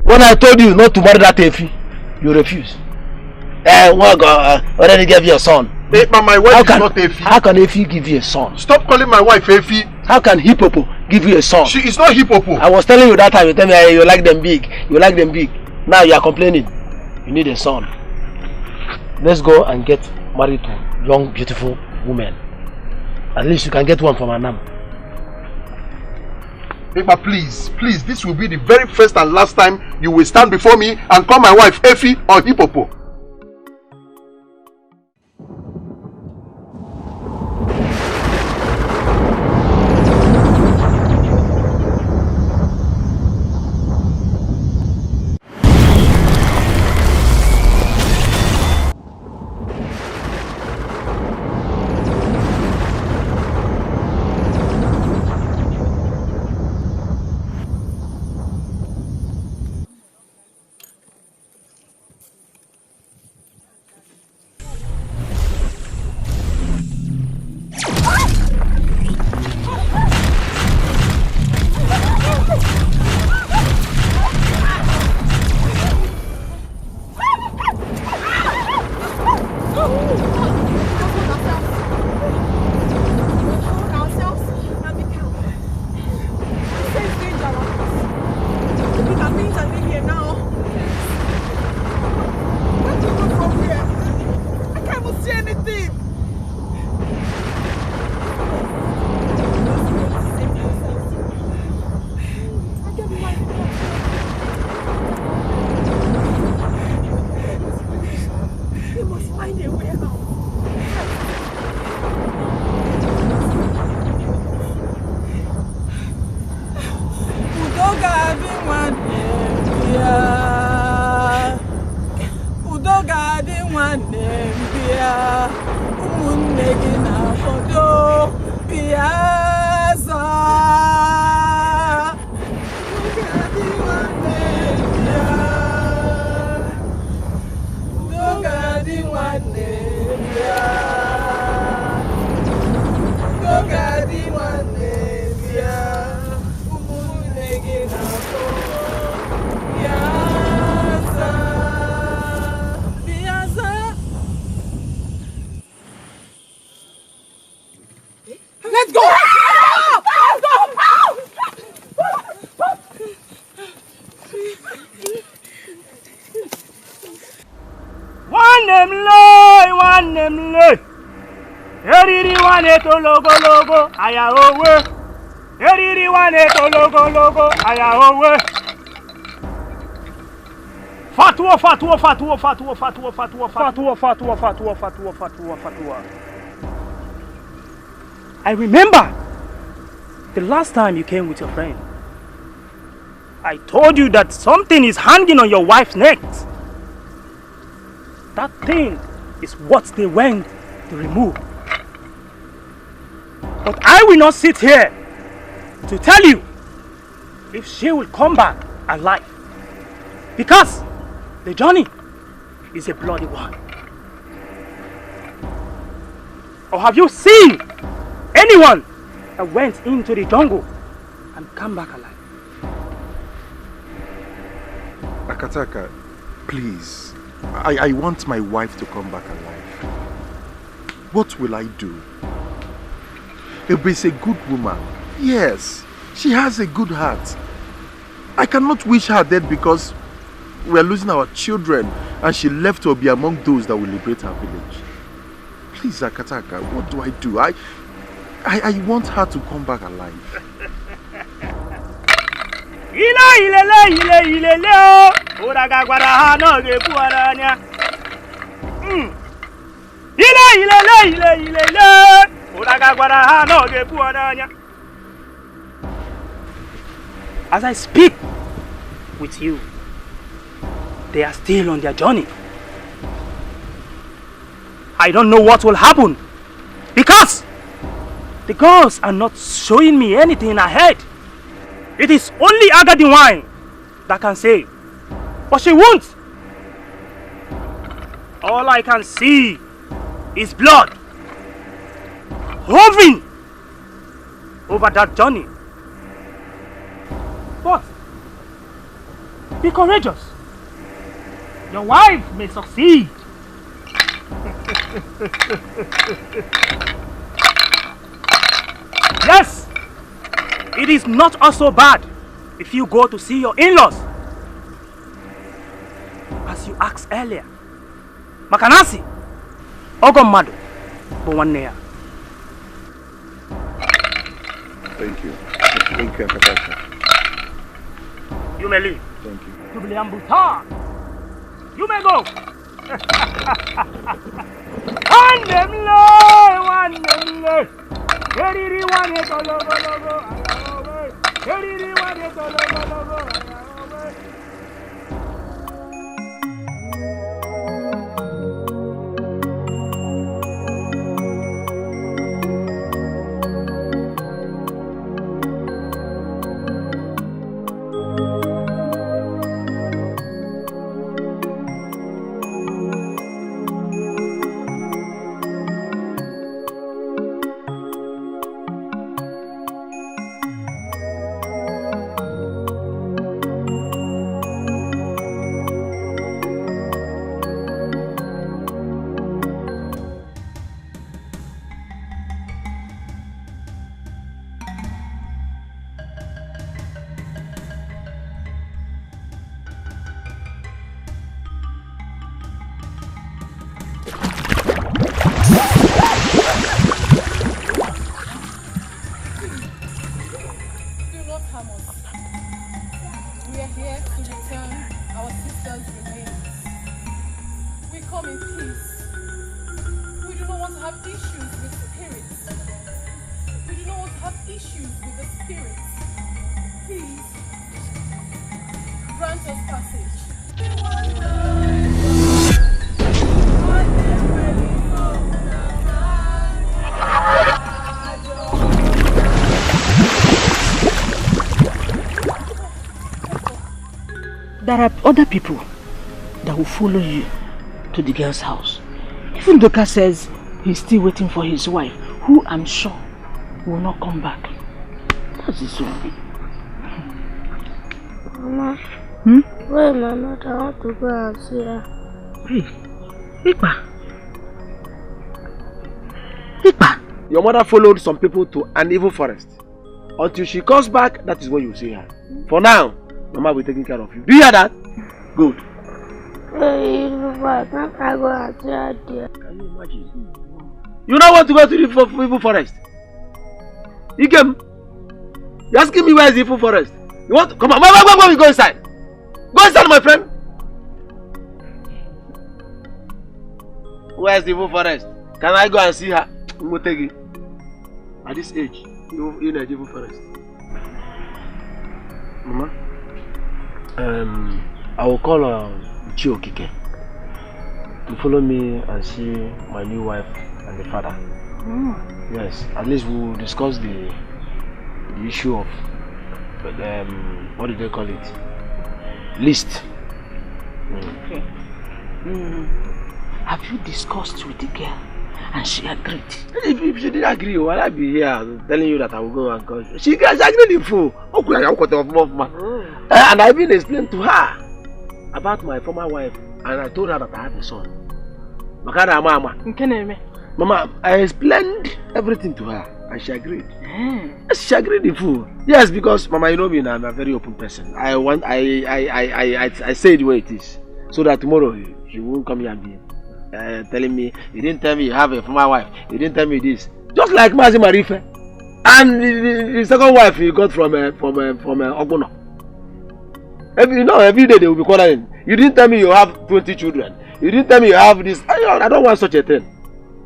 When I told you not to marry that Efi, you refused. Already gave you a son. Hey, but my wife is not Efi. How can Efi give you a son? Stop calling my wife Efi. How can Hippopo give you a son? She is not Hippopo. I was telling you that time, you tell me you like them big. You like them big. Now you are complaining. You need a son. Let's go and get married to young, beautiful women. At least you can get one from Anam. But please, this will be the very first and last time you will stand before me and call my wife Efi or Hippopo. umunne gị na-akwado bịa za Gogadi nwanne bịa Gogadi nwanne bịa umunne gị na-akwado bịa za bịa za Let's go! One name Eriri wane to logo aya owe. Eriri wane to logo aya owe. Fatwa. I remember the last time you came with your friend. I told you that something is hanging on your wife's neck. That thing is what they went to remove. But I will not sit here to tell you if she will come back alive. Because the journey is a bloody one. Or have you seen anyone that went into the jungle and come back alive? Akataka, please. I want my wife to come back alive. What will I do? Ubah is a good woman. Yes, she has a good heart. I cannot wish her dead because we are losing our children and she left to be among those that will liberate our village. Please, Akataka, what do I do? I want her to come back alive. Ile Uraga gwara no ge puaranya. Ile Uraga gwara no ge puaranya. As I speak with you, they are still on their journey. I don't know what will happen because the girls are not showing me anything ahead. It is only Agadi wine that can say, but she won't. All I can see is blood hovering over that journey. But be courageous. Your wife may succeed. Yes, it is not also bad if you go to see your in-laws. As you asked earlier, Makanasi, Ogomado, Bwanea. Thank you. Thank you, Akataka. You may leave. Thank you. To Biliambuta. You may go. One name. Very one it all over. Very one it all over. Passage. There are other people that will follow you to the girl's house. Even Doka says he's still waiting for his wife, who I'm sure will not come back. That's his own. Mama. Wait, Mama, I want to go and see her. Hey, Ipa. Your mother followed some people to an evil forest. Until she comes back, that is when you see her. For now, Mama will be taking care of you. Do you hear that? Good. Hey, Ubah, can't I go and see her there? Can you imagine? You don't want to go to the evil forest? You came? You're asking me where is the evil forest? You want to come on? Where we go inside? Go inside, my friend. Where is the evil forest? Can I go and see her? Motegi. At this age, you in a evil forest. Mama, I will call Chiokike to follow me and see my new wife and the father. Yes, at least we will discuss the issue of what do they call it? List. Okay. Have you discussed with the girl and she agreed? If she didn't agree, why I be here telling you that I will go and call you? She agreed in full. And I even explained to her about my former wife, and I told her that I have a son. Mama, I explained everything to her and she agreed. Yes, she agreed in full. Yes, because Mama, you know me, I'm a very open person. I say it the way it is, so that tomorrow she won't come here and be telling me, you didn't tell me you have a former wife, you didn't tell me this. Just like Mazi Marife. And the second wife you got from Oguno. Every day they will be calling. You didn't tell me you have 20 children. You didn't tell me you have this. I don't want such a thing.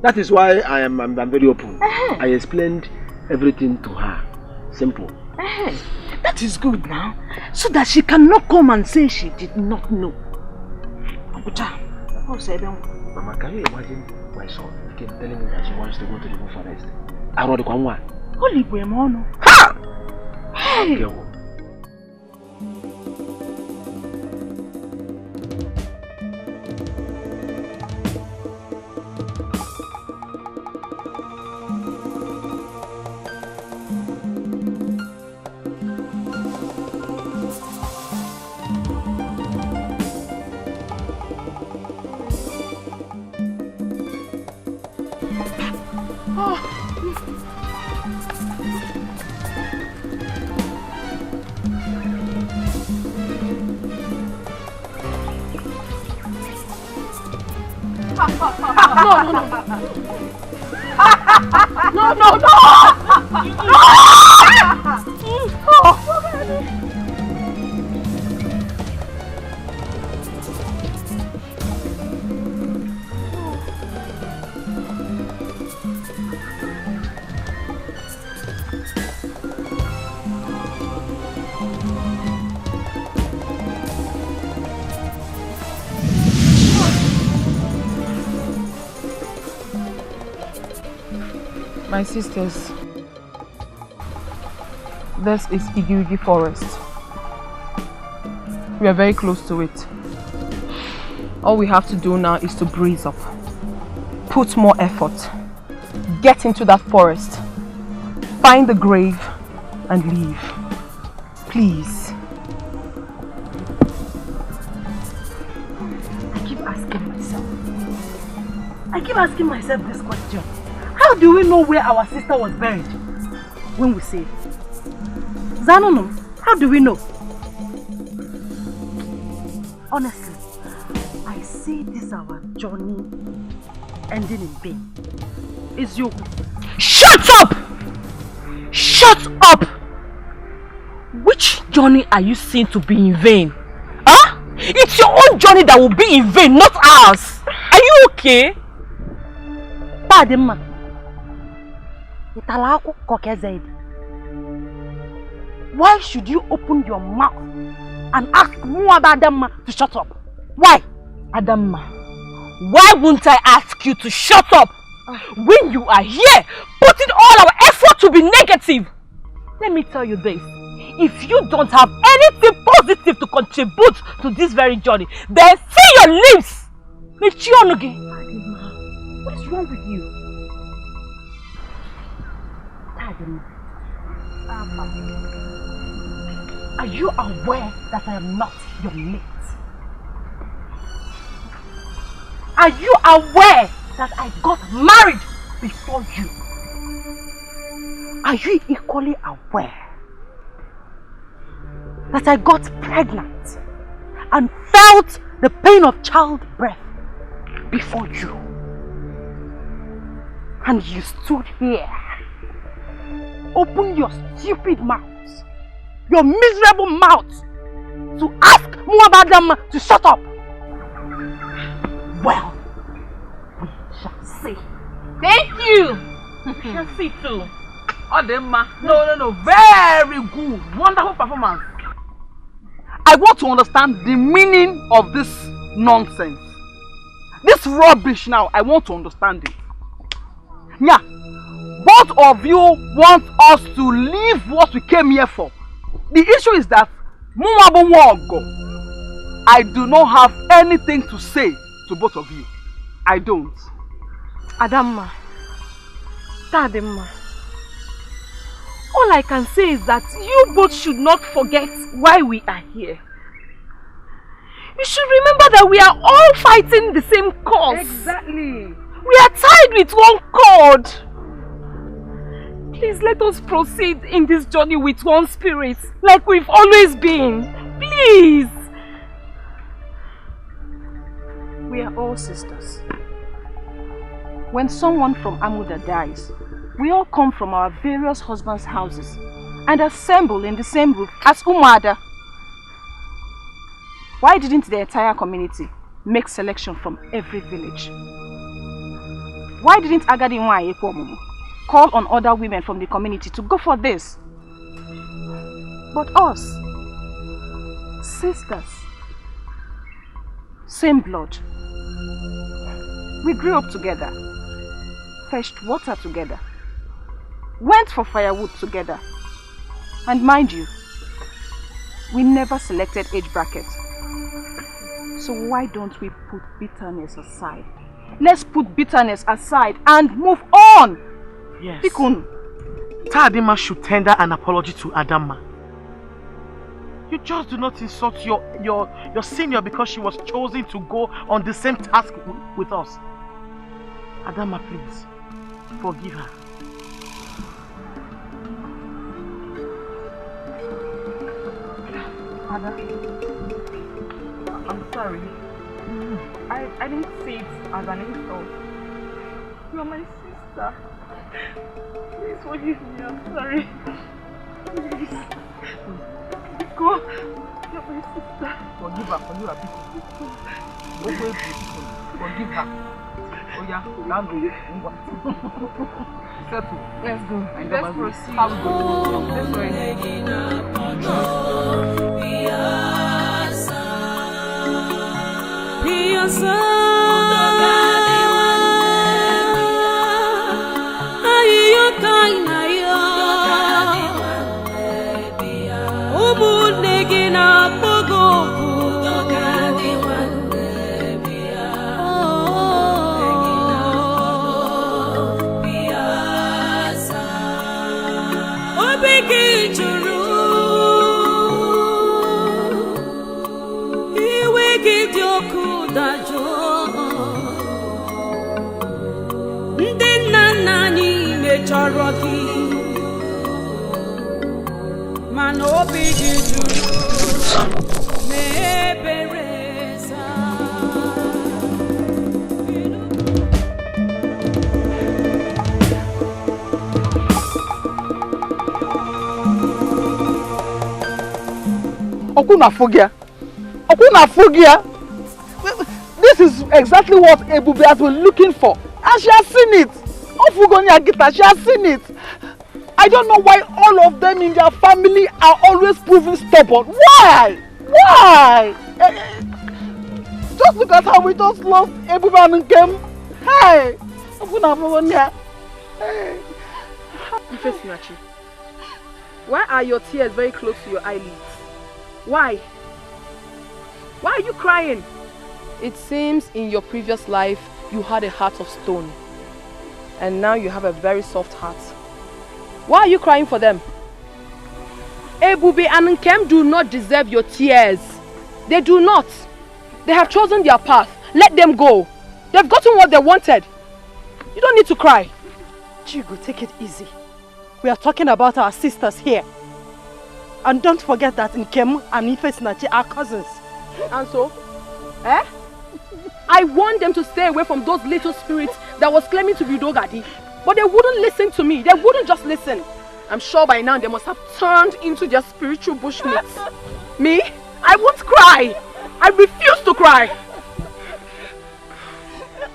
That is why I'm very open. I explained everything to her. Simple. That is good now. So that she cannot come and say she did not know. Mama, can you imagine my son keep telling me that she wants to go to the forest? I want to come one. Holy Buemono. Ha! Hey! My sisters, this is Ugezu forest. We are very close to it. All we have to do now is to breeze up, put more effort, get into that forest, find the grave and leave. Please. I keep asking myself this question. How do we know where our sister was buried when we say? Zanono, how do we know? Honestly, I see this our journey ending in pain. It's you. Shut up! Shut up! Which journey are you seeing to be in vain? Huh? It's your own journey that will be in vain, not ours. Are you okay? Padema. Why should you open your mouth and ask Adamma to shut up? Why? Adamma, why won't I ask you to shut up when you are here putting all our effort to be negative? Let me tell you this. if you don't have anything positive to contribute to this very journey, then see your lips! What is wrong with you? Are you aware that I am not your mate? Are you aware that I got married before you? Are you equally aware that I got pregnant and felt the pain of childbirth before you? And you stood here, open your stupid mouth, your miserable mouth, to ask Muabadam to shut up. Well, we shall see. Thank you. We shall see too. Odemma, no, very good, wonderful performance. I want to understand the meaning of this nonsense. This rubbish now, I want to understand it. Yeah, both of you want us to leave what we came here for. The issue is that I do not have anything to say to both of you. I don't. Adamma, Tademma, all I can say is that you both should not forget why we are here. You should remember that we are all fighting the same cause. Exactly. We are tied with one cord. Please let us proceed in this journey with one spirit, like we've always been. Please. We are all sisters. When someone from Amuda dies, we all come from our various husbands' houses and assemble in the same roof as Umada. Why didn't the entire community make selection from every village? Why didn't Agadi Nwaye call on other women from the community to go for this? But us, sisters, same blood, we grew up together, fetched water together, went for firewood together, and mind you, we never selected age bracket. So why don't we put bitterness aside? Let's put bitterness aside and move on. Yes. Pikun. Tadima should tender an apology to Adamma. You just do not insult your senior because she was chosen to go on the same task with us. Adamma, please, forgive her. Ada, I'm sorry. I didn't see it as an insult. You're my sister. Please forgive me, I'm sorry. Please. Go. You're my sister. Forgive her, forgive her. Oh yeah, let's go. Let's proceed. Have a Okunafogia. This is exactly what Ebube has been looking for, and she has seen it. Ofugonia Gita, she has seen it. I don't know why all of them in their family are always proving stubborn. Why? Why? Just look at how we just lost Ebube and Nkem. Hey, Okunafogia. Hey. Why are your tears very close to your eyelids? Why? Why are you crying? It seems in your previous life you had a heart of stone. And now you have a very soft heart. Why are you crying for them? Ebube and Nkem do not deserve your tears. They do not. They have chosen their path. Let them go. They've gotten what they wanted. You don't need to cry. Chigo, take it easy. We are talking about our sisters here. And don't forget that Nkem and Ifesinachi are cousins. And so? Eh? I want them to stay away from those little spirits that was claiming to be Dogadi. But they wouldn't listen to me. They wouldn't just listen. I'm sure by now they must have turned into their spiritual bushmeats. Me? I won't cry. I refuse to cry.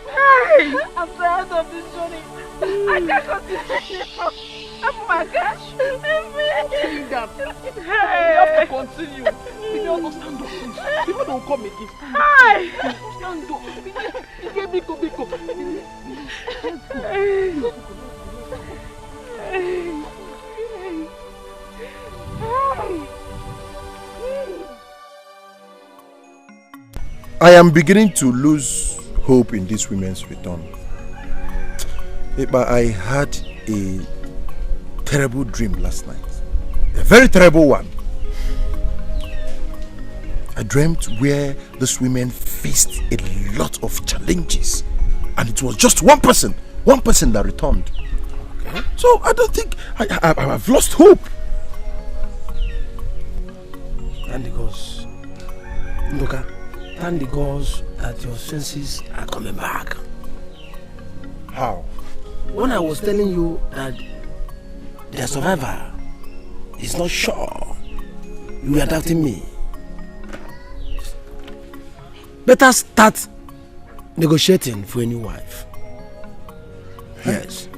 Hey! I'm tired of this journey. I can't continue. Oh my gosh. Calm down. Hey! We have to continue. We don't stand up. People don't come again. Hi! Stand up. Biko. I am beginning to lose hope in these women's return. But I had a terrible dream last night. A very terrible one. I dreamt where these women faced a lot of challenges. And it was just one person that returned. Okay. So I don't think I've lost hope. Thank the gods. Ndoka, thank the gods that your senses are coming back. How? When I was telling you that the survivor is not sure, you were doubting me. Better start negotiating for a new wife. Yes.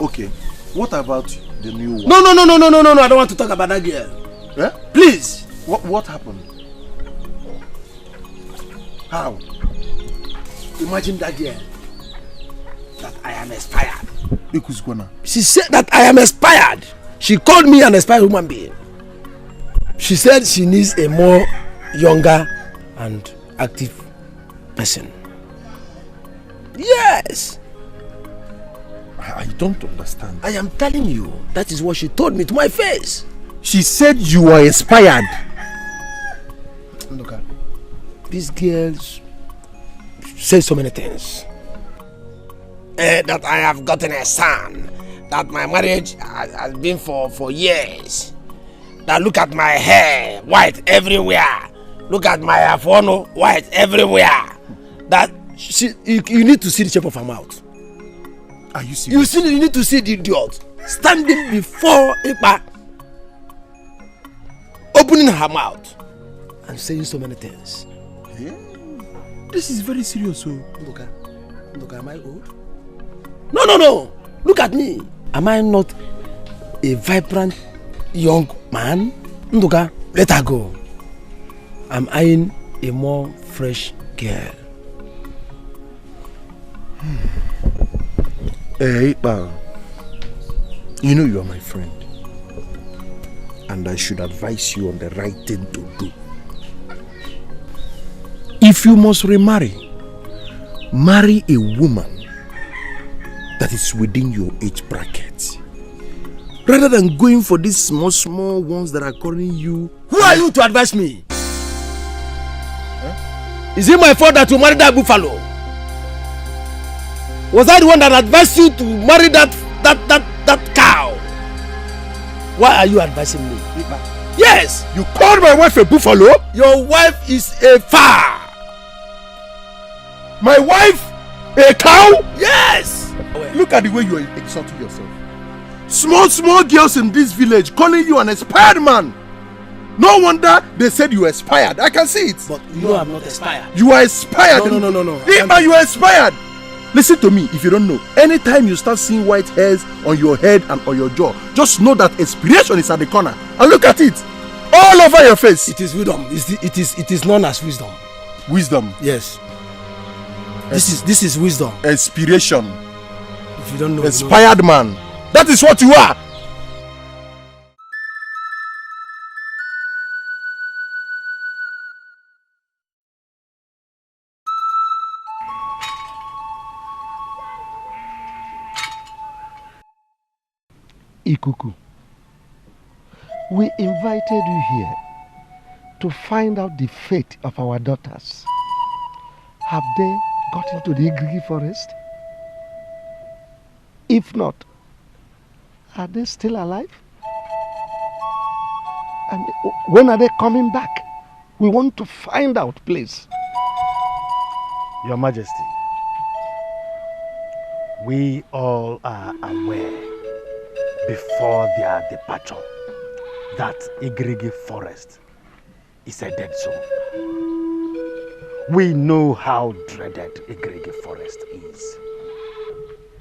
Okay, what about the new wife? No, I don't want to talk about that girl. Eh? Please. What happened? How? Imagine that girl. That I am expired. Ikuskwana. She said that I am expired. She called me an expired human being. She said she needs a more younger and active person. Yes. I don't understand. I am telling you, that is what she told me to my face. She said you are expired. Look at these girls say so many things. That I have gotten a son. That my marriage has been for years. That look at my hair, white everywhere. Look at my afono, white everywhere. That you need to see the shape of her mouth. Are you serious? You need to see the idiot standing before Ipa, opening her mouth and saying so many things. Yeah. This is very serious, so. Look, am I old? No. Look at me. Am I not a vibrant young man? Nduka, let her go. I'm eyeing a more fresh girl. Hey, you know you are my friend. And I should advise you on the right thing to do. If you must remarry, marry a woman that is within your age bracket. Rather than going for these small ones that are calling you. Who are you to advise me? Huh? Is it my fault that you married that buffalo? Was I the one that advised you to marry that cow? Why are you advising me? Yes! You called my wife a buffalo? Your wife is a far. My wife? A cow? Yes! Look at the way you are insulting yourself. Small girls in this village calling you an expired man. No wonder they said you expired. I can see it. But you know I'm not expired. You are expired. No. Iba, you are expired. Listen to me if you don't know. Anytime you start seeing white hairs on your head and on your jaw, just know that expiration is at the corner. And look at it. All over your face. It is wisdom. It is known as wisdom. Wisdom? Yes. This is wisdom. Inspiration. If you don't know, inspired man. That is what you are. Ikuku, we invited you here to find out the fate of our daughters. Have they got into the Igrigi forest? If not, are they still alive? And when are they coming back? We want to find out, please. Your Majesty, we all are aware before their departure that Igrigi forest is a dead zone. We know how dreaded Igrigi forest is.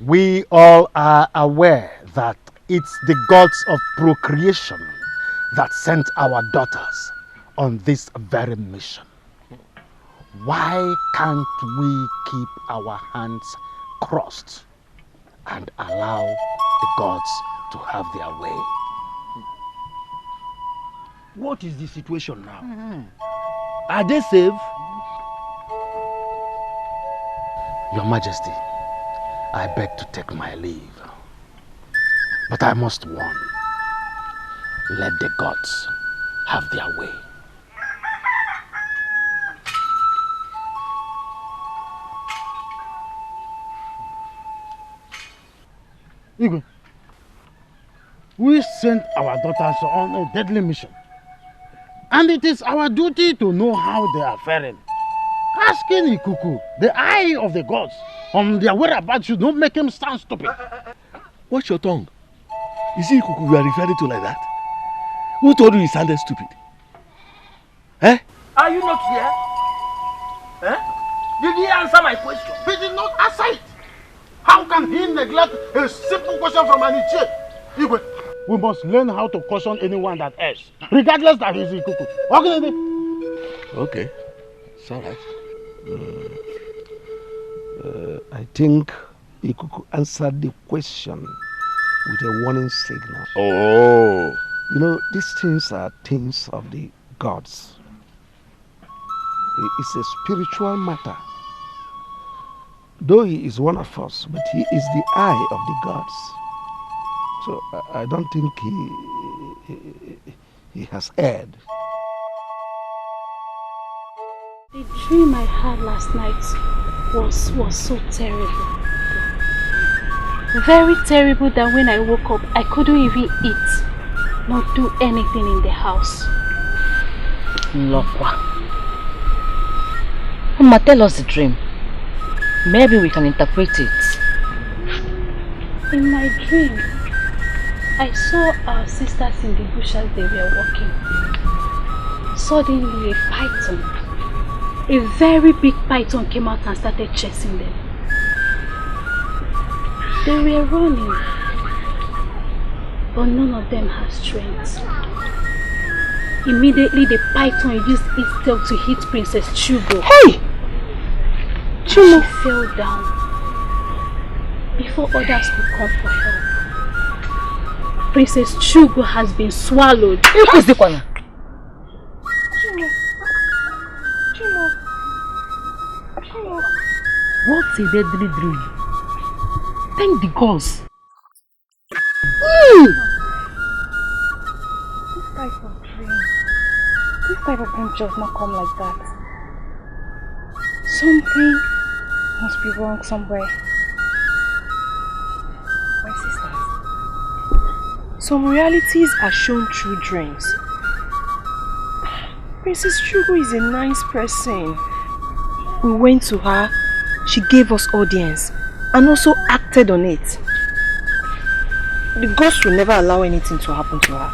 We all are aware that it's the gods of procreation that sent our daughters on this very mission. Why can't we keep our hands crossed and allow the gods to have their way? What is the situation now? Are they safe? Your Majesty, I beg to take my leave. But I must warn, let the gods have their way. Igwe, we sent our daughters on a deadly mission. And it is our duty to know how they are faring. Asking Ikuku, the eye of the gods, on their whereabouts should not make him stand stupid. Watch your tongue. Is it Ikuku you are referring to like that? Who told you he sounded stupid? Eh? Are you not here? Eh? Did he answer my question? He did not answer it. How can he neglect a simple question from an Ichie? Igwe, we must learn how to caution anyone that errs, regardless that he's Ikuku. Okay, it's alright. I think Ikuku answered the question with a warning signal. Oh. You know, these things are things of the gods. It's a spiritual matter. Though he is one of us, but he is the eye of the gods. So I don't think he has erred. The dream I had last night was so terrible. Very terrible that when I woke up, I couldn't even eat, not do anything in the house. Lokwa. Mama, tell us the dream. Maybe we can interpret it. In my dream, I saw our sisters in the bush as they were walking. Suddenly a python, a very big python came out and started chasing them. They were running, but none of them had strength. Immediately the python used its tail to hit Princess Chugo. Hey! She fell down before others could come for help. Princess Chugo has been swallowed. Who's the corner? What's a deadly dream? Thank the gods. This type of dream does not come like that. Something must be wrong somewhere. My sisters, some realities are shown through dreams. Princess Chugo is a nice person. We went to her, she gave us audience and also acted on it. The gods will never allow anything to happen to her.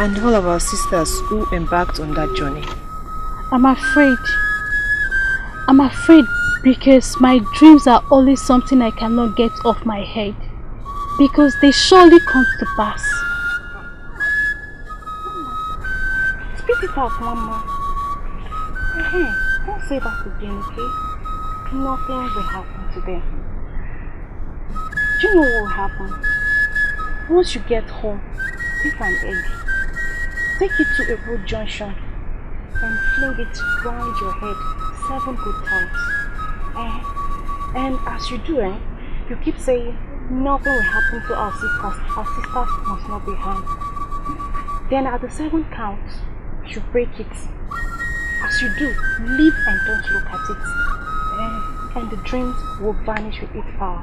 And all of our sisters who embarked on that journey. I'm afraid because my dreams are always something I cannot get off my head. Because they surely come to pass. Spit it out, Mama. Don't say that again, okay? Nothing will happen to them. Do you know what will happen? Once you get home, take an egg, take it to a road junction, and fling it round your head 7 good times. And as you do, you keep saying, nothing will happen to our sisters must not be harmed. Then at the 7th count, you break it. As you do, leave and don't look at it. And the dreams will vanish with its power.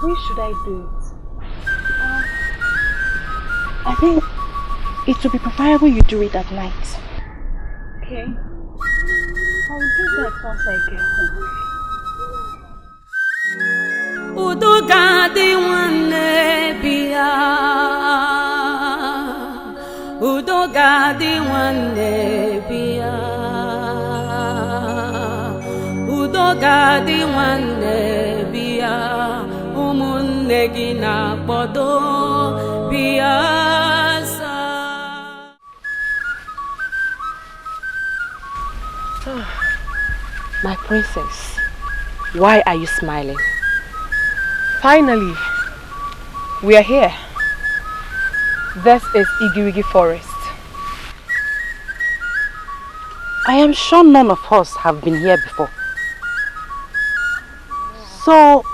When should I do it? I think it would be preferable you do it at night. Okay. I'll do that once I get home. Udogadi wane bia, Udogadi wane bia, Udogadi wane bia, Umunegi na bodo biasa. My princess, why are you smiling? Finally, we are here. This is Igirigi Forest. I am sure none of us have been here before. So,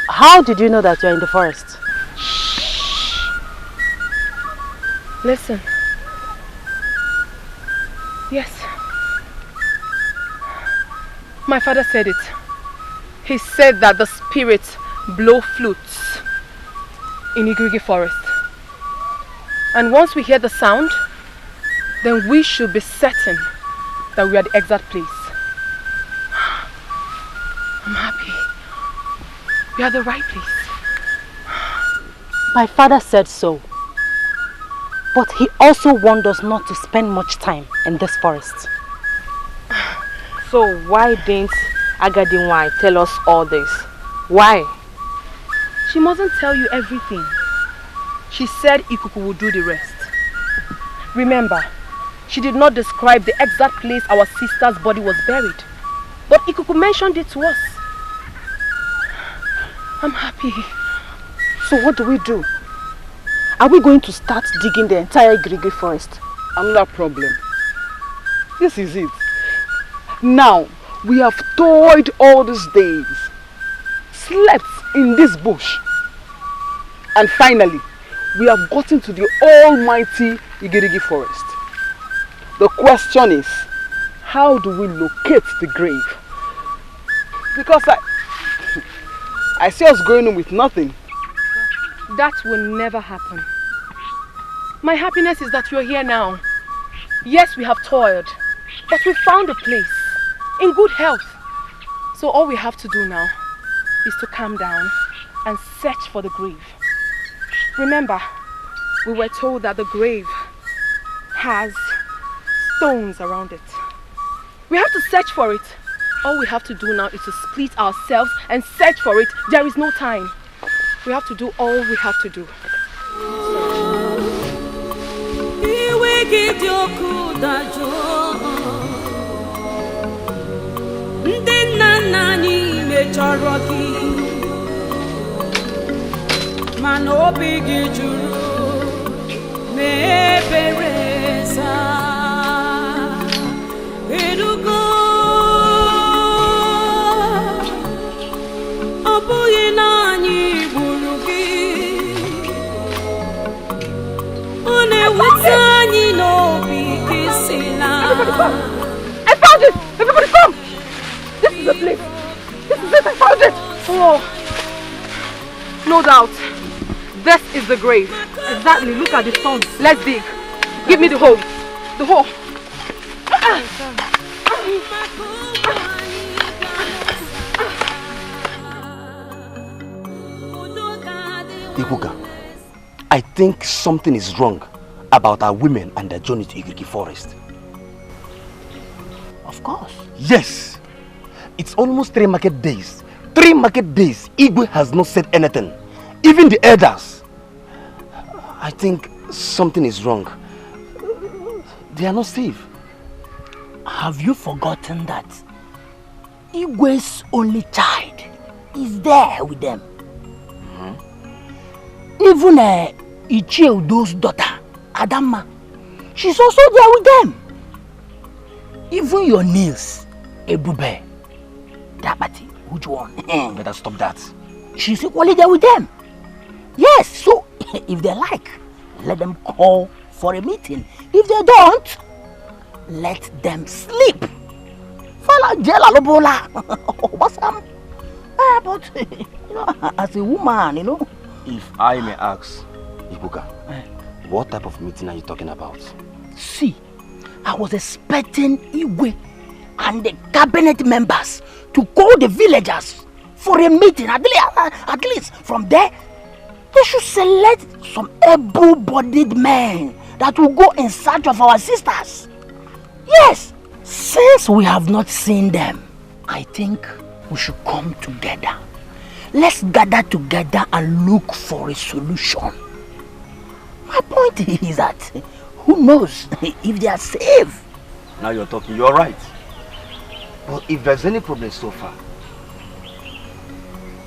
how did you know that you are in the forest? Shh. Listen. Yes. My father said it. He said that the spirits blow flutes in Igirigi Forest. And once we hear the sound, then we should be certain that we are the exact place. I'm happy. We are the right place. My father said so. But he also warned us not to spend much time in this forest. So why didn't Agadinwai tell us all this? Why? She mustn't tell you everything. She said Ikuku would do the rest. Remember, she did not describe the exact place our sister's body was buried. But Ikuku mentioned it to us. I'm happy. So what do we do? Are we going to start digging the entire Igirigi forest? Another problem. This is it. Now, we have toiled all these days, slept in this bush, and finally, we have gotten to the almighty Igirigi forest. The question is, how do we locate the grave? Because I see us going on with nothing. That will never happen. My happiness is that you're here now. Yes, we have toiled, but we found a place in good health. So all we have to do now is to calm down and search for the grave. Remember, we were told that the grave has stones around it. We have to search for it. All we have to do now is to split ourselves and search for it. There is no time. We have to do all we have to do. I found it! Everybody come! This is the place! This is it! I found it! Oh, no doubt. This is the grave. Exactly. Look at the stones. Let's dig. Give me the hole. The hole. Ikuka, I think something is wrong about our women and their journey to Igirigi forest. Of course. Yes. It's almost 3 market days. 3 market days. Igwe has not said anything. Even the elders. I think something is wrong. They are not safe. Have you forgotten that Igwe's only child is there with them. Even Ichie Udo's daughter, Adama, she's also there with them. Even your niece, Ebube, Dabati, which one? Better stop that. She's equally there with them. Yes, so if they like, let them call for a meeting. If they don't, let them sleep. Fala jela lobola. But you know, as a woman, you know. If I may ask, Ibuka, what type of meeting are you talking about? See, I was expecting Igwe and the cabinet members to call the villagers for a meeting. At least from there, they should select some able-bodied men that will go in search of our sisters. Yes, since we have not seen them, I think we should come together. Let's gather together and look for a solution. My point is that who knows if they are safe? Now you're talking, you're right. But if there's any problem so far,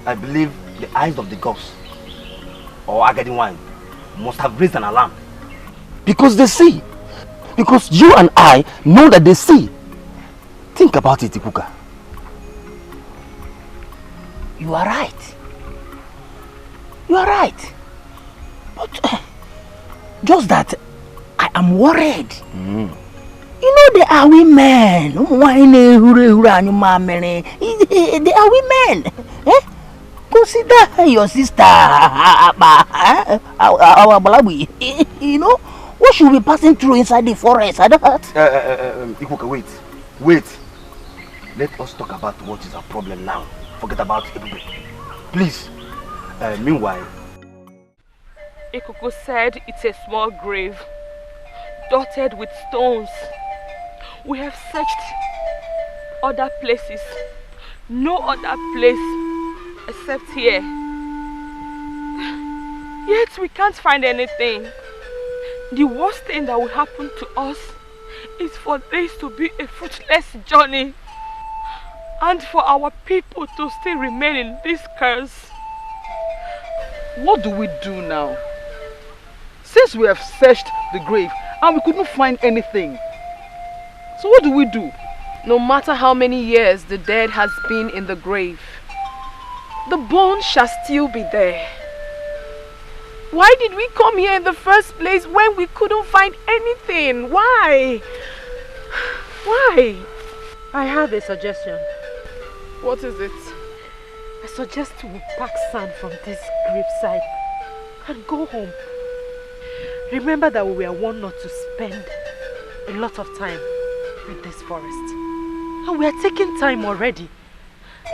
I believe the eyes of the gods or Agadi wine must have raised an alarm. Because they see. Because you and I know that they see. Think about it, Ikuka. You are right. You are right. But just that I am worried. You know they are women. They are women. Consider your sister. Our Balawi. You know what should be passing through inside the forest? Ikuka, wait. Let us talk about what is our problem now. Forget about Ikuku. Please. Meanwhile, Ikuku said it's a small grave, dotted with stones. We have searched other places. No other place except here. Yet we can't find anything. The worst thing that will happen to us is for this to be a fruitless journey. And for our people to still remain in this curse. What do we do now? Since we have searched the grave and we couldn't find anything. So what do we do? No matter how many years the dead has been in the grave, the bones shall still be there. Why did we come here in the first place when we couldn't find anything? Why? Why? I have a suggestion. What is it? I suggest we pack sand from this graveside and go home. Remember that we were warned not to spend a lot of time in this forest. And we are taking time already.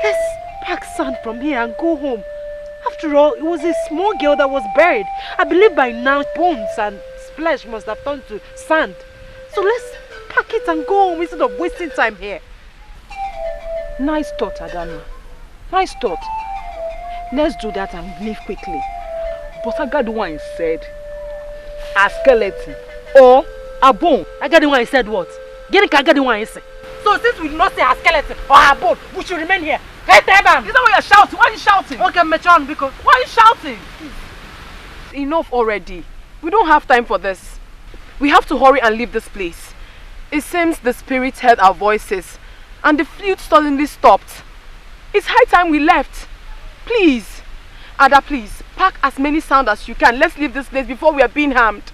Let's pack sand from here and go home. After all, it was a small girl that was buried. I believe by now bones and flesh must have turned to sand. So let's pack it and go home instead of wasting time here. Nice thought, Adama. Nice thought. Let's do that and leave quickly. But Agaduwine said, a skeleton or a bone. Agaduwine said what? Get Agaduwine say. So since we did not say a skeleton or a bone, we should remain here. Hey, Teban! Is that why you're shouting? Why are you shouting? Okay, Mechon, because... Why are you shouting? Enough already. We don't have time for this. We have to hurry and leave this place. It seems the spirits heard our voices and the flute suddenly stopped. It's high time we left. Please, Ada, please, pack as many sound as you can. Let's leave this place before we are being harmed.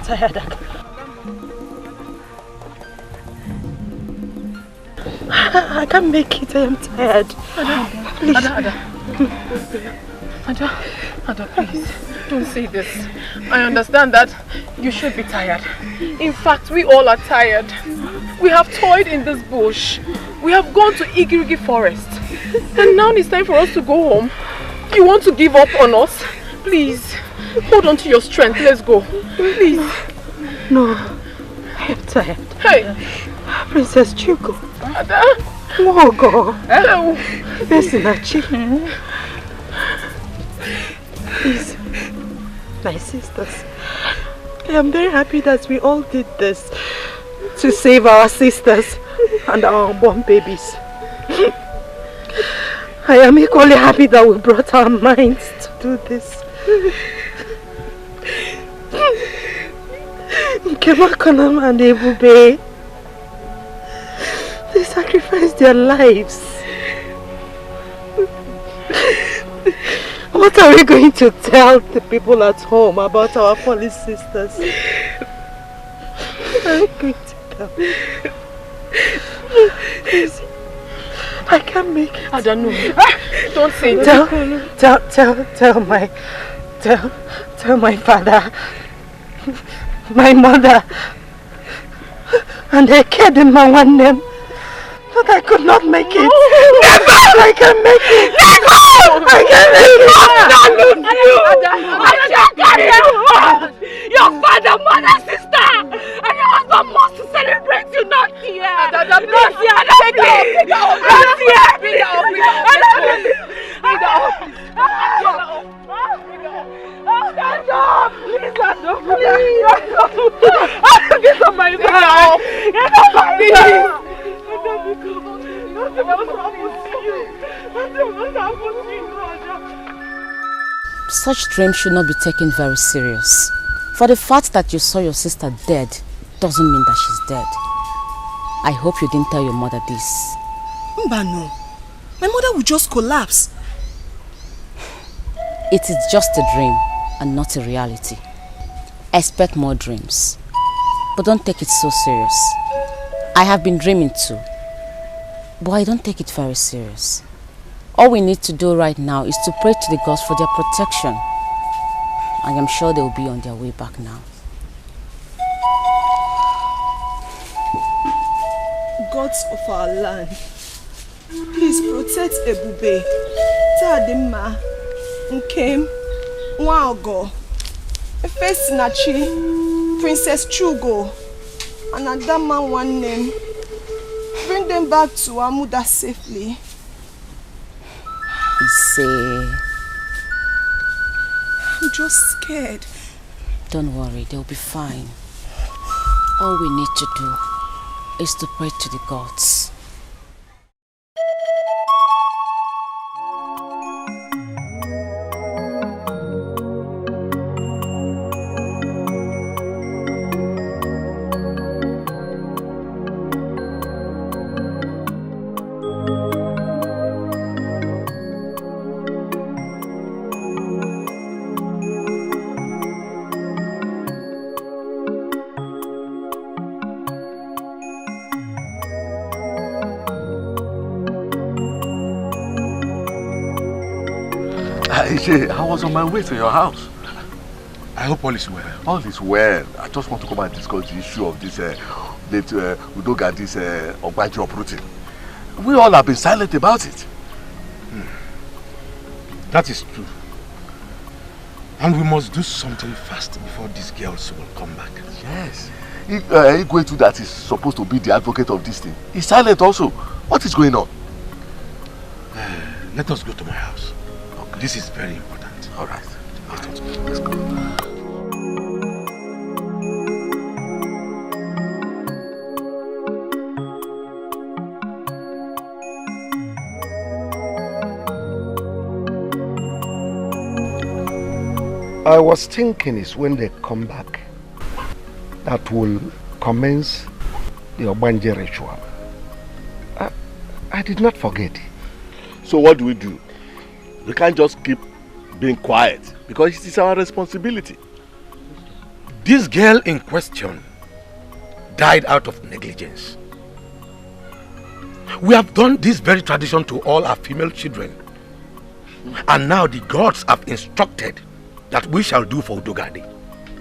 Tired. I can't make it. I am tired. Ada, please, don't say this. I understand that you should be tired. In fact, we all are tired. We have toiled in this bush. We have gone to Igirigi forest. And now it's time for us to go home. You want to give up on us? Please, hold on to your strength. Let's go. Please. No, I am tired. Hey, Princess Chugo. Ada. Wogo. Mesinachi. Please, my sisters, I am very happy that we all did this to save our sisters and our unborn babies. I am equally happy that we brought our minds to do this. Nkemakonam and Ebube, they sacrificed their lives. What are we going to tell the people at home about our fallen sisters? What are we going to tell? I can't make it. I don't know. Don't say it. Tell my father, my mother, and I cared in my one name. But I could not make it. Never! I can make it. Never! I can make it. Your father, mother, sister, and your husband must celebrate you, not here. Not here. Stand up! Please stand up! Get on my back! Get on my back! Such dreams should not be taken very serious. For the fact that you saw your sister dead doesn't mean that she's dead. I hope you didn't tell your mother this. Mbano, my mother would just collapse. It is just a dream and not a reality. Expect more dreams. But don't take it so serious. I have been dreaming too. But I don't take it very serious. All we need to do right now is to pray to the gods for their protection. I am sure they will be on their way back now. Gods of our land, please protect Ebube, Tadima, Nkem, Nwaogo, Efesinachi, Princess Chugo, and Adama one name. Bring them back to Amuda safely. I'm just scared. Don't worry, they'll be fine. All we need to do is to pray to the gods. I was on my way to your house. I hope all is well. All is well. I just want to come and discuss the issue of this Udoga, this Ogbaji uprooting. We all have been silent about it. That is true. And we must do something fast before these girls will come back. Yes. Ugezu, that is supposed to be the advocate of this thing, is silent also. What is going on? Let us go to my house. Okay. This is very important. All right. Let's go. I was thinking is when they come back that will commence the Obanje ritual. I did not forget. So what do? We can't just keep being quiet because it is our responsibility. This girl in question died out of negligence. We have done this very tradition to all our female children. And now the gods have instructed that we shall do for Udogadi.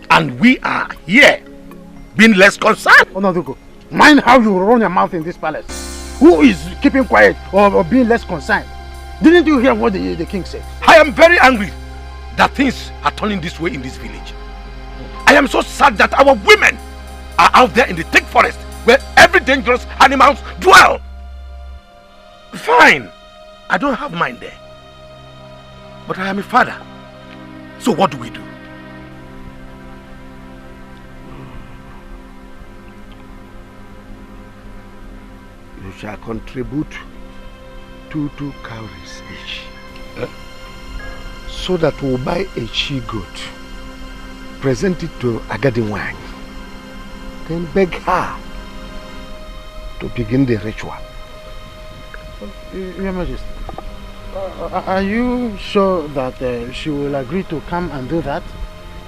And we are here being less concerned. Onaduko, mind how you run your mouth in this palace. Who is keeping quiet or being less concerned? Didn't you hear what the king said? I am very angry that things are turning this way in this village. I am so sad that our women are out there in the thick forest where every dangerous animals dwell. Fine, I don't have mine there. But I am a father. So what do we do? You shall contribute 2 cowries each. So that we'll buy a she-goat, present it to Agadiwany, then beg her to begin the ritual. Your Majesty, are you sure that she will agree to come and do that?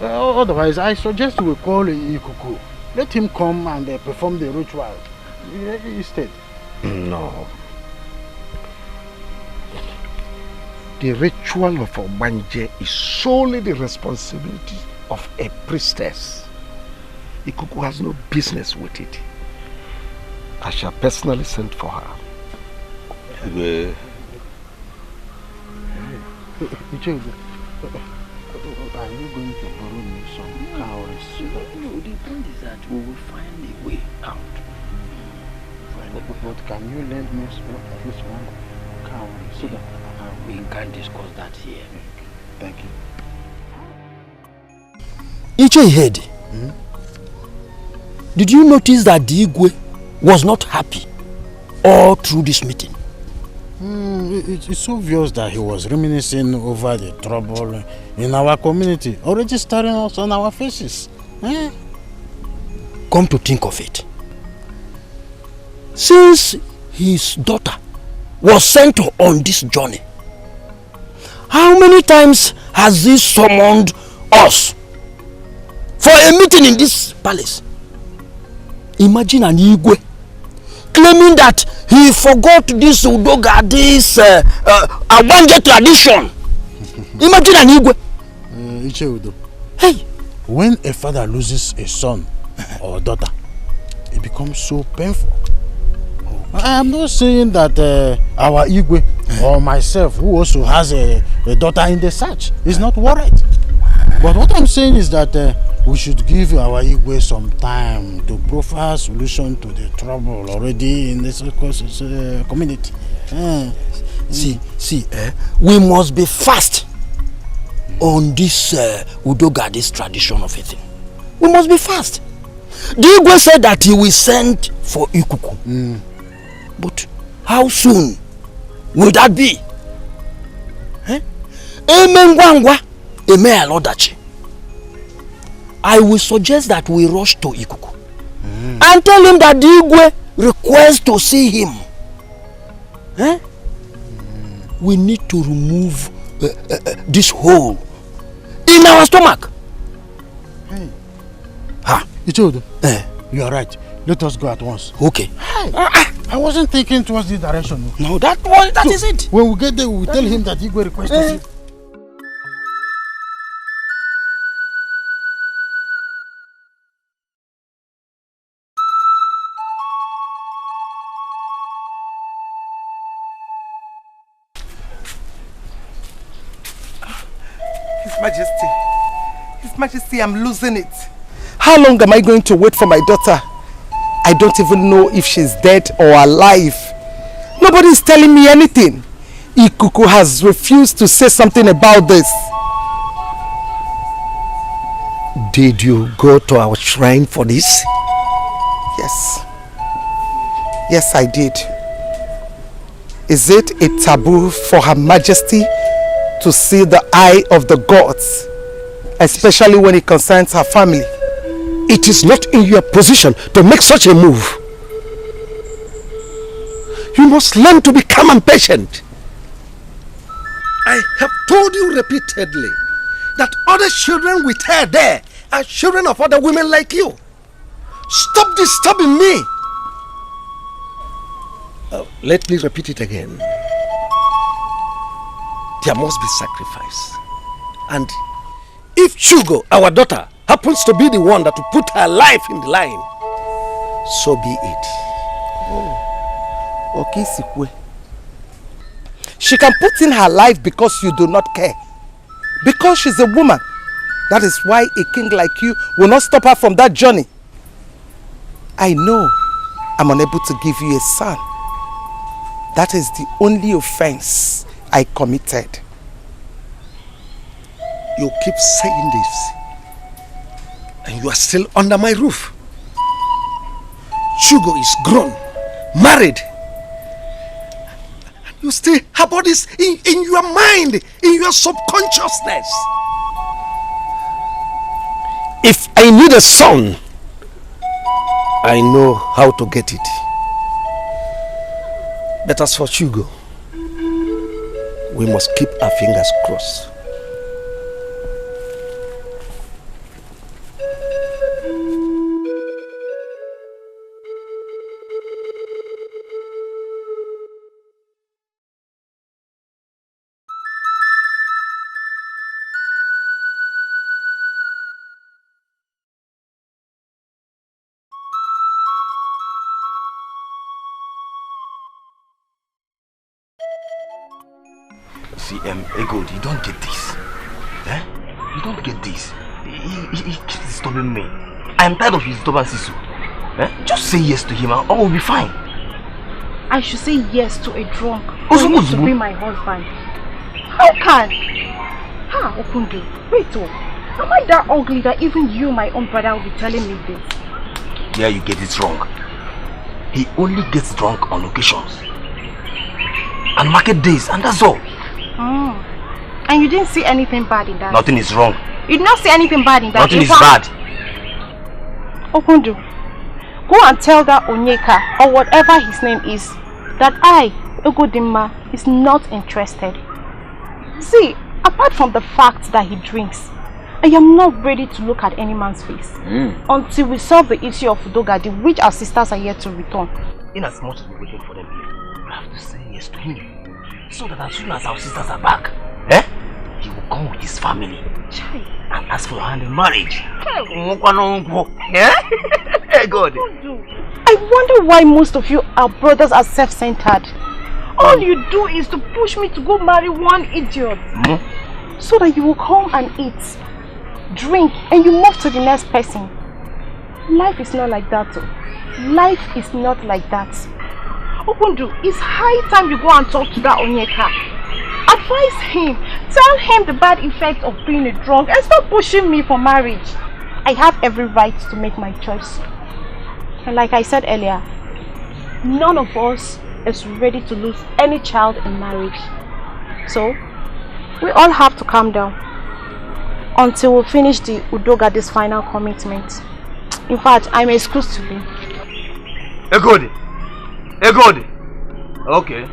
Otherwise, I suggest we call Ikuku. Let him come and perform the ritual instead. No. The ritual of Obanje is solely the responsibility of a priestess. Ikuku has no business with it. I shall personally send for her. Ugezu, are you going to borrow me some cowries? No, the point is that we will find a way out. But can you lend me at least one cowrie so that we can discuss that here? Thank you. Ichehede, did you notice that the Igwe was not happy all through this meeting? It's obvious that he was reminiscing over the trouble in our community, already staring us on our faces. Come to think of it, since his daughter was sent on this journey, how many times has he summoned us for a meeting in this palace? Imagine an Igwe claiming that he forgot this Udoga, this Abanje tradition. Imagine an Igwe. Icheudo. Hey, when a father loses a son or daughter, it becomes so painful. Okay. I am not saying that our Igwe or myself, who also has a daughter in the search, is not worried. But what I'm saying is that we should give our Igwe some time to proffer a solution to the trouble already in this community. We must be fast on this Udoga, this tradition of a thing. We must be fast. The Igwe said that he will send for Ikuku. But how soon will that be? I will suggest that we rush to Ikuku and tell him that the Igwe requests to see him. We need to remove this hole in our stomach. Ichodo, you are right. Let us go at once. Okay. Hey, I wasn't thinking towards this direction. No, that is it. When we get there, we will tell him that Igwe requests to see. His Majesty, I'm losing it. How long am I going to wait for my daughter? I don't even know if she's dead or alive. Nobody is telling me anything. Ikuku has refused to say something about this. Did you go to our shrine for this? Yes. Yes, I did. Is it a taboo for Her Majesty to see the eye of the gods, especially when it concerns her family? It is not in your position to make such a move. You must learn to be calm and patient. I have told you repeatedly that other children with her there are children of other women like you. Stop disturbing me. Let me repeat it again. There must be sacrifice. And if Chugo, our daughter, happens to be the one that will put her life in the line, so be it. Okay, Sikwe. She can put in her life because you do not care. Because she's a woman. That is why a king like you will not stop her from that journey. I know I'm unable to give you a son. That is the only offense I committed. You keep saying this, and you are still under my roof. Chugo is grown, married. You still have all this in your mind, in your subconsciousness. If I need a son, I know how to get it. But as for Chugo, we must keep our fingers crossed. See, Ego, you don't get this. Eh? You don't get this. He keeps disturbing me. I am tired of his disturbances. Eh? Just say yes to him and all will be fine. I should say yes to a drunk who used to be my husband. How can? Okundu, wait am I that ugly that even you, my own brother, will be telling me this? Yeah, you get it wrong. He only gets drunk on occasions. And market days, and that's all. And you didn't see anything bad in that? Nothing is wrong. You did not see anything bad in that? Nothing is bad. Okundu, go and tell that Onyeka, or whatever his name is, that I, Ugodimma, is not interested. See, apart from the fact that he drinks, I am not ready to look at any man's face until we solve the issue of Udogadi, which our sisters are yet to return. In as much as we're waiting for them here, you have to say yes to him, so that as soon as our sisters are back, he will come with his family and ask for your hand in marriage. God. I wonder why most of you, our brothers, are self-centered. All you do is to push me to go marry one idiot, so that you will come and eat, drink, and you move to the next person. Life is not like that. Life is not like that. Okundu, it's high time you go and talk to that Onyeka. Advise him. Tell him the bad effect of being a drunk and stop pushing me for marriage. I have every right to make my choice. And like I said earlier, none of us is ready to lose any child in marriage. So, we all have to calm down until we finish the Udogadi's final commitment. In fact, I'm excused to be. Egodi! Okay.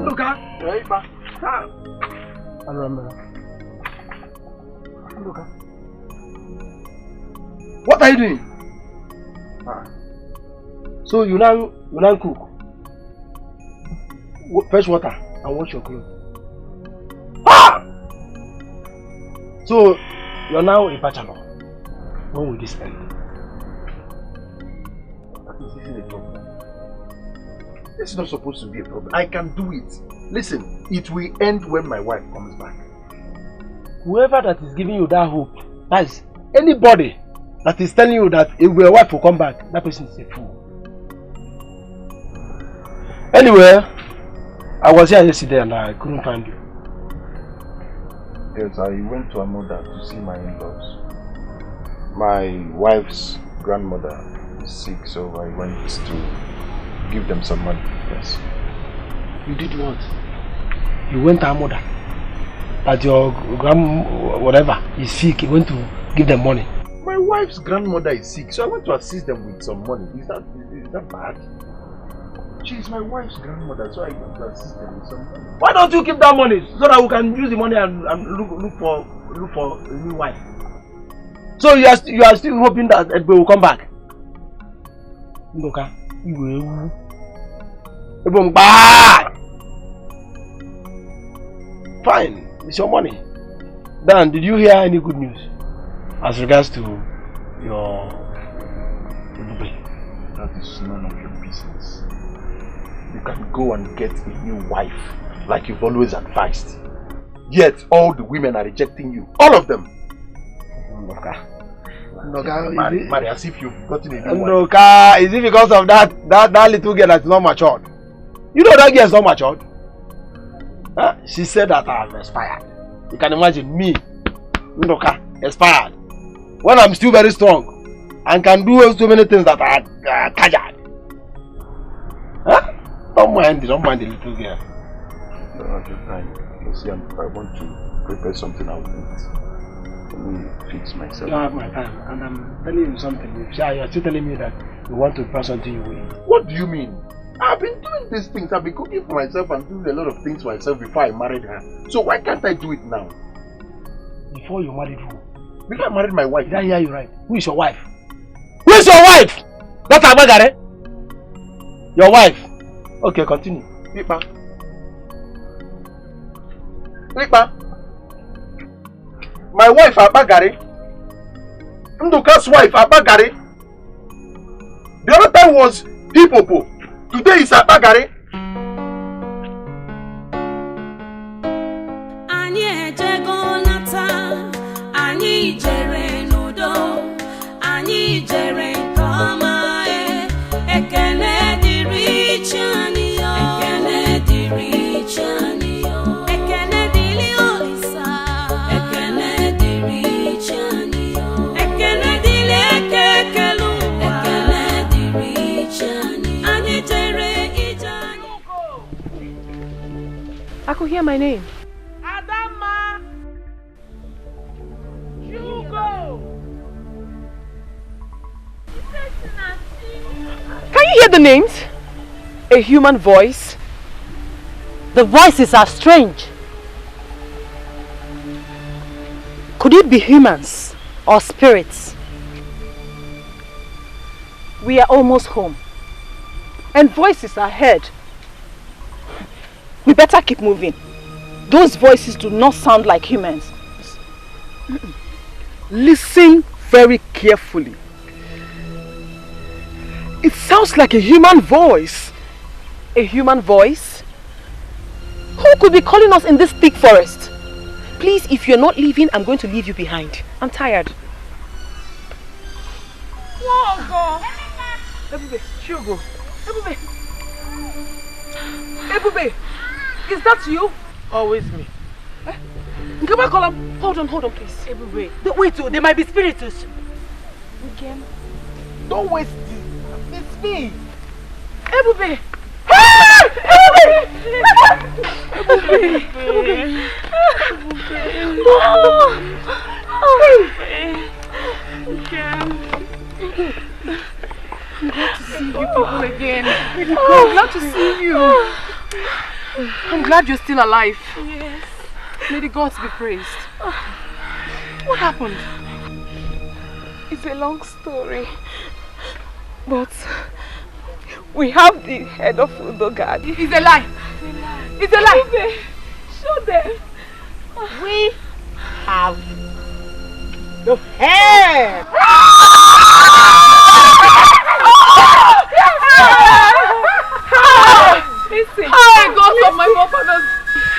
Luka. Right back. I remember. Luka. What are you doing? So you now cook, fetch water and wash your clothes. So you're now a bachelor. When will this end? This isn't a problem. This is not supposed to be a problem. I can do it. Listen, it will end when my wife comes back. Whoever that is giving you that hope, that is anybody that is telling you that your wife will come back, that person is a fool. Anyway, I was here yesterday and I couldn't find you. Yes, I went to Amoda to see my in-laws. My wife's grandmother is sick, so I went to give them some money. Yes. You did what? You went to Amoda? that your whatever is sick, you went to give them money. My wife's grandmother is sick, so I want to assist them with some money. Is that bad? She is my wife's grandmother, so I want to assist them with some money. Why don't you keep that money so that we can use the money and look for a new wife? So you are still hoping that Ebbe will come back? Ndoka, you will. Ebbe back. Fine, it's your money. Dan, did you hear any good news as regards to your Ubah? That is none of your business. You can go and get a new wife like you've always advised. Yet all the women are rejecting you. All of them. Ndoka, marry as if you've gotten a new wife. Ndoka, is it because of that little girl that's not matured? You know that girl is not matured. Huh? She said that I am expired. You can imagine me, Ndoka, expired, when I'm still very strong and can do so many things that are casual. Huh? Don't mind the little girl. No, at your time. You see, if I want to prepare something, I'll eat. Let me fix myself. You don't have my time, and I'm telling you something. You're still telling me that you want to prepare something you will eat. What do you mean? I've been doing these things. I've been cooking for myself and doing a lot of things for myself before I married her. So why can't I do it now? Before you married who? Before I married my wife. Did I hear you right? Who is your wife? Who is your wife? That's Abagare? Your wife. Okay, continue. Ripa. My wife Abagare. Nduka's wife Abagare. The other time was Hipopo. Today is Abagare. Anyị ejego nata, anyị jere n'udo, anyị jere nke ọma, ekele dịrị Chinenye, ekele dịrị Chinenye, ekele dịrị Olisa, ekele dịrị Chinenye, ekele dịrị ekekelu, ekele dịrị Chinenye. I could hear my name. Adama! Hugo! Can you hear the names? A human voice? The voices are strange. Could it be humans or spirits? We are almost home, and voices are heard. We better keep moving. Those voices do not sound like humans. Listen very carefully. It sounds like a human voice. A human voice? Who could be calling us in this thick forest? Please, if you're not leaving, I'm going to leave you behind. I'm tired. Wogo! Ebube, Shugo. Ebube. Ebube, is that you? Always me. Come on, hold on, please. Ebube. Wait, there might be spiritus. Okay. Don't waste it. It's me. Ebube! I'm glad to see you. I'm glad you're still alive. Yes. May the gods be praised. What happened? It's a long story. But we have the head of Udogad. It's a lie. It's a lie. Show them. We have the head. Listen. Hi, gods of my forefathers.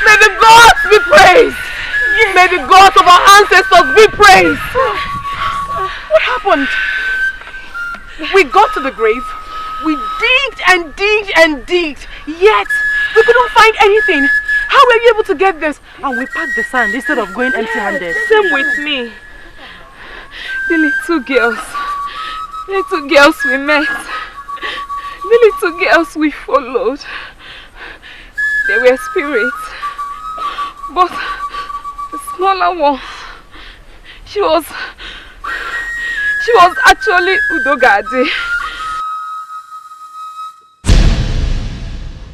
May the gods be praised. May the gods of our ancestors be praised. What happened? We got to the grave. We digged and digged and digged. Yet, we couldn't find anything. How were you able to get this? And we packed the sand instead of going empty-handed. Same with me. The little girls we met. The little girls we followed. They were spirits. But Lolawo, she was actually Udogade.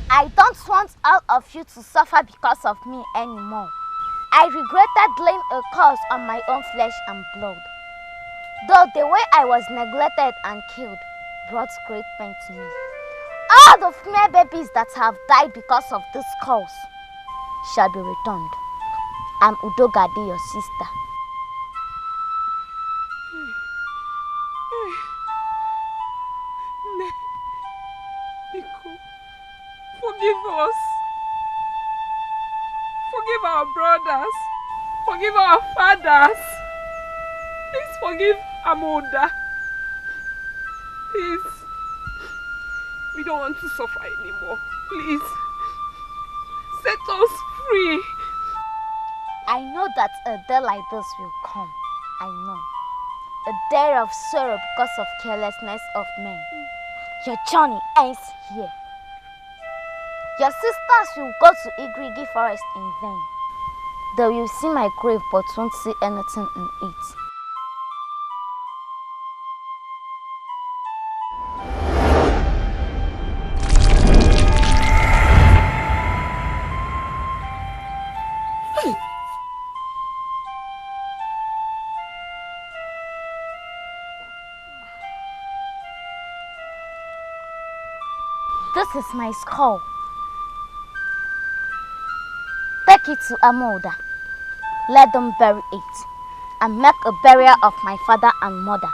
I don't want all of you to suffer because of me anymore. I regretted laying a curse on my own flesh and blood. Though the way I was neglected and killed brought great pain to me. All the female babies that have died because of this curse shall be returned. I'm Udogade, your sister. Forgive us. Forgive our brothers. Forgive our fathers. Please forgive Amoda. Please. We don't want to suffer anymore. Please. Set us free. I know that a day like this will come. I know. A day of sorrow because of carelessness of men. Your journey ends here. Your sisters will go to Igrigi forest in vain. They will see my grave but won't see anything in it. This is my skull. Take it to Amoda. Let them bury it and make a burial of my father and mother.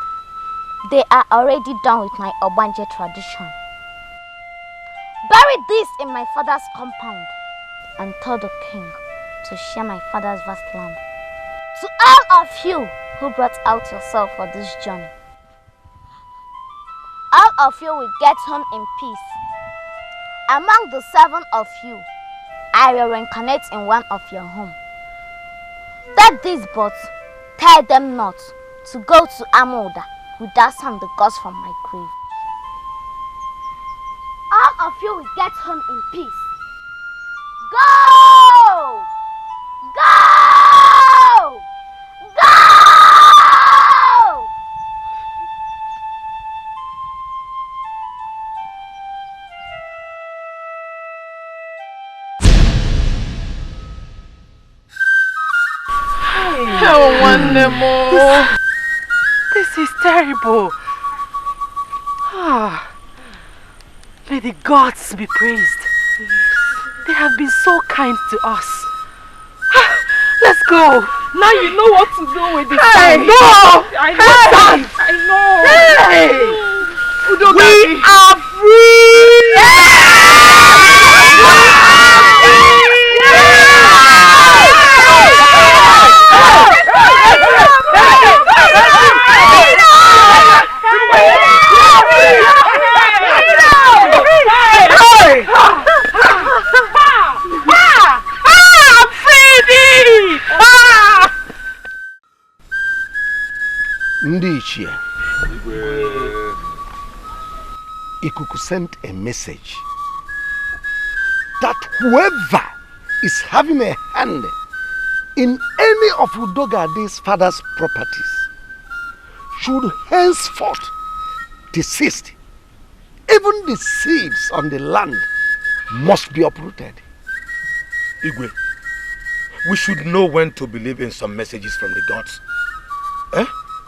They are already done with my Obanje tradition. Bury this in my father's compound and tell the king to share my father's vast land. To all of you who brought out yourself for this journey, all of you will get home in peace. Among the 7 of you, I will reincarnate in one of your homes. Take these boats, tell them not to go to Amoda without some the gods from my grave. All of you will get home in peace. Go! Go! Go! Oh, one more. This is terrible. May the gods be praised. They have been so kind to us. Let's go. Now you know what to do with this time. No! I know. I know. We are free! Ndichie, Ikuku sent a message that whoever is having a hand in any of Udogade's father's properties should henceforth desist. Even the seeds on the land must be uprooted. Igwe, we should know when to believe in some messages from the gods.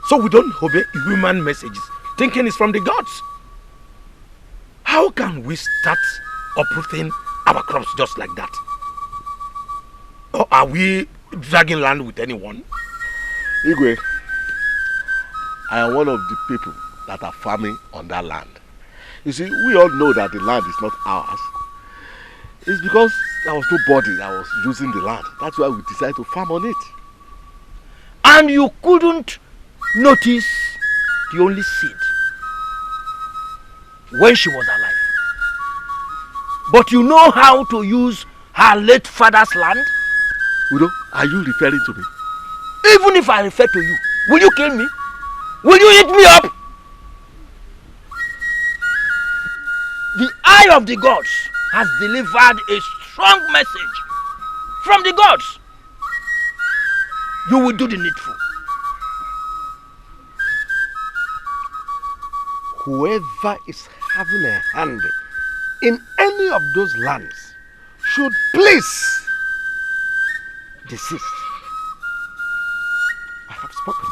So we don't obey human messages, thinking it's from the gods. How can we start uprooting our crops just like that? Or are we dragging land with anyone? Igwe, I am one of the people that are farming on that land. You see, we all know that the land is not ours. It's because there was nobody that was using the land. That's why we decided to farm on it. And you couldn't notice the only seed when she was alive. But you know how to use her late father's land? Udo, are you referring to me? Even if I refer to you, will you kill me? Will you eat me up? The eye of the gods has delivered a strong message from the gods. you will do the needful. Whoever is having a hand in any of those lands should please desist. I have spoken.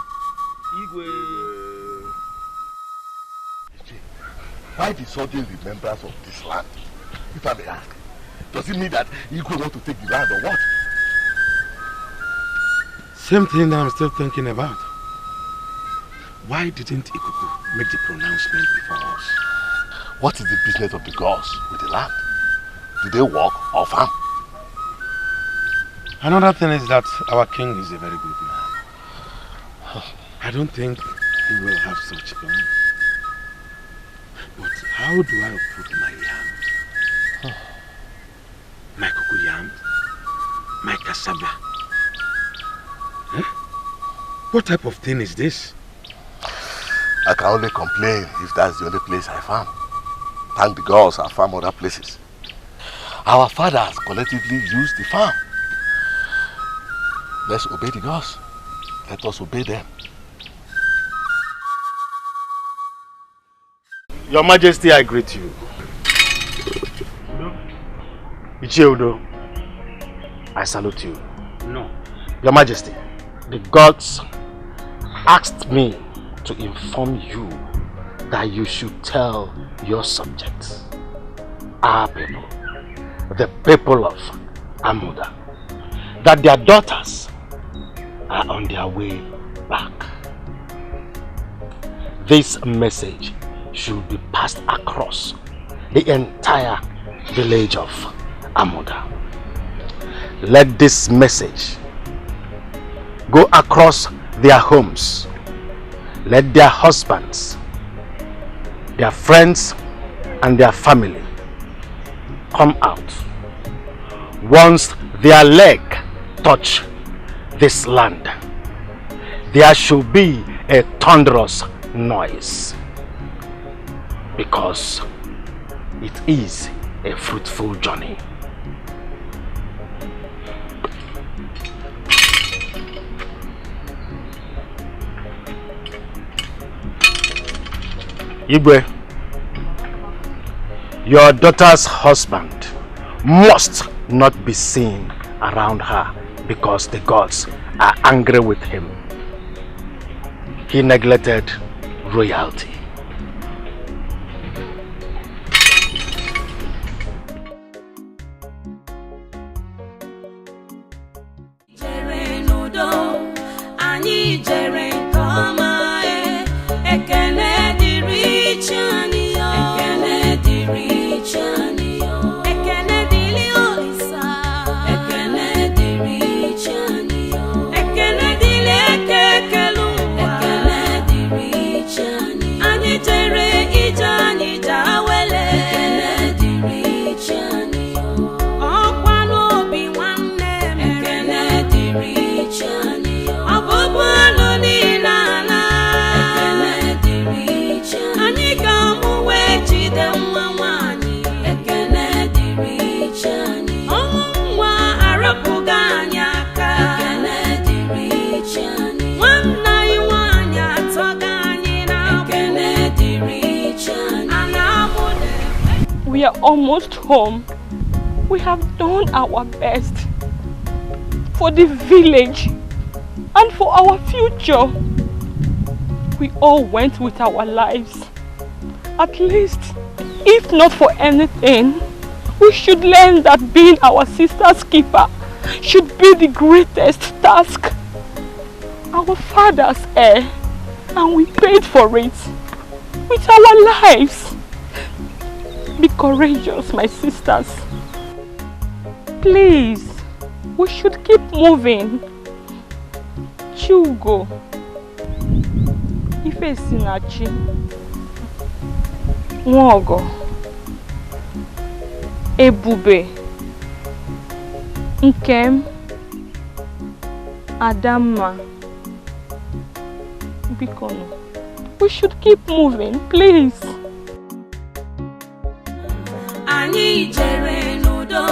Why the sudden remembrance of this land? If I may ask, does it mean that Igwe want to take the land or what? Same thing that I'm still thinking about. Why didn't Ikuku make the pronouncement before us? What is the business of the gods with the land? Do they work or farm? Another thing is that our king is a very good man. I don't think he will have such plan. But how do I uproot my yam? My cocoyam? My cassava? Huh? What type of thing is this? I can only complain if that's the only place I farm. Thank the gods I farm other places. Our fathers collectively used the farm. Let's obey the gods. Let us obey them. Your Majesty, I greet you. Icheudo, I salute you. No. Your Majesty, the gods asked me to inform you that you should tell your subjects, our people, the people of Amuda, that their daughters are on their way back. This message should be passed across the entire village of Amuda. Let this message go across their homes. Let their husbands, their friends, and their family come out. Once their leg touch this land, there should be a thunderous noise, because it is a fruitful journey. Igwe, your daughter's husband must not be seen around her because the gods are angry with him. He neglected royalty. We are almost home. We have done our best for the village and for our future. We all went with our lives. At least, if not for anything, we should learn that being our sister's keeper should be the greatest task. Our father's heir, and we paid for it with our lives. Be courageous, my sisters. Please, we should keep moving. Chugo, Ife Sinachi, Nwogo, Ebube, Nkem, Adama, Bikono. We should keep moving, please. Anyị jere n'udo,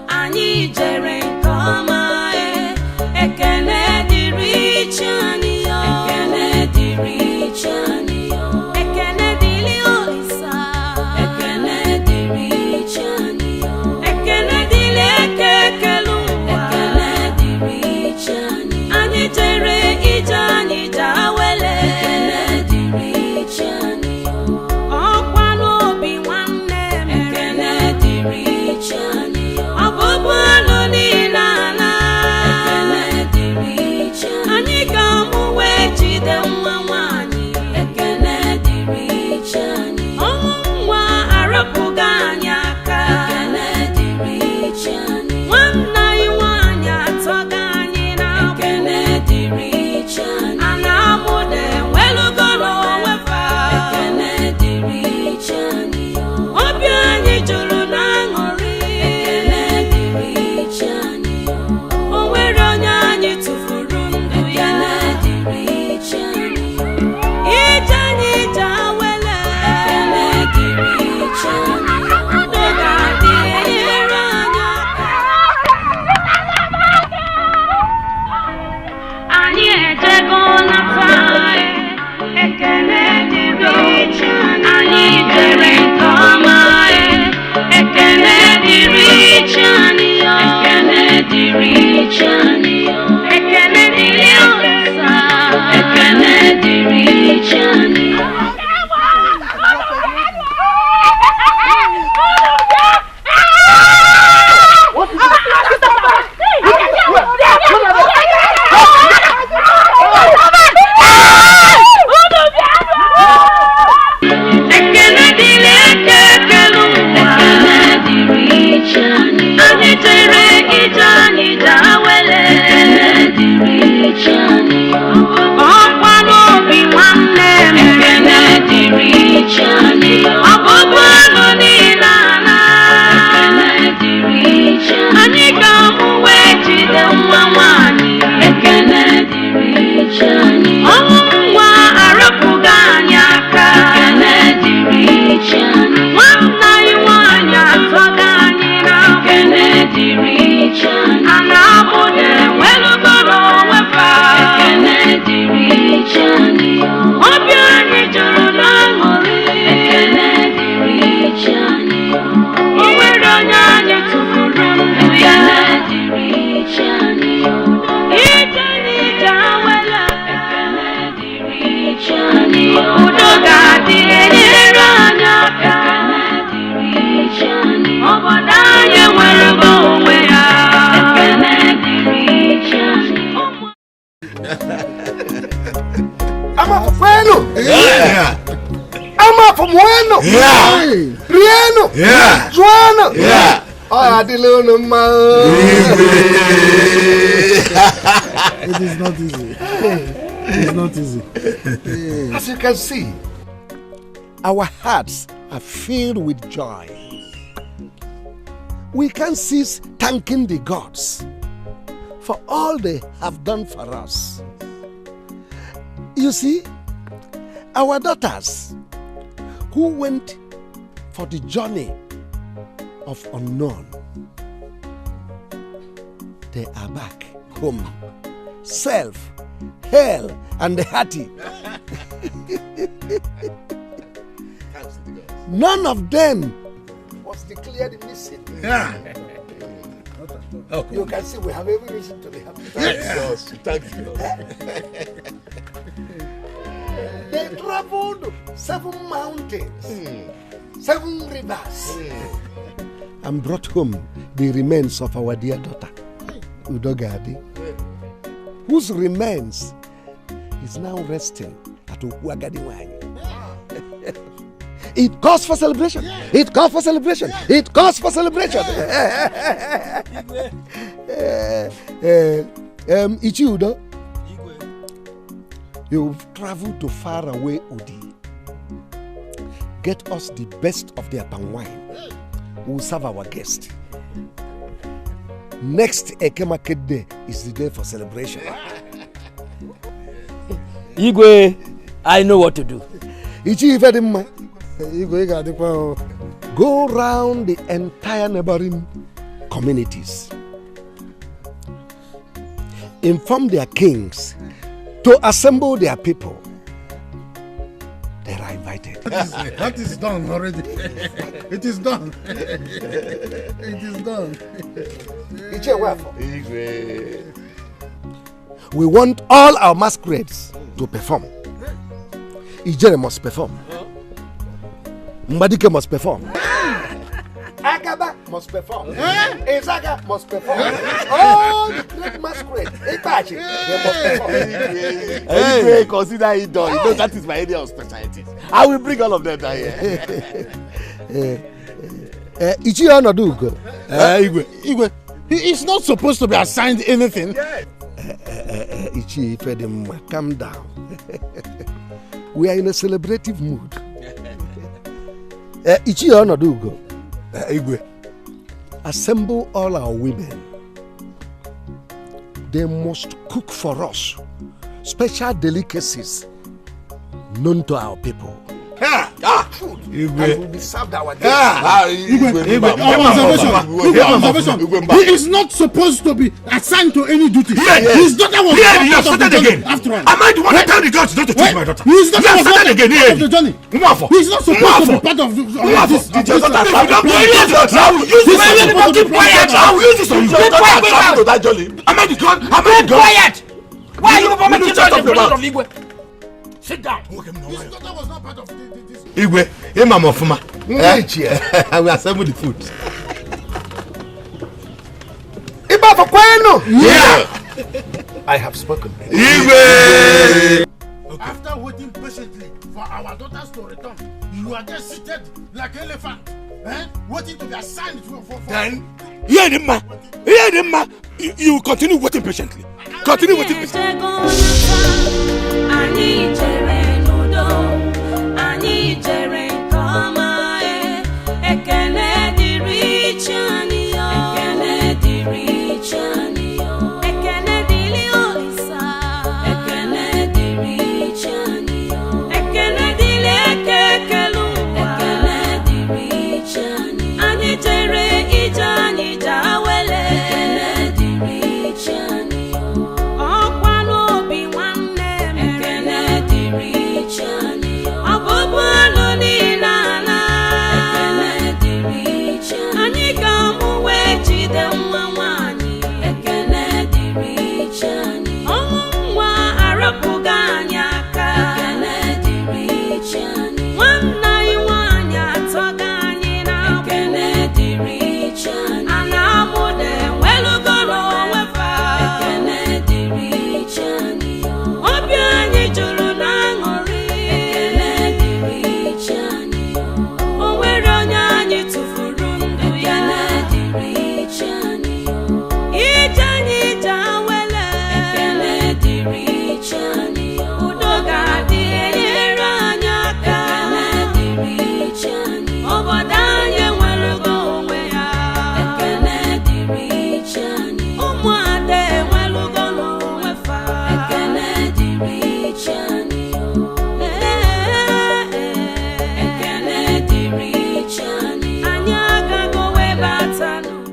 anyị jere nke ọma, ekele dị Rieno! Yeah! Juana! Yeah! Oh, I didn't know, It is not easy. It's not easy. As you can see, our hearts are filled with joy. We can't cease thanking the gods for all they have done for us. You see, our daughters who went for the journey of unknown, they are back home, safe, hale, and hearty. None of them was declared missing. Yeah. Okay. You can see we have every reason to be happy. Thank you. They traveled 7 mountains, 7 rivers, and brought home the remains of our dear daughter, Udogadi, whose remains is now resting at Uguagadiwanyi. It calls for celebration. It calls for celebration. It calls for celebration. Ichiudo, you've traveled to far away Udi. Get us the best of their palm wine. We'll serve our guest. Next Eke Market Day is the day for celebration. Igwe, I know what to do. Go round the entire neighboring communities. Inform their kings to assemble their people. They are invited. That is done already. It is done. It is done. We want all our masquerades to perform. Ijere must perform. Mbadike must perform. Agaba must perform. Ezaga must perform. All the great masquerades, Itachi, they must perform. Anyway, consider it done. You know that is my area of specialty. I will bring all of them down here. Ichi Onodugo. Igwe, he is not supposed to be assigned anything. Ichi Ifedimma, calm down. We are in a celebrative mood. Ichi Onodugo. Igwe, assemble all our women. They must cook for us special delicacies known to our people. Food. and will be served our guest. He is not supposed to be assigned to any duty. His daughter was not part of the journey. After all, am I the one that tell the gods not to take my daughter? His daughter was not part of the journey. He's not supposed to be part of this. If you don't believe it, I will use this. I will use this on you. Am I the god? Am I the god? Quiet! Why are you vomiting on the front of Igwe? Sit down. His daughter was not part of this. Igwe, Mama Fuma. I will assemble the food. Iba for Kweno. Yeah. I have spoken. Igwe. After waiting patiently for our daughters to return, you are just seated like an elephant, waiting to be assigned for. Then, hear them, ma. You continue waiting patiently. Continue waiting patiently.